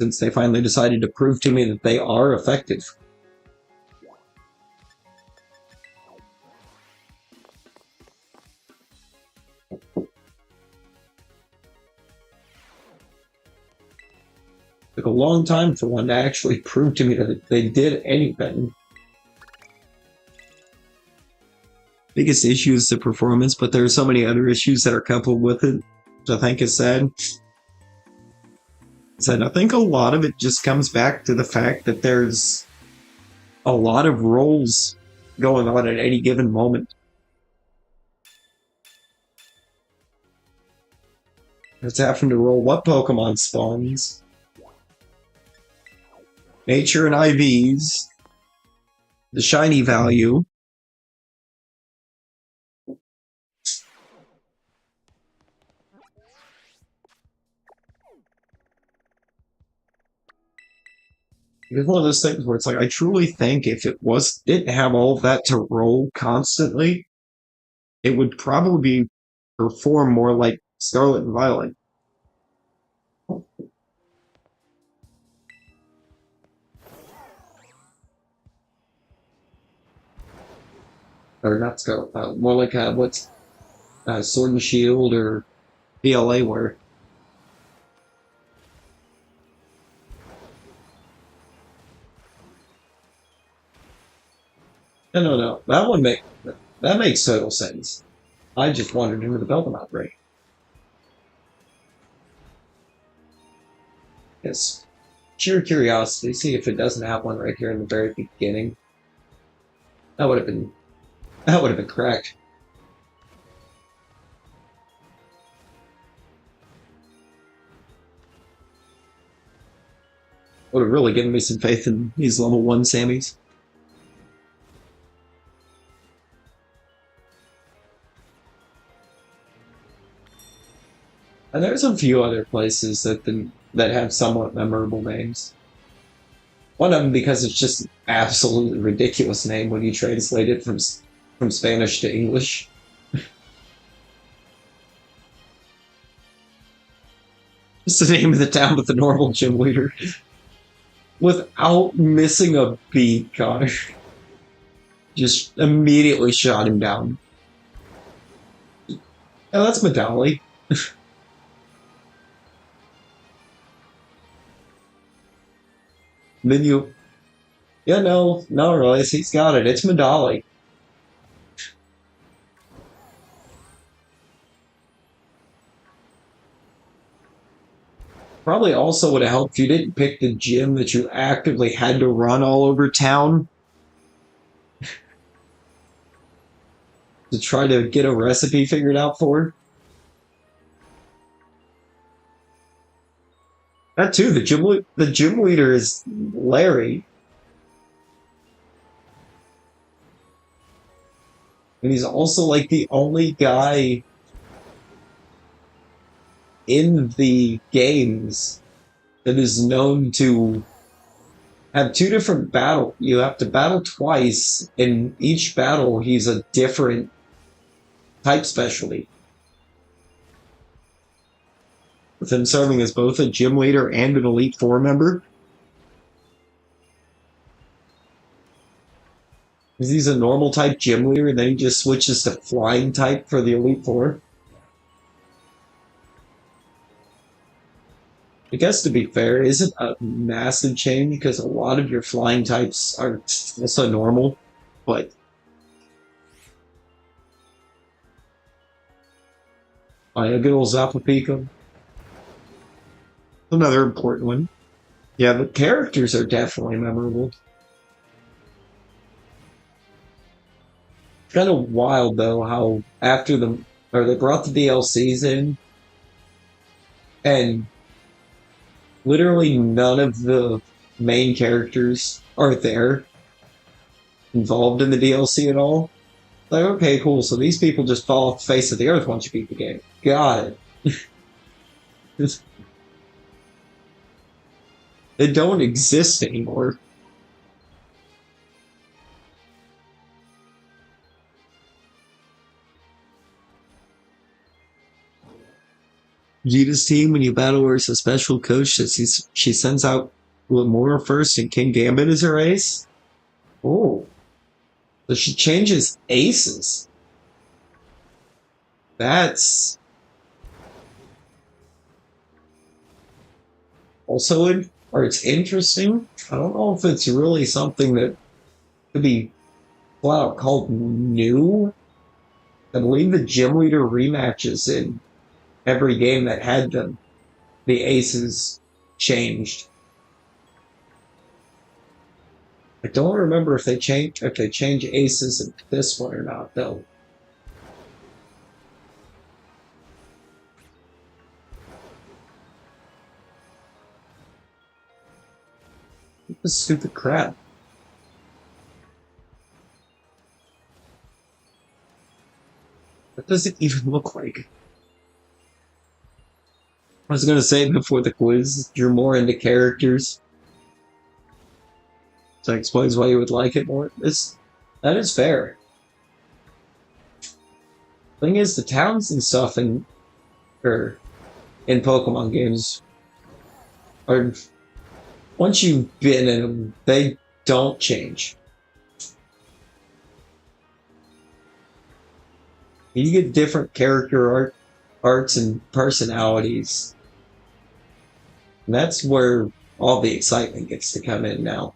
Since they finally decided to prove to me that they are effective. Took a long time for one to actually prove to me that they did anything. Biggest issue is the performance, but there are so many other issues that are coupled with it, which I think is sad. And I think a lot of it just comes back to the fact that there's a lot of roles going on at any given moment. It's having to roll what Pokemon spawns, nature and IVs, the shiny value, it's one of those things where it's like, I truly think if it didn't have all of that to roll constantly, it would probably perform more like Scarlet and Violet. Or not Scarlet, more like what's Sword and Shield or PLA were. No, no, no. That makes total sense. I just wandered into the Belgium outbreak. Yes. Sheer curiosity, see if it doesn't have one right here in the very beginning. That would have been that would have been correct. Would have really given me some faith in these level one Sammys. And there's a few other places that have somewhat memorable names. One of them because it's just an absolutely ridiculous name when you translate it from Spanish to English. It's the name of the town with the normal gym leader without missing a beat, gosh. Just immediately shot him down. Oh, that's Medali. Then you, yeah, no, really, he's got it. It's Medali. Probably also would have helped if you didn't pick the gym that you actively had to run all over town to try to get a recipe figured out for. That too, the gym leader is Larry, and he's also like the only guy in the games that is known to have two different battle. You have to battle twice. In each battle, he's a different type specialty. With him serving as both a gym leader and an Elite Four member. He's a normal type gym leader, and then he just switches to flying type for the Elite Four. I guess to be fair, isn't a massive change because a lot of your flying types are also normal, but a good old Zappapico. Another important one. Yeah, the characters are definitely memorable. Kind of wild though how after they brought the DLCs in and literally none of the main characters are there involved in the DLC at all. Like, okay, cool. So these people just fall off the face of the earth once you beat the game. Got it. They don't exist anymore. Vegeta's team, when you battle her as a special coach, she sends out Lamora first and King Gambit as her ace. Oh, so she changes aces. That's also or it's interesting. I don't know if it's really something that could be flat out called new. I believe the gym leader rematches in every game that had the aces changed. I don't remember if they change aces in this one or not though. This stupid crap. What does it even look like? I was gonna say before the quiz, you're more into characters. So that explains why you would like it more. That is fair. Thing is, the towns and stuff or in Pokemon games are once you've been in them, they don't change. You get different arts and personalities. And that's where all the excitement gets to come in now.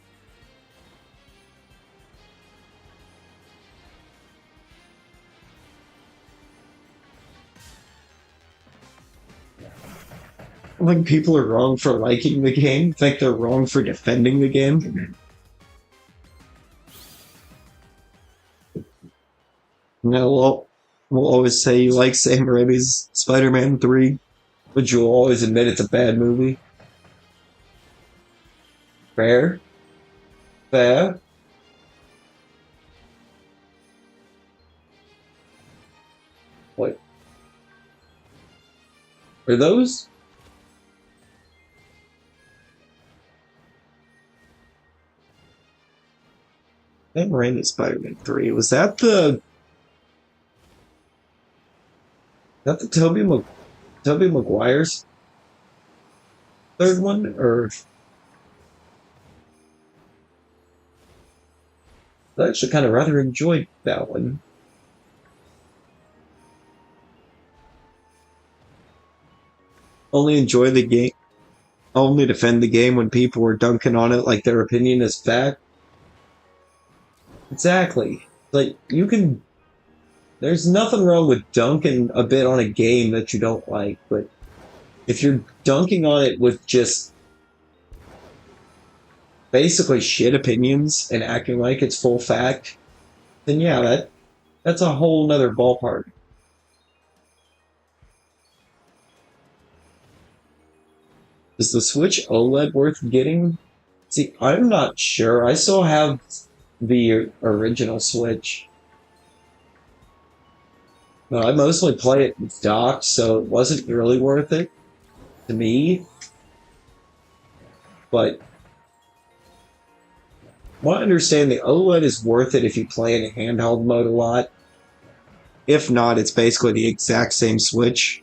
think people are wrong for liking the game. I think they're wrong for defending the game. No, we'll always say you like Sam Raimi's Spider-Man 3, but you'll always admit it's a bad movie. Fair? Fair? What? Are those? Sam Raimi's Spider-Man 3. Was that the Tobey Maguire's third one? Or I actually kind of rather enjoyed that one. Only enjoy the game, only defend the game when people were dunking on it like their opinion is fact. Exactly. Like, you can. There's nothing wrong with dunking a bit on a game that you don't like, but if you're dunking on it with just basically shit opinions and acting like it's full fact, then yeah, that's a whole nother ballpark. Is the Switch OLED worth getting? See, I'm not sure. I still have the original Switch. No, I mostly play it docked, so it wasn't really worth it to me. But what I understand, the OLED is worth it if you play in handheld mode a lot. If not, it's basically the exact same Switch.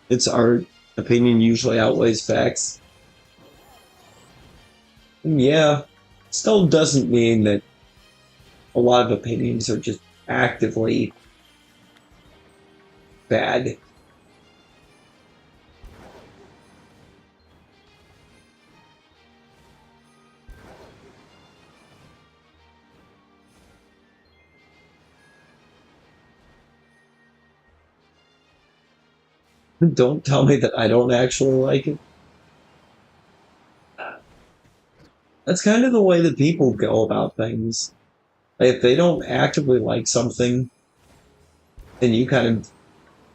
It's our opinion usually outweighs facts. Yeah, still doesn't mean that a lot of opinions are just actively bad. Don't tell me that I don't actually like it. That's kind of the way that people go about things. If they don't actively like something, and you kind of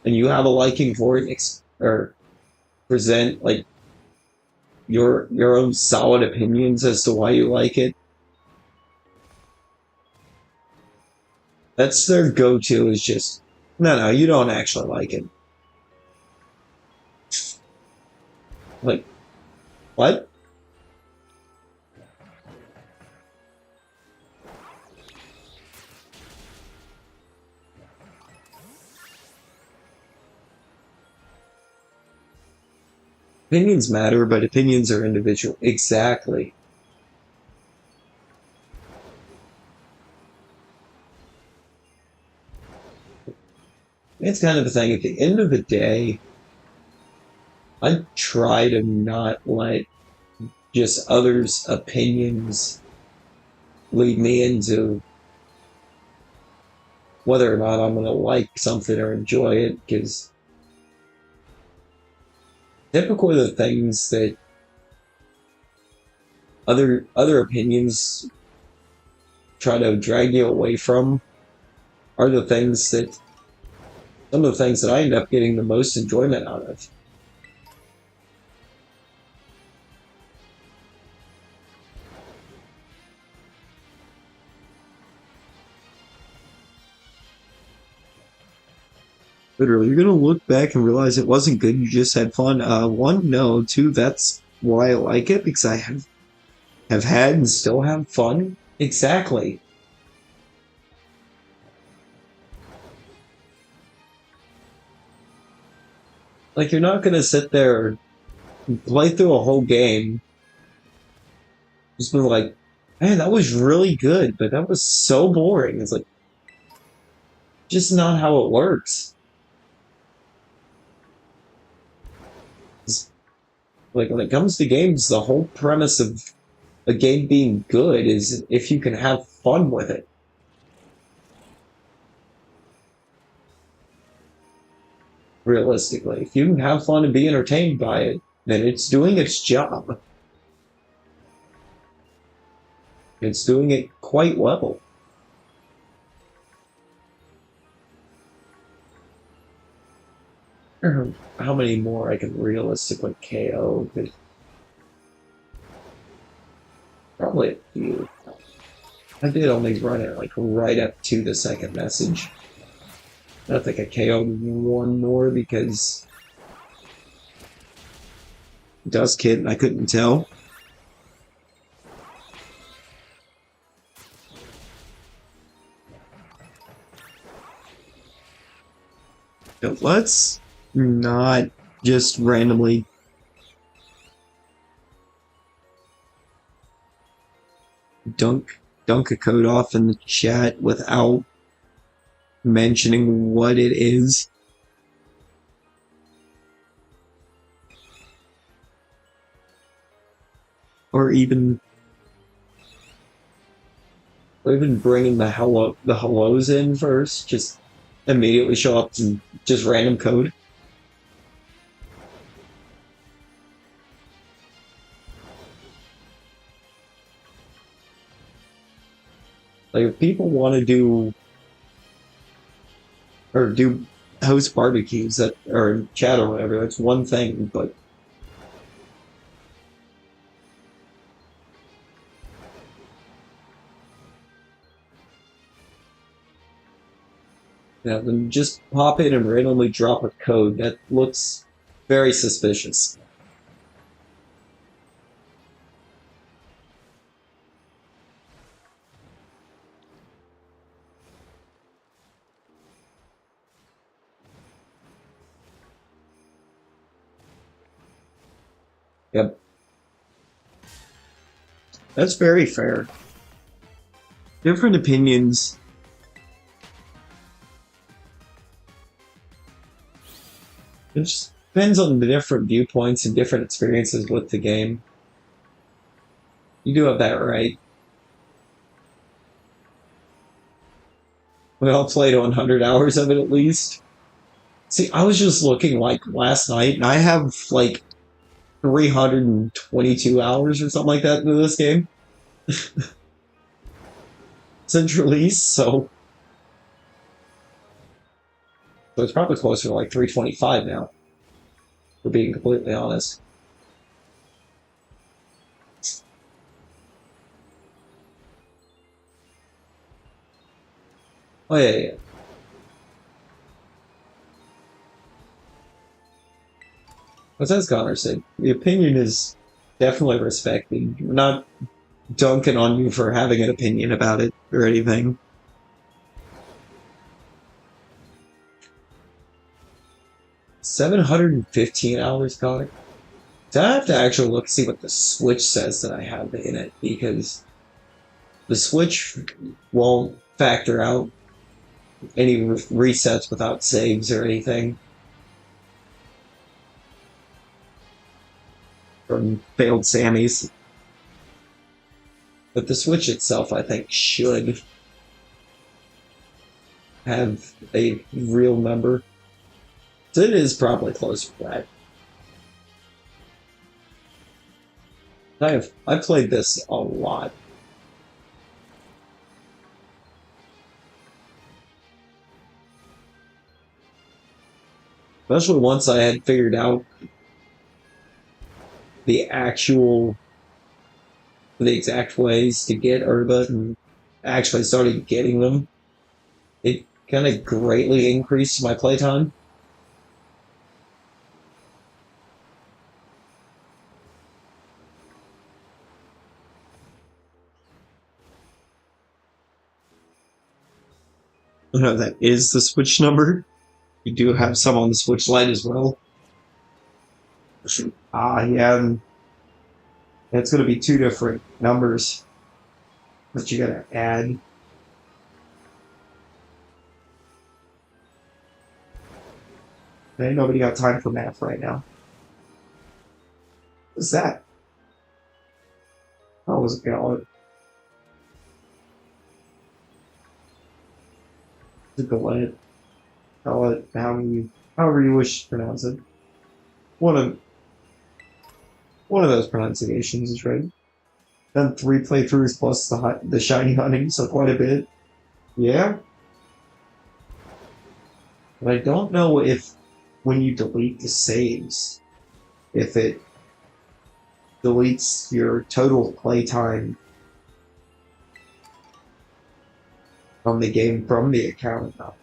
and you have a liking for it, or present like your own solid opinions as to why you like it. That's their go-to. Is just no, you don't actually like it. Like what? Opinions matter, but opinions are individual. Exactly. It's kind of the thing. At the end of the day, I try to not let just others' opinions lead me into whether or not I'm going to like something or enjoy it, because typically the things that other opinions try to drag you away from are the things that some of the things that I end up getting the most enjoyment out of. Literally, you're gonna look back and realize it wasn't good. You just had fun. One, no. Two, that's why I like it, because I have had and still have fun. Exactly. Like, you're not gonna sit there and play through a whole game just be like, man, that was really good, but that was so boring. It's like just not how it works. Like when it comes to games, the whole premise of a game being good is if you can have fun with it. Realistically, if you can have fun and be entertained by it, then it's doing its job. It's doing it quite well. How many more I can realistically KO? Probably a few. I did only run it like right up to the second message. I think I KO'd one more because Dust Kit and I couldn't tell. But let's not just randomly dunk a code off in the chat without mentioning what it is. Or even bringing the hellos in first, just immediately show up and just random code. Like if people want to do host barbecues that or chat or whatever, that's one thing, but yeah, then just pop in and randomly drop a code that looks very suspicious. Yep. That's very fair. Different opinions. It just depends on the different viewpoints and different experiences with the game. You do have that right. We all played 100 hours of it at least. See, I was just looking like last night, and I have like 322 hours or something like that into this game since release, so it's probably closer to like 325 now, for being completely honest. Oh yeah. As Connor said, the opinion is definitely respected. We're not dunking on you for having an opinion about it or anything. 715 hours, Connor. So I have to actually look see what the Switch says that I have in it because the Switch won't factor out any resets without saves or anything from failed Sammys. But the Switch itself, I think, should have a real number. So it is probably close to that. I've played this a lot. Especially once I had figured out the exact ways to get Herba and actually started getting them. It kind of greatly increased my playtime. No, that is the Switch number. You do have some on the Switch Lite as well. Yeah. It's going to be two different numbers that you got to add. Ain't nobody got time for math right now. What's that? How was it called? The galette. Call it however you wish to pronounce it. One of one of those pronunciations is right. Done 3 playthroughs plus the shiny hunting, so quite a bit. Yeah, but I don't know if when you delete the saves, if it deletes your total playtime on the game from the account. So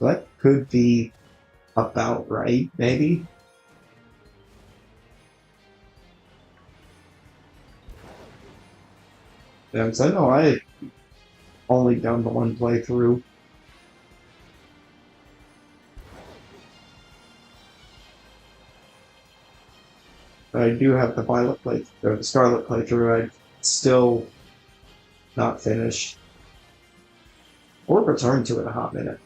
that could be about right, maybe. Yeah, because I know I only done the one playthrough. I do have the Violet playthrough, or the Scarlet playthrough. I still not finished or return to it a hot minute.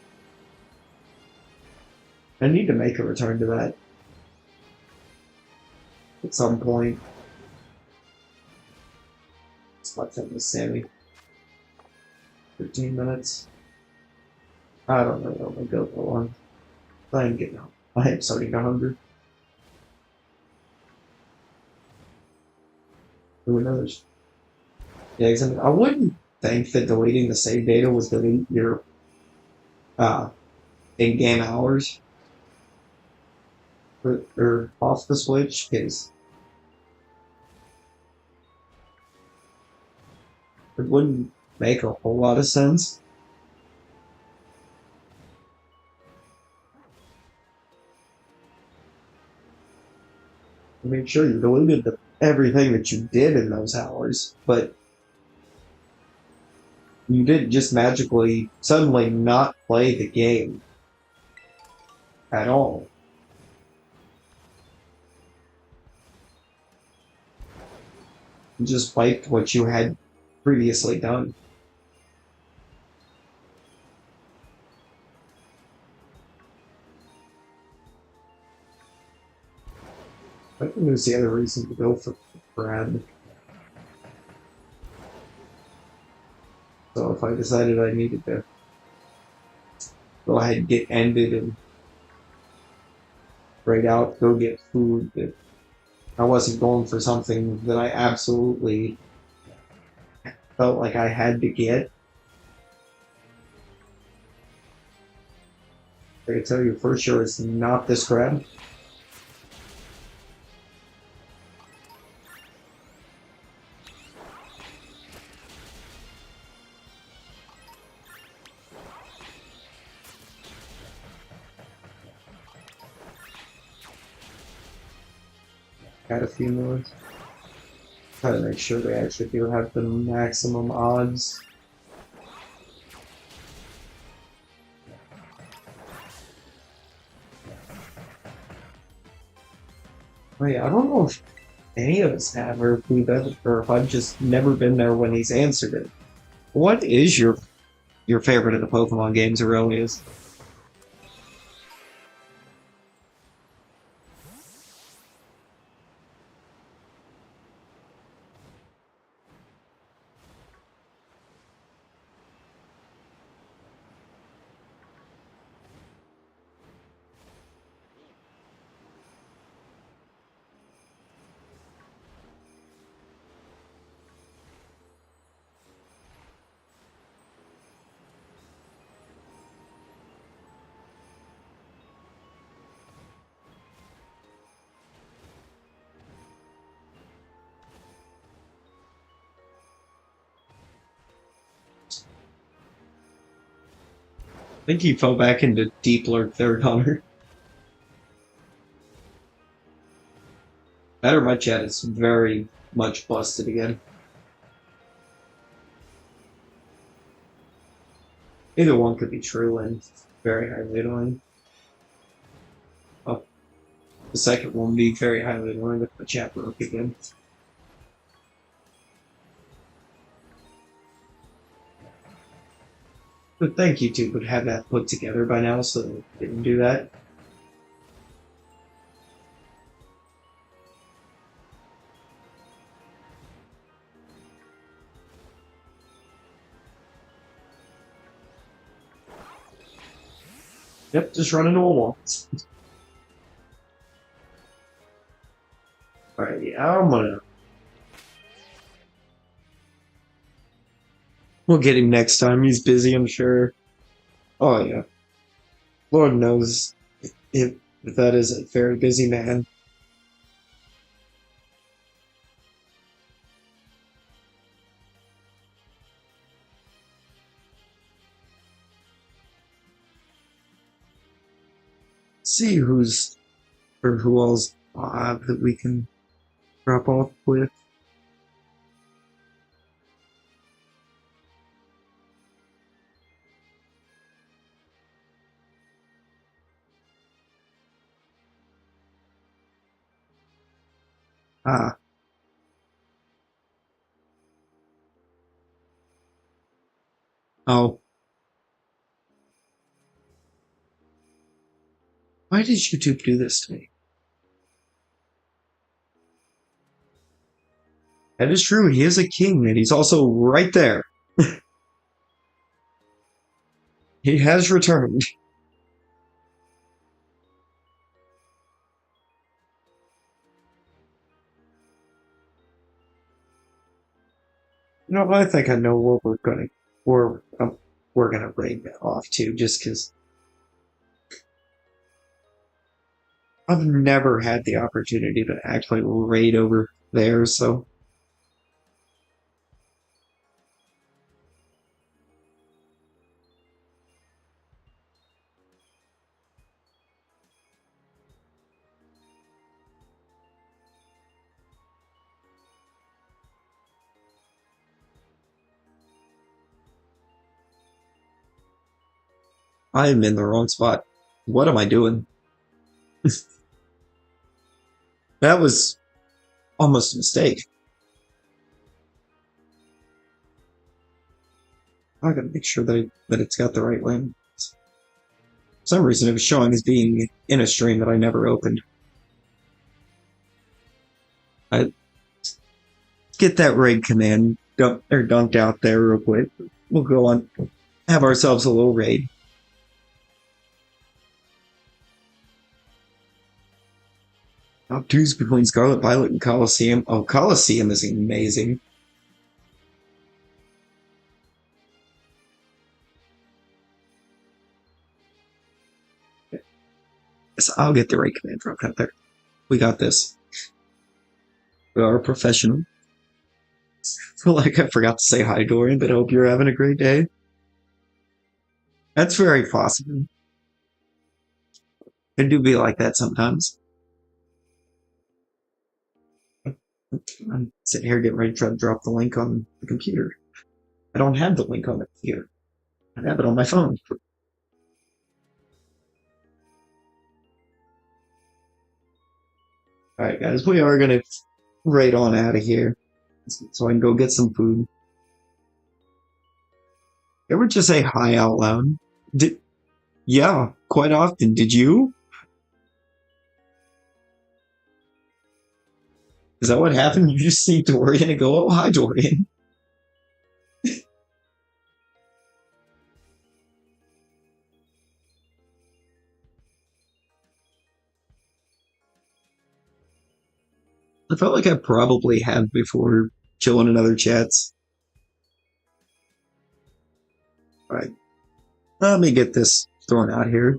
I need to make a return to that at some point. It's like that with Sammy. 15 minutes. I don't know if I'll go for long. I am getting I am starting to hunger. Who knows? Yeah, exactly. I wouldn't think that deleting the save data was delete your uh, in-game hours or off the Switch, because it wouldn't make a whole lot of sense. I mean, sure, you deleted everything that you did in those hours, but you didn't just magically suddenly not play the game at all. You just wiped what you had previously done. I think there's the other reason to go for Brad. So if I decided I needed to go ahead and get ended and break out, go get food, that I wasn't going for something that I absolutely felt like I had to get. I can tell you for sure it's not this crab. Got a few more. Try to make sure they actually do have the maximum odds. Oh yeah, I don't know if any of us have, or if we've ever, or if I've just never been there when he's answered it. What is your favorite of the Pokemon games, Aurelius? I think he fell back into Deep Lurk there, Connor. That or my chat is very much busted again. Either one could be true and very highly annoying. Oh, the second one would be very highly annoying if the chat broke again. But thank you two would have that put together by now, so they didn't do that. Yep, just running normal. Alright, yeah, I'm gonna. We'll get him next time. He's busy, I'm sure. Oh, yeah. Lord knows if that is a very busy man. See who's or who else that we can drop off with. Ah, oh. Why did YouTube do this to me? That is true. He is a king, and he's also right there. He has returned. You know, I think I know what we're gonna raid off to, just because I've never had the opportunity to actually raid over there. So I am in the wrong spot. What am I doing? That was almost a mistake. I gotta make sure that it's got the right lane. For some reason, it was showing as being in a stream that I never opened. I get that raid command dunked out there real quick. We'll go on, have ourselves a little raid. Top twos between Scarlet Violet and Coliseum. Oh, Coliseum is amazing. So I'll get the right command dropped out there. We got this. We are professional. Feel like I forgot to say hi, Dorian, but I hope you're having a great day. That's very possible. It do be like that sometimes. I'm sitting here getting ready to try to drop the link on the computer. I don't have the link on the computer. I have it on my phone. Alright, guys, we are gonna raid on out of here so I can go get some food. You ever just say hi out loud? Yeah, quite often. Did you? Is that what happened? You just see Dorian and go, oh, hi, Dorian. I felt like I probably have before chilling in other chats. Alright. Let me get this thrown out here.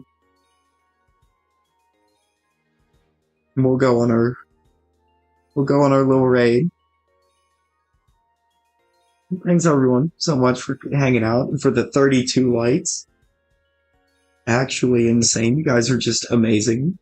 And we'll go on our little raid. Thanks everyone so much for hanging out and for the 32 likes. Actually insane. You guys are just amazing.